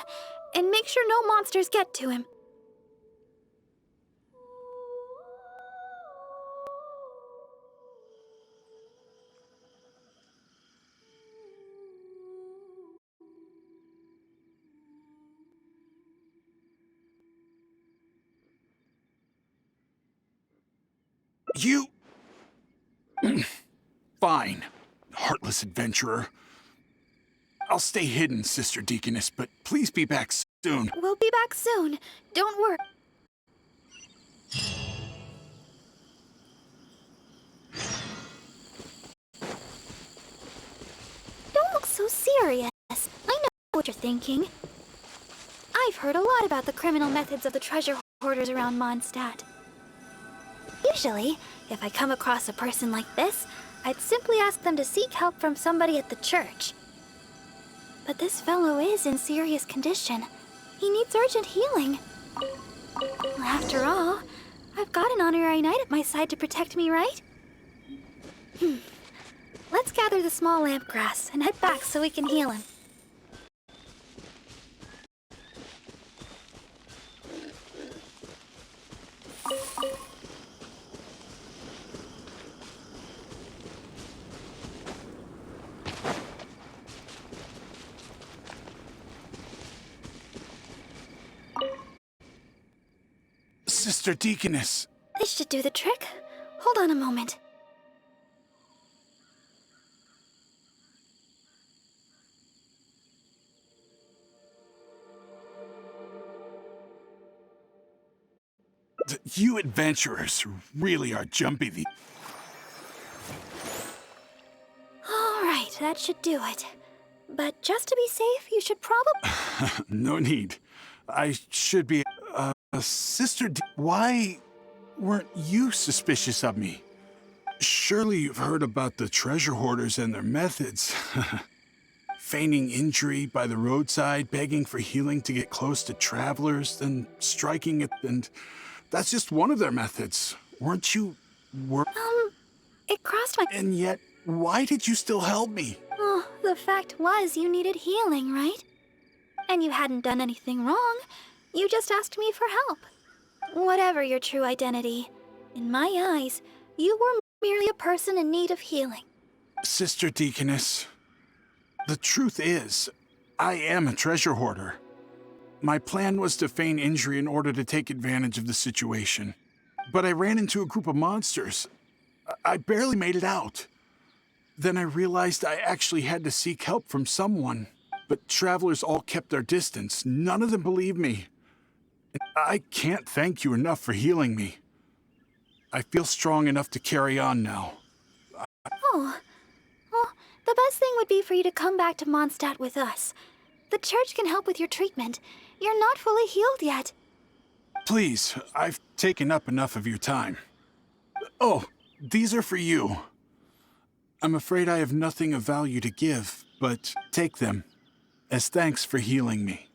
and make sure no monsters get to him. You... Fine, heartless adventurer. I'll stay hidden, Sister Deaconess, but please be back soon. We'll be back soon. Don't worry. Don't look so serious. I know what you're thinking. I've heard a lot about the criminal methods of the treasure hoarders around Mondstadt. Usually, if I come across a person like this, I'd simply ask them to seek help from somebody at the church. But this fellow is in serious condition. He needs urgent healing. After all, I've got an honorary knight at my side to protect me, right? Let's gather the small lamp grass and head back so we can heal him. Sister Deaconess. This should do the trick. Hold on a moment. You adventurers really are jumpy. All right, that should do it. But just to be safe, you should probably... No need. I should be... Sister why weren't you suspicious of me? Surely you've heard about the treasure hoarders and their methods. Feigning injury by the roadside, begging for healing to get close to travelers, then striking it, and that's just one of their methods. Weren't you... It crossed my... And yet, why did you still help me? Oh, the fact was you needed healing, right? And you hadn't done anything wrong. You just asked me for help. Whatever your true identity, in my eyes, you were merely a person in need of healing. Sister Deaconess, the truth is, I am a treasure hoarder. My plan was to feign injury in order to take advantage of the situation. but I ran into a group of monsters. I barely made it out. Then I realized I actually had to seek help from someone. But travelers all kept their distance. None of them believed me. I can't thank you enough for healing me. I feel strong enough to carry on now. Oh, well, the best thing would be for you to come back to Mondstadt with us. The church can help with your treatment. You're not fully healed yet. Please, I've taken up enough of your time. Oh, these are for you. I'm afraid I have nothing of value to give, but take them as thanks for healing me.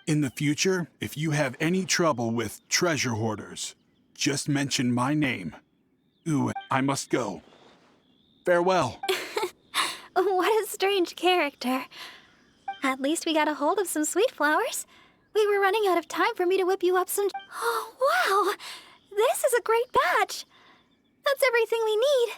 In the future, if you have any trouble with treasure hoarders, just mention my name. Ooh, I must go. Farewell. What a strange character. At least we got a hold of some sweet flowers. We were running out of time for me to whip you up some... Oh, wow! This is a great batch! That's everything we need.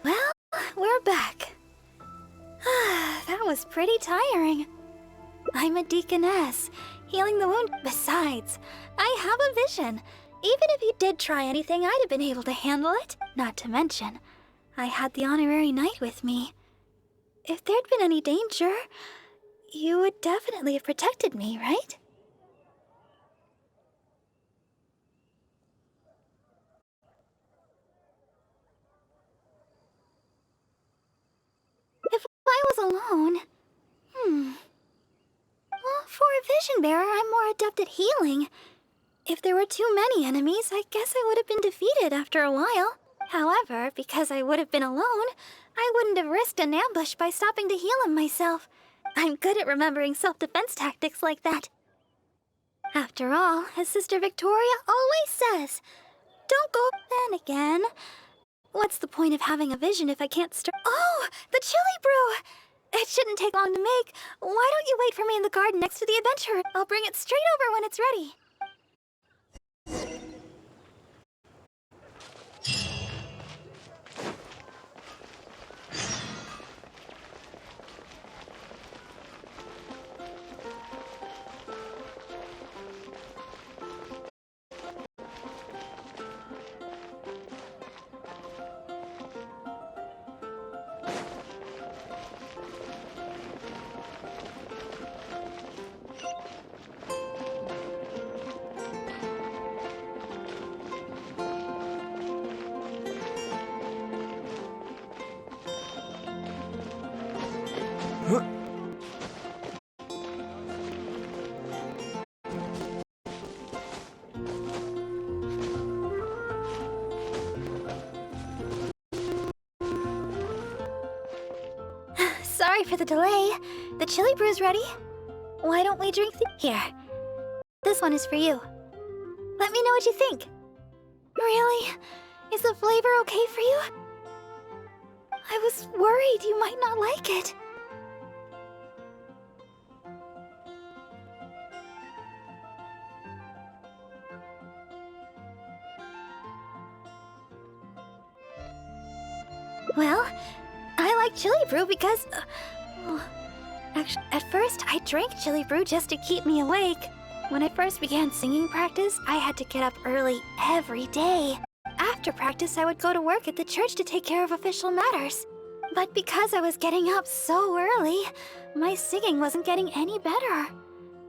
Well, we're back. That was pretty tiring. I'm a deaconess, healing the wound. Besides, I have a vision. Even if you did try anything, I'd have been able to handle it. Not to mention, I had the honorary knight with me. If there'd been any danger, you would definitely have protected me, right? If I was alone... Well, for a vision bearer, I'm more adept at healing. If there were too many enemies, I guess I would have been defeated after a while. However, because I would have been alone, I wouldn't have risked an ambush by stopping to heal him myself. I'm good at remembering self-defense tactics like that. After all, as Sister Victoria always says, don't go... Then again, what's the point of having a vision if I can't Oh, the chili brew! It shouldn't take long to make. Why don't you wait for me in the garden next to the adventurer? I'll bring it straight over when it's ready. Sorry for the delay. The chili brew's ready. Why don't we drink Here. This one is for you. Let me know what you think. Really? Is the flavor okay for you? I was worried you might not like it. Well, I like chili brew because... actually, at first I drank chili brew just to keep me awake. When I first began singing practice, I had to get up early every day. After practice, I would go to work at the church to take care of official matters. But because I was getting up so early, my singing wasn't getting any better.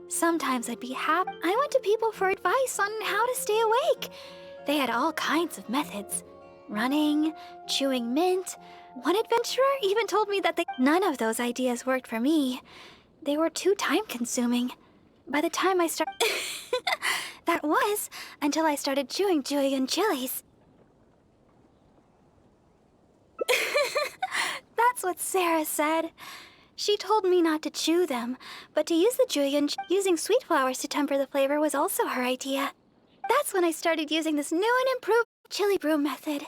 Sometimes I'd be happy. I went to people for advice on how to stay awake. They had all kinds of methods. Running, chewing mint. One adventurer even told me that none of those ideas worked for me. They were too time-consuming. By the time I that was until I started chewing Julian chilies. That's what Sarah said. She told me not to chew them, but to use the Julian. Using sweet flowers to temper the flavor was also her idea. That's when I started using this new and improved chili brew method.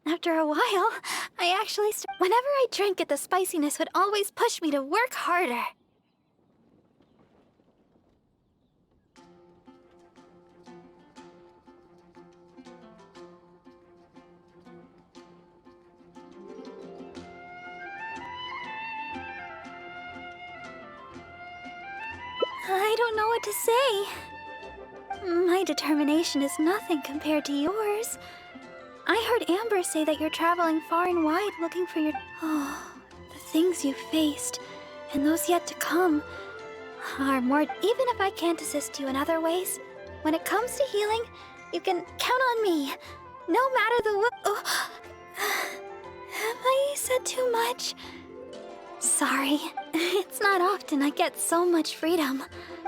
After a while, I actually whenever I drank it, the spiciness would always push me to work harder. I don't know what to say. My determination is nothing compared to yours. I heard Amber say that you're traveling far and wide looking for your... Oh, the things you've faced, and those yet to come, are more... Even if I can't assist you in other ways, when it comes to healing, you can count on me. No matter the... Oh, have I said too much? Sorry. It's not often I get so much freedom.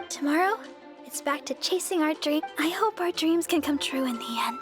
Tomorrow, it's back to chasing our dream. I hope our dreams can come true in the end.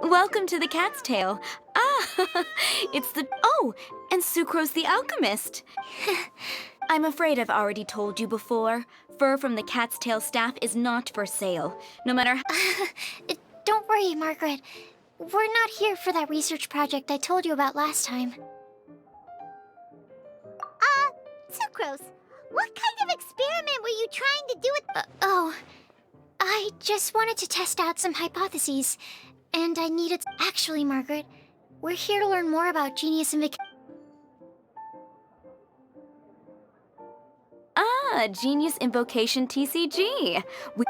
Welcome to the Cat's Tail. Ah, it's the... Oh, and Sucrose the Alchemist. I'm afraid I've already told you before. Fur from the Cat's Tail staff is not for sale, no matter how... Don't worry, Margaret. We're not here for that research project I told you about last time. Sucrose, what kind of experiment were you trying to do with... I just wanted to test out some hypotheses. And I needed... Actually, Margaret, we're here to learn more about Genius Invocation. Genius Invocation TCG.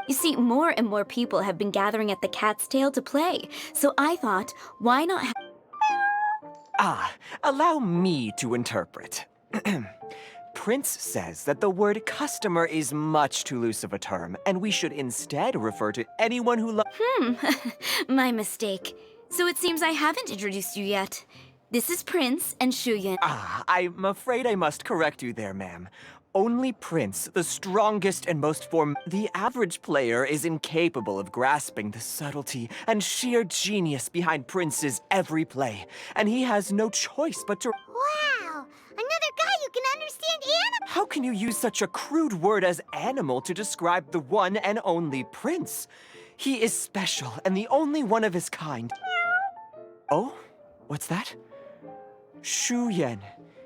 You see, more and more people have been gathering at the Cat's Tail to play, so I thought, why not allow me to interpret. Prince says that the word customer is much too loose of a term, and we should instead refer to anyone who My mistake. So it seems I haven't introduced you yet. This is Prince and Shuyan. I'm afraid I must correct you there, ma'am. Only Prince, the strongest and most the average player is incapable of grasping the subtlety and sheer genius behind Prince's every play, and he has no choice but to— Wow! Another guy who can understand animals! How can you use such a crude word as animal to describe the one and only Prince? He is special and the only one of his kind. Oh? What's that? Shu Yen.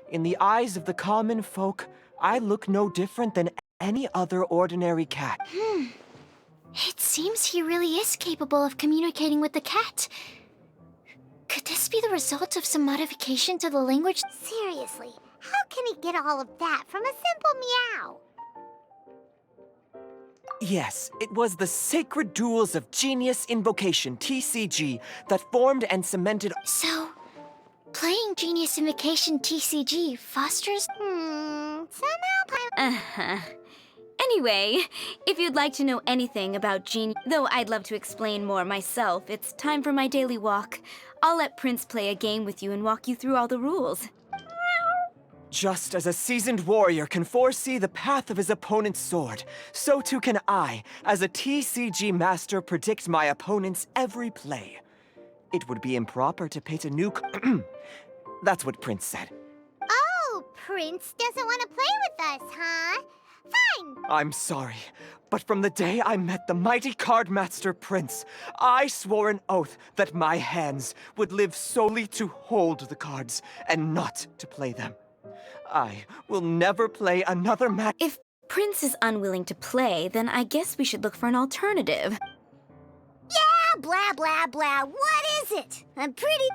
In the eyes of the common folk, I look no different than any other ordinary cat. It seems he really is capable of communicating with the cat. Could this be the result of some modification to the language? Seriously, how can he get all of that from a simple meow? Yes, it was the Sacred Duels of Genius Invocation, TCG, that formed and cemented— So, playing Genius Invocation TCG fosters? Somehow Anyway, if you'd like to know anything about Genius, though I'd love to explain more myself, it's time for my daily walk. I'll let Prince play a game with you and walk you through all the rules. Just as a seasoned warrior can foresee the path of his opponent's sword, so too can I, as a TCG master, predict my opponent's every play. It would be improper to pit a new— That's what Prince said. Oh, Prince doesn't want to play with us, huh? Fine! I'm sorry, but from the day I met the mighty cardmaster Prince, I swore an oath that my hands would live solely to hold the cards and not to play them. I will never play another match. If Prince is unwilling to play, then I guess we should look for an alternative. Yeah, blah, blah, blah. What is it? I'm pretty...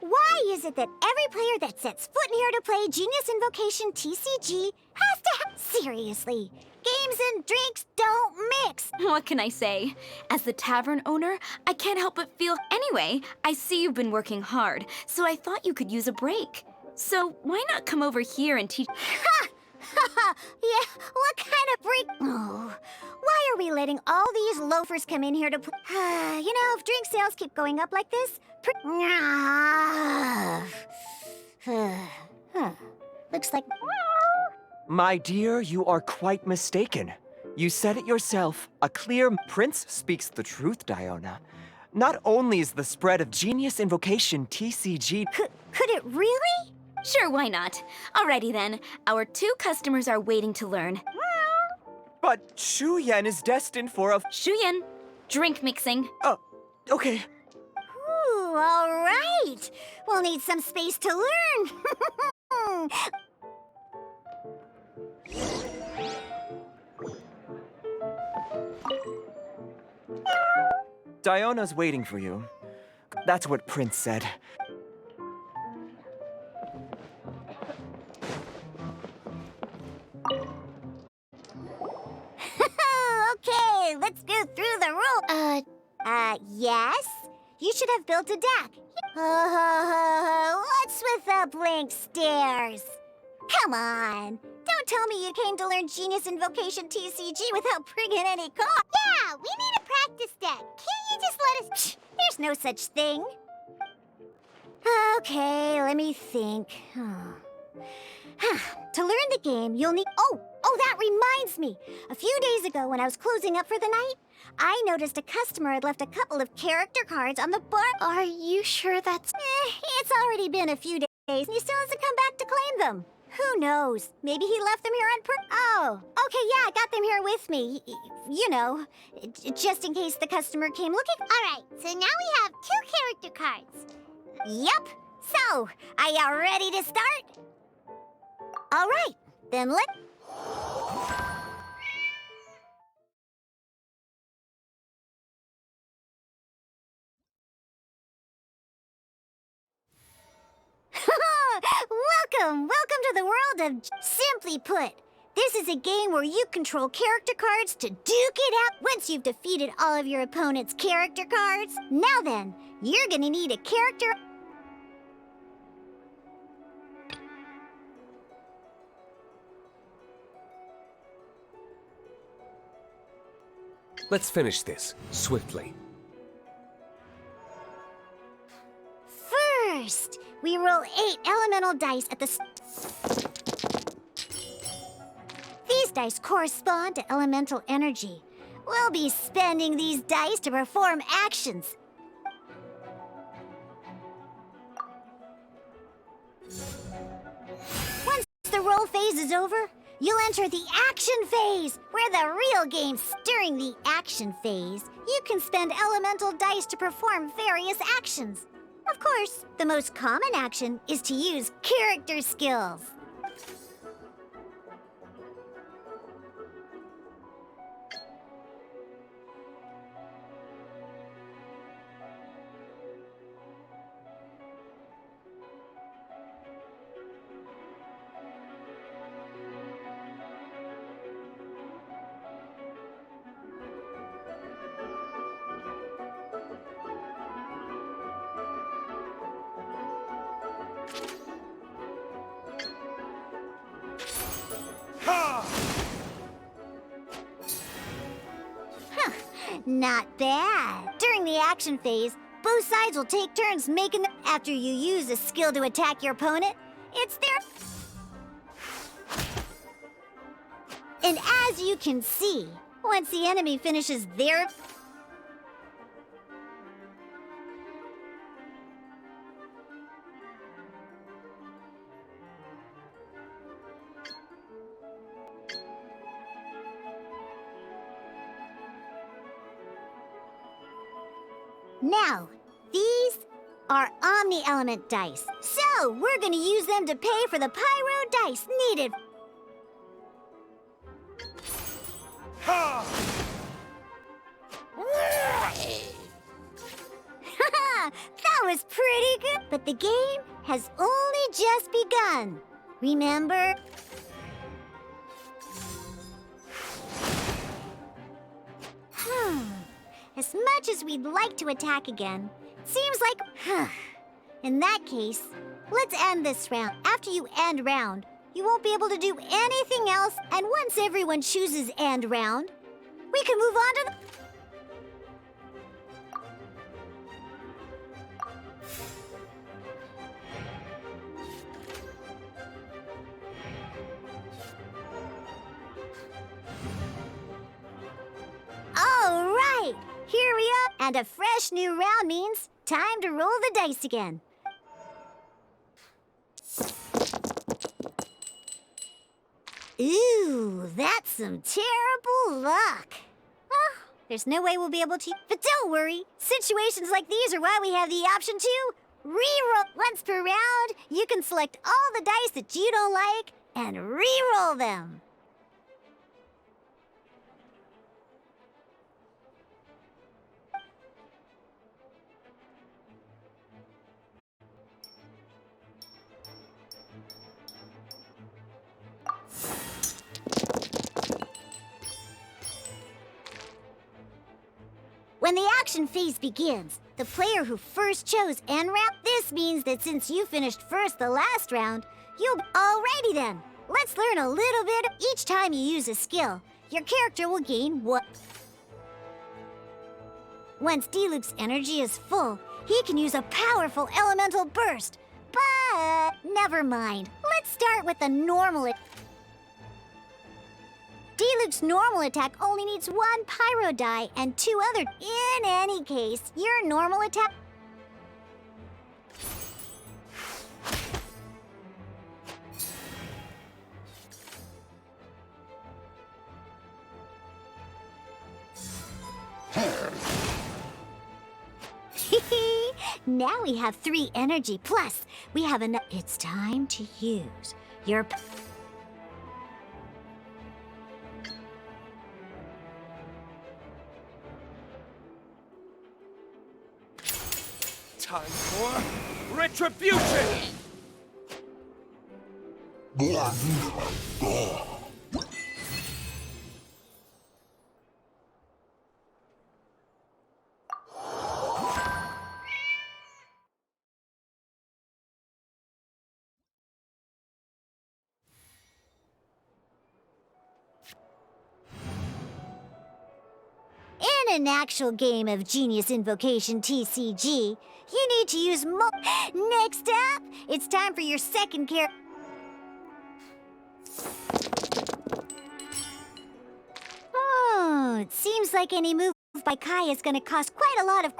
Why is it that every player that sets foot in here to play Genius Invocation TCG has to have... Seriously, games and drinks don't mix. What can I say? As the tavern owner, I can't help but feel... Anyway, I see you've been working hard, so I thought you could use a break. So why not come over here and teach... Ha! Yeah, what kind of break? Oh, why are we letting all these loafers come in here to play? You know, if drink sales keep going up like this, looks like... My dear, you are quite mistaken. You said it yourself. A clear Prince speaks the truth, Diona. Not only is the spread of Genius Invocation TCG... Could it really? Sure, why not? Alrighty then. Our 2 customers are waiting to learn. But Shu Yen is destined for a... Shu Yen, drink mixing. Oh, okay. Ooh, all right. We'll need some space to learn. Diona's waiting for you. That's what Prince said. Okay, let's go through the rules. Yes? You should have built a deck. What's with the blank stares? Come on. Don't tell me you came to learn Genius Invocation TCG without bringing any cards. Yeah, we need a practice deck. Can't you just let us... There's no such thing. Okay, let me think. To learn the game, you'll need... Oh, that reminds me. A few days ago, when I was closing up for the night, I noticed a customer had left a couple of character cards on the bar. Are you sure that's... It's already been a few days, and he still hasn't come back to claim them. Who knows? Maybe he left them here on Oh, okay, yeah, I got them here with me. You know, just in case the customer came looking. All right, so now we have 2 character cards. Yep. So, are you ready to start? All right, then let... Welcome to the world of... Simply put, This is a game where you control character cards to duke it out once you've defeated all of your opponent's character cards. Now then, you're gonna need a character... Let's finish this, swiftly. First, we roll 8 elemental dice at the... These dice correspond to elemental energy. We'll be spending these dice to perform actions. Once the roll phase is over, you'll enter the action phase, where the real game's during the action phase. You can spend elemental dice to perform various actions. Of course, the most common action is to use character skills. Not bad. During the action phase, both sides will take turns making them. After you use a skill to attack your opponent, it's their... And as you can see, once the enemy finishes their... Now, these are Omni-Element dice. So, we're gonna use them to pay for the Pyro dice needed. That was pretty good. But the game has only just begun. Remember? As much as we'd like to attack again, it seems like... In that case, let's end this round. After you end round, you won't be able to do anything else, and once everyone chooses end round, we can move on to the... All right! Here we are, and a fresh new round means time to roll the dice again. Ooh, that's some terrible luck. Oh, there's no way we'll be able to... But don't worry, situations like these are why we have the option to re-roll. Once per round, you can select all the dice that you don't like and re-roll them. When the action phase begins, the player who first chose end round, this means that since you finished first the last round, you'll... Alrighty then, let's learn a little bit. Each time you use a skill, your character will gain what... Once D-Loop's energy is full, he can use a powerful elemental burst. But never mind, let's start with the normal... D-Luke's normal attack only needs 1 Pyro die and 2 other... In any case, your normal attack... Now we have 3 energy, plus we have enough... It's time to use your... Time for retribution! In an actual game of Genius Invocation TCG, you need to use Next up, it's time for your second character. Oh, it seems like any move by Kai is gonna cost quite a lot of...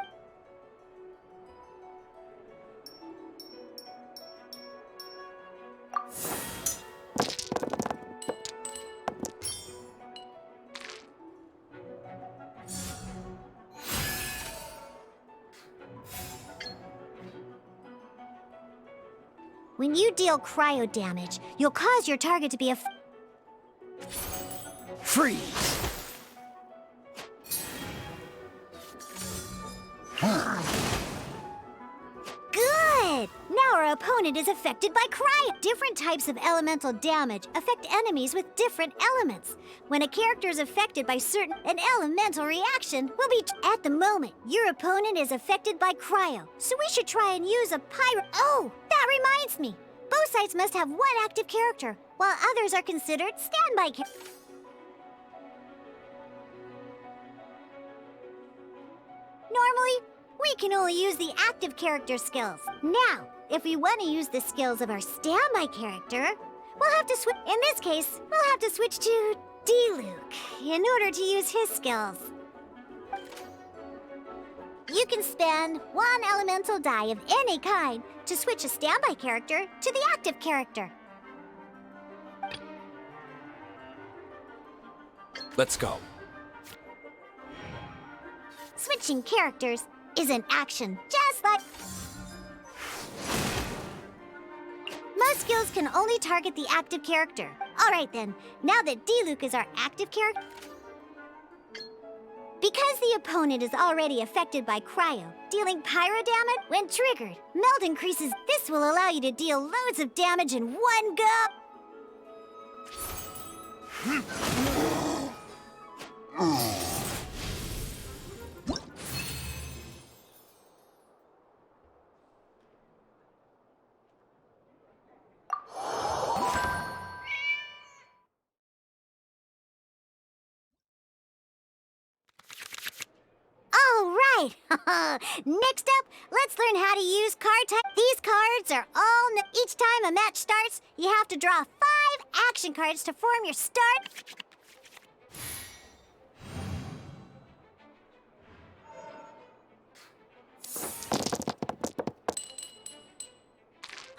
When you deal cryo damage, you'll cause your target to be Freeze! Good! Now our opponent is affected by cryo. Different types of elemental damage affect enemies with different elements. When a character is affected by an elemental reaction will be... At the moment, your opponent is affected by cryo, so we should try and use a pyro... Oh, that reminds me! Both sides must have one active character, while others are considered standby characters. Normally, we can only use the active character skills. Now, if we want to use the skills of our standby character, we'll have to switch. In this case, we'll have to switch to D-Luke in order to use his skills. You can spend one elemental die of any kind to switch a standby character to the active character. Let's go. Switching characters is an action, just like... Most skills can only target the active character. Alright then, now that D-Luke is our active character... Because the opponent is already affected by cryo, dealing pyro damage, when triggered, melt increases. This will allow you to deal loads of damage in one go! Next up, let's learn how to use card type. These cards are all... Each time a match starts, you have to draw 5 action cards to form your start.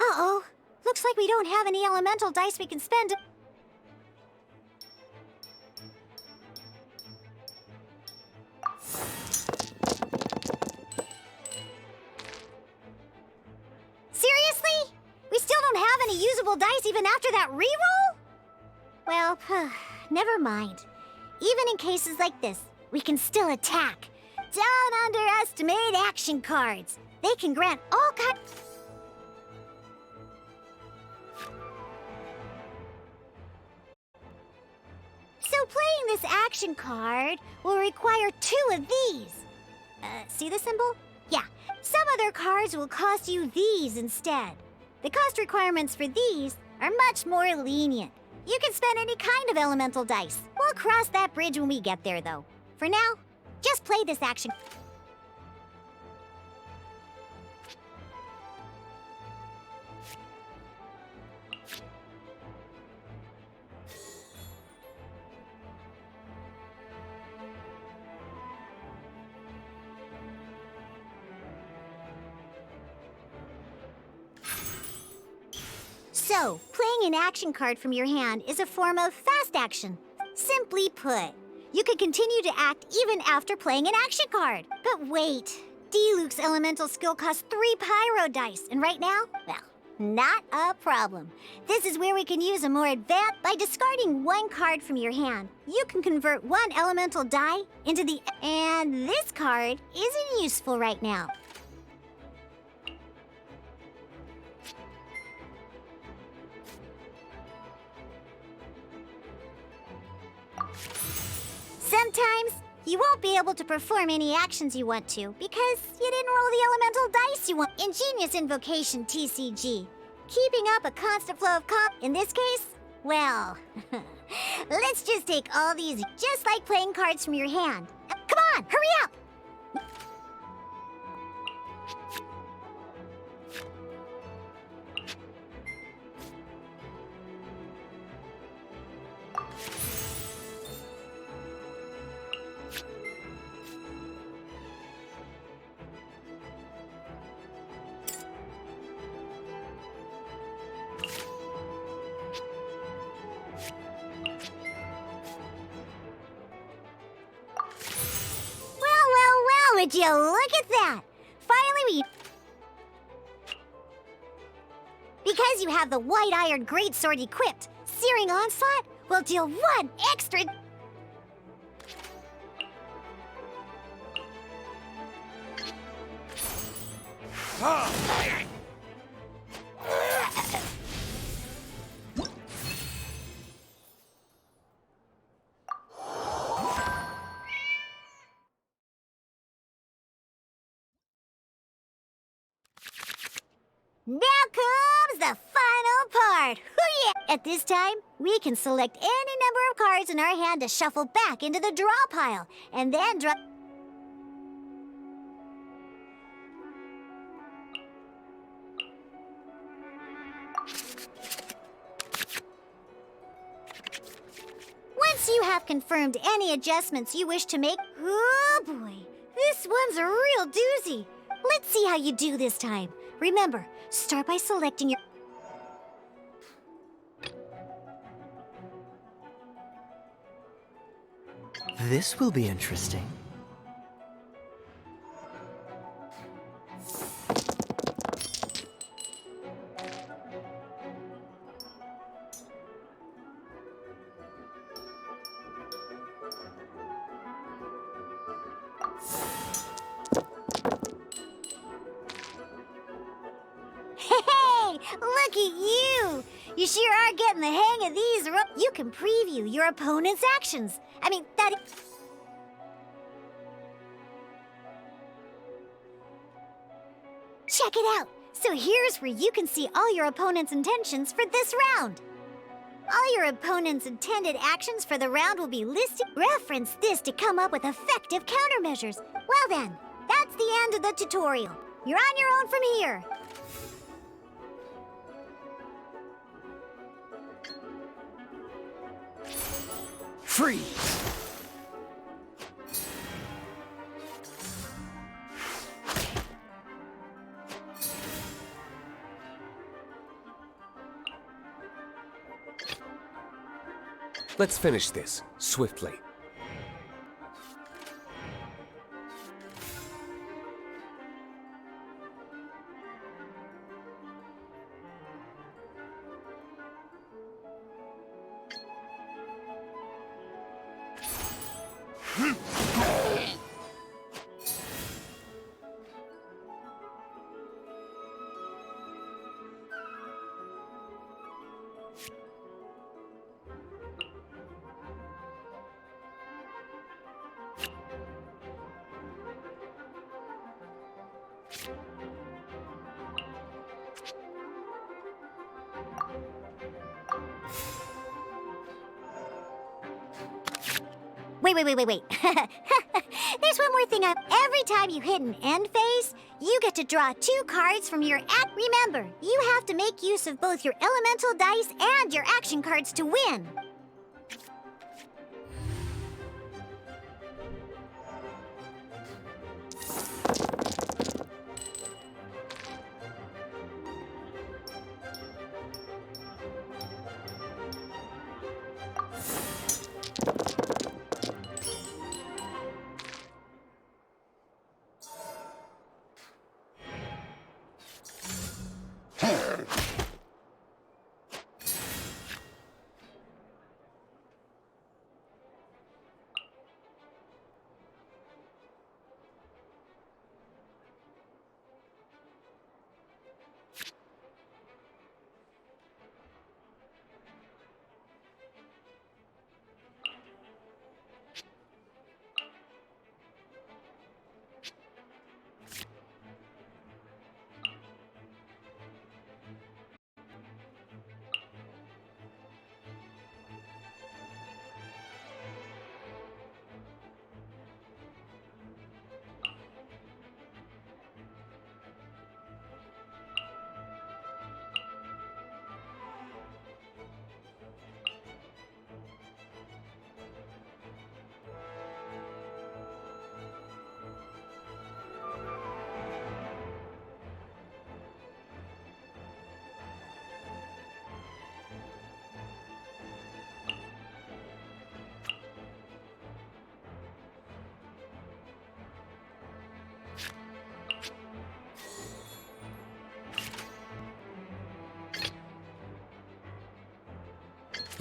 Uh-oh. Looks like we don't have any elemental dice we can spend. Seriously? We still don't have any usable dice even after that reroll? Well, never mind. Even in cases like this, we can still attack. Don't underestimate action cards. They can grant all kinds... So playing this action card will require 2 of these. See the symbol? Yeah. Some other cards will cost you these instead. The cost requirements for these are much more lenient. You can spend any kind of elemental dice. We'll cross that bridge when we get there, though. For now, just play this action. So, playing an action card from your hand is a form of fast action. Simply put, you can continue to act even after playing an action card. But wait, D-Luke's elemental skill costs 3 pyro dice, and right now, well, not a problem. This is where we can use a more advanced... By discarding 1 card from your hand, you can convert 1 elemental die into the... And this card isn't useful right now. Sometimes, you won't be able to perform any actions you want to because you didn't roll the elemental dice you want. Ingenious Invocation TCG. Keeping up a constant flow of in this case, well, let's just take all these, just like playing cards from your hand. Come on, hurry up! Would you look at that? Finally we... Because you have the white iron greatsword equipped, Searing Onslaught will deal 1 extra... Now comes the final part! Hoo-yeah! At this time, we can select any number of cards in our hand to shuffle back into the draw pile, and then draw... Once you have confirmed any adjustments you wish to make... Oh boy, this one's a real doozy. Let's see how you do this time. Remember, start by selecting your... This will be interesting. Hey, look at you! You sure are getting the hang of these. You can preview your opponent's actions. I mean, that... Check it out! So here's where you can see all your opponent's intentions for this round. All your opponent's intended actions for the round will be listed. Reference this to come up with effective countermeasures. Well then, that's the end of the tutorial. You're on your own from here. Freeze! Let's finish this swiftly. Wait. There's one more thing. Every time you hit an end phase, you get to draw 2 cards from your act. Remember, you have to make use of both your elemental dice and your action cards to win.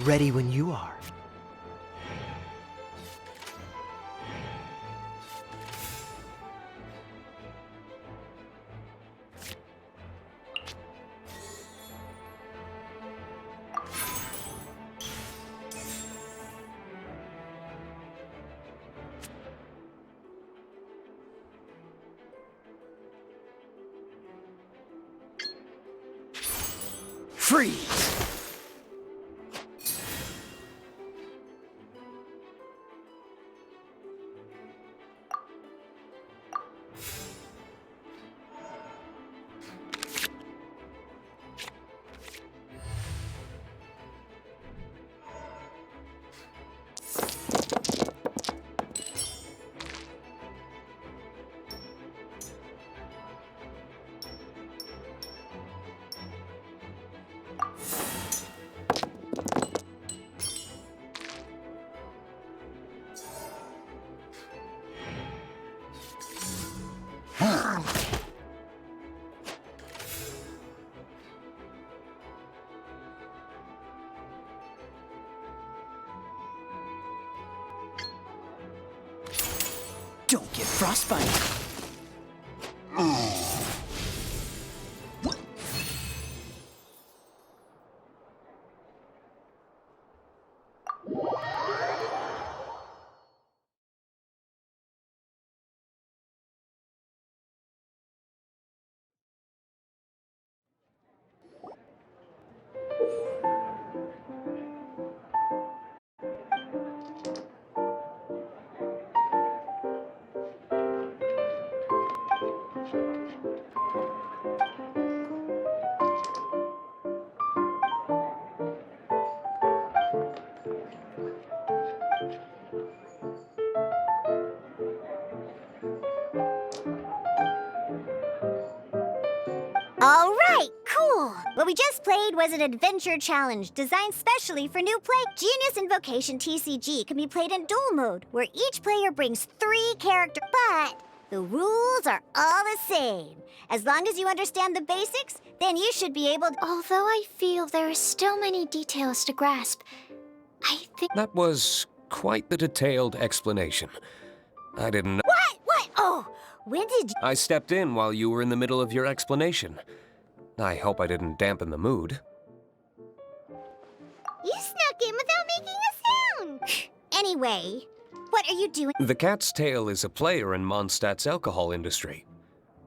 Ready when you are. Freeze! Don't get frostbite. All right, cool. What we just played was an adventure challenge designed specially for new play. Genius Invocation TCG can be played in duel mode, where each player brings 3 characters, but the rules are all the same. As long as you understand the basics, then you should be able to... Although I feel there are still many details to grasp, I think... That was quite the detailed explanation. I didn't know. What? Oh, when did you... I stepped in while you were in the middle of your explanation. I hope I didn't dampen the mood. You snuck in without making a sound. Anyway, what are you doing? The Cat's Tail is a player in Mondstadt's alcohol industry.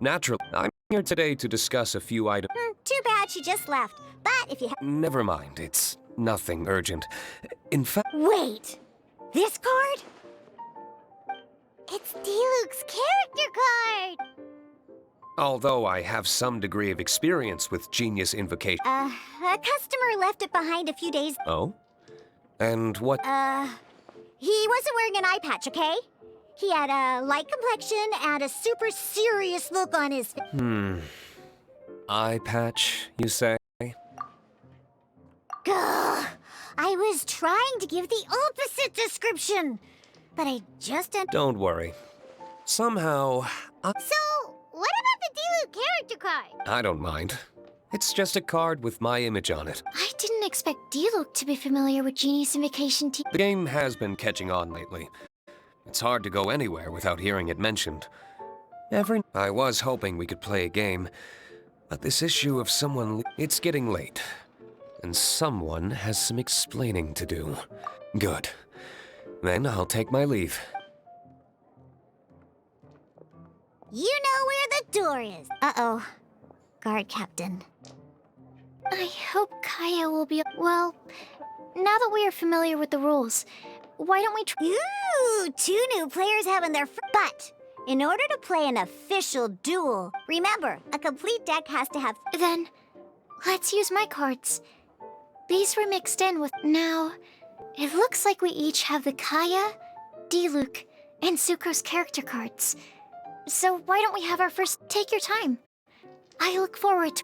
Naturally, I'm here today to discuss a few items. Too bad she just left. But if you have... Never mind, it's nothing urgent. In fact... Wait! This card? It's D-Luke's character card! Although I have some degree of experience with Genius Invocation. A customer left it behind a few days... Oh? And what... He wasn't wearing an eye patch, okay? He had a light complexion and a super serious look on his face. Eye patch, you say? Gah! I was trying to give the opposite description, but I just... Don't worry. Somehow... So, what about the D-Luke character card? I don't mind. It's just a card with my image on it. I didn't expect D-Luke to be familiar with Genius Invocation T. The game has been catching on lately. It's hard to go anywhere without hearing it mentioned. I was hoping we could play a game, but this issue of someone... It's getting late, and someone has some explaining to do. Good. Then I'll take my leave. You know where the door is. Uh-oh. Guard captain. I hope Kaya will be... Well, now that we are familiar with the rules, why don't we try... Ooh, 2 new players having their... But, in order to play an official duel, remember, a complete deck has to have... Then, let's use my cards. These were mixed in with... Now, it looks like we each have the Kaya, D-Luke, and Sucrose character cards. So why don't we have our first... Take your time. I look forward to...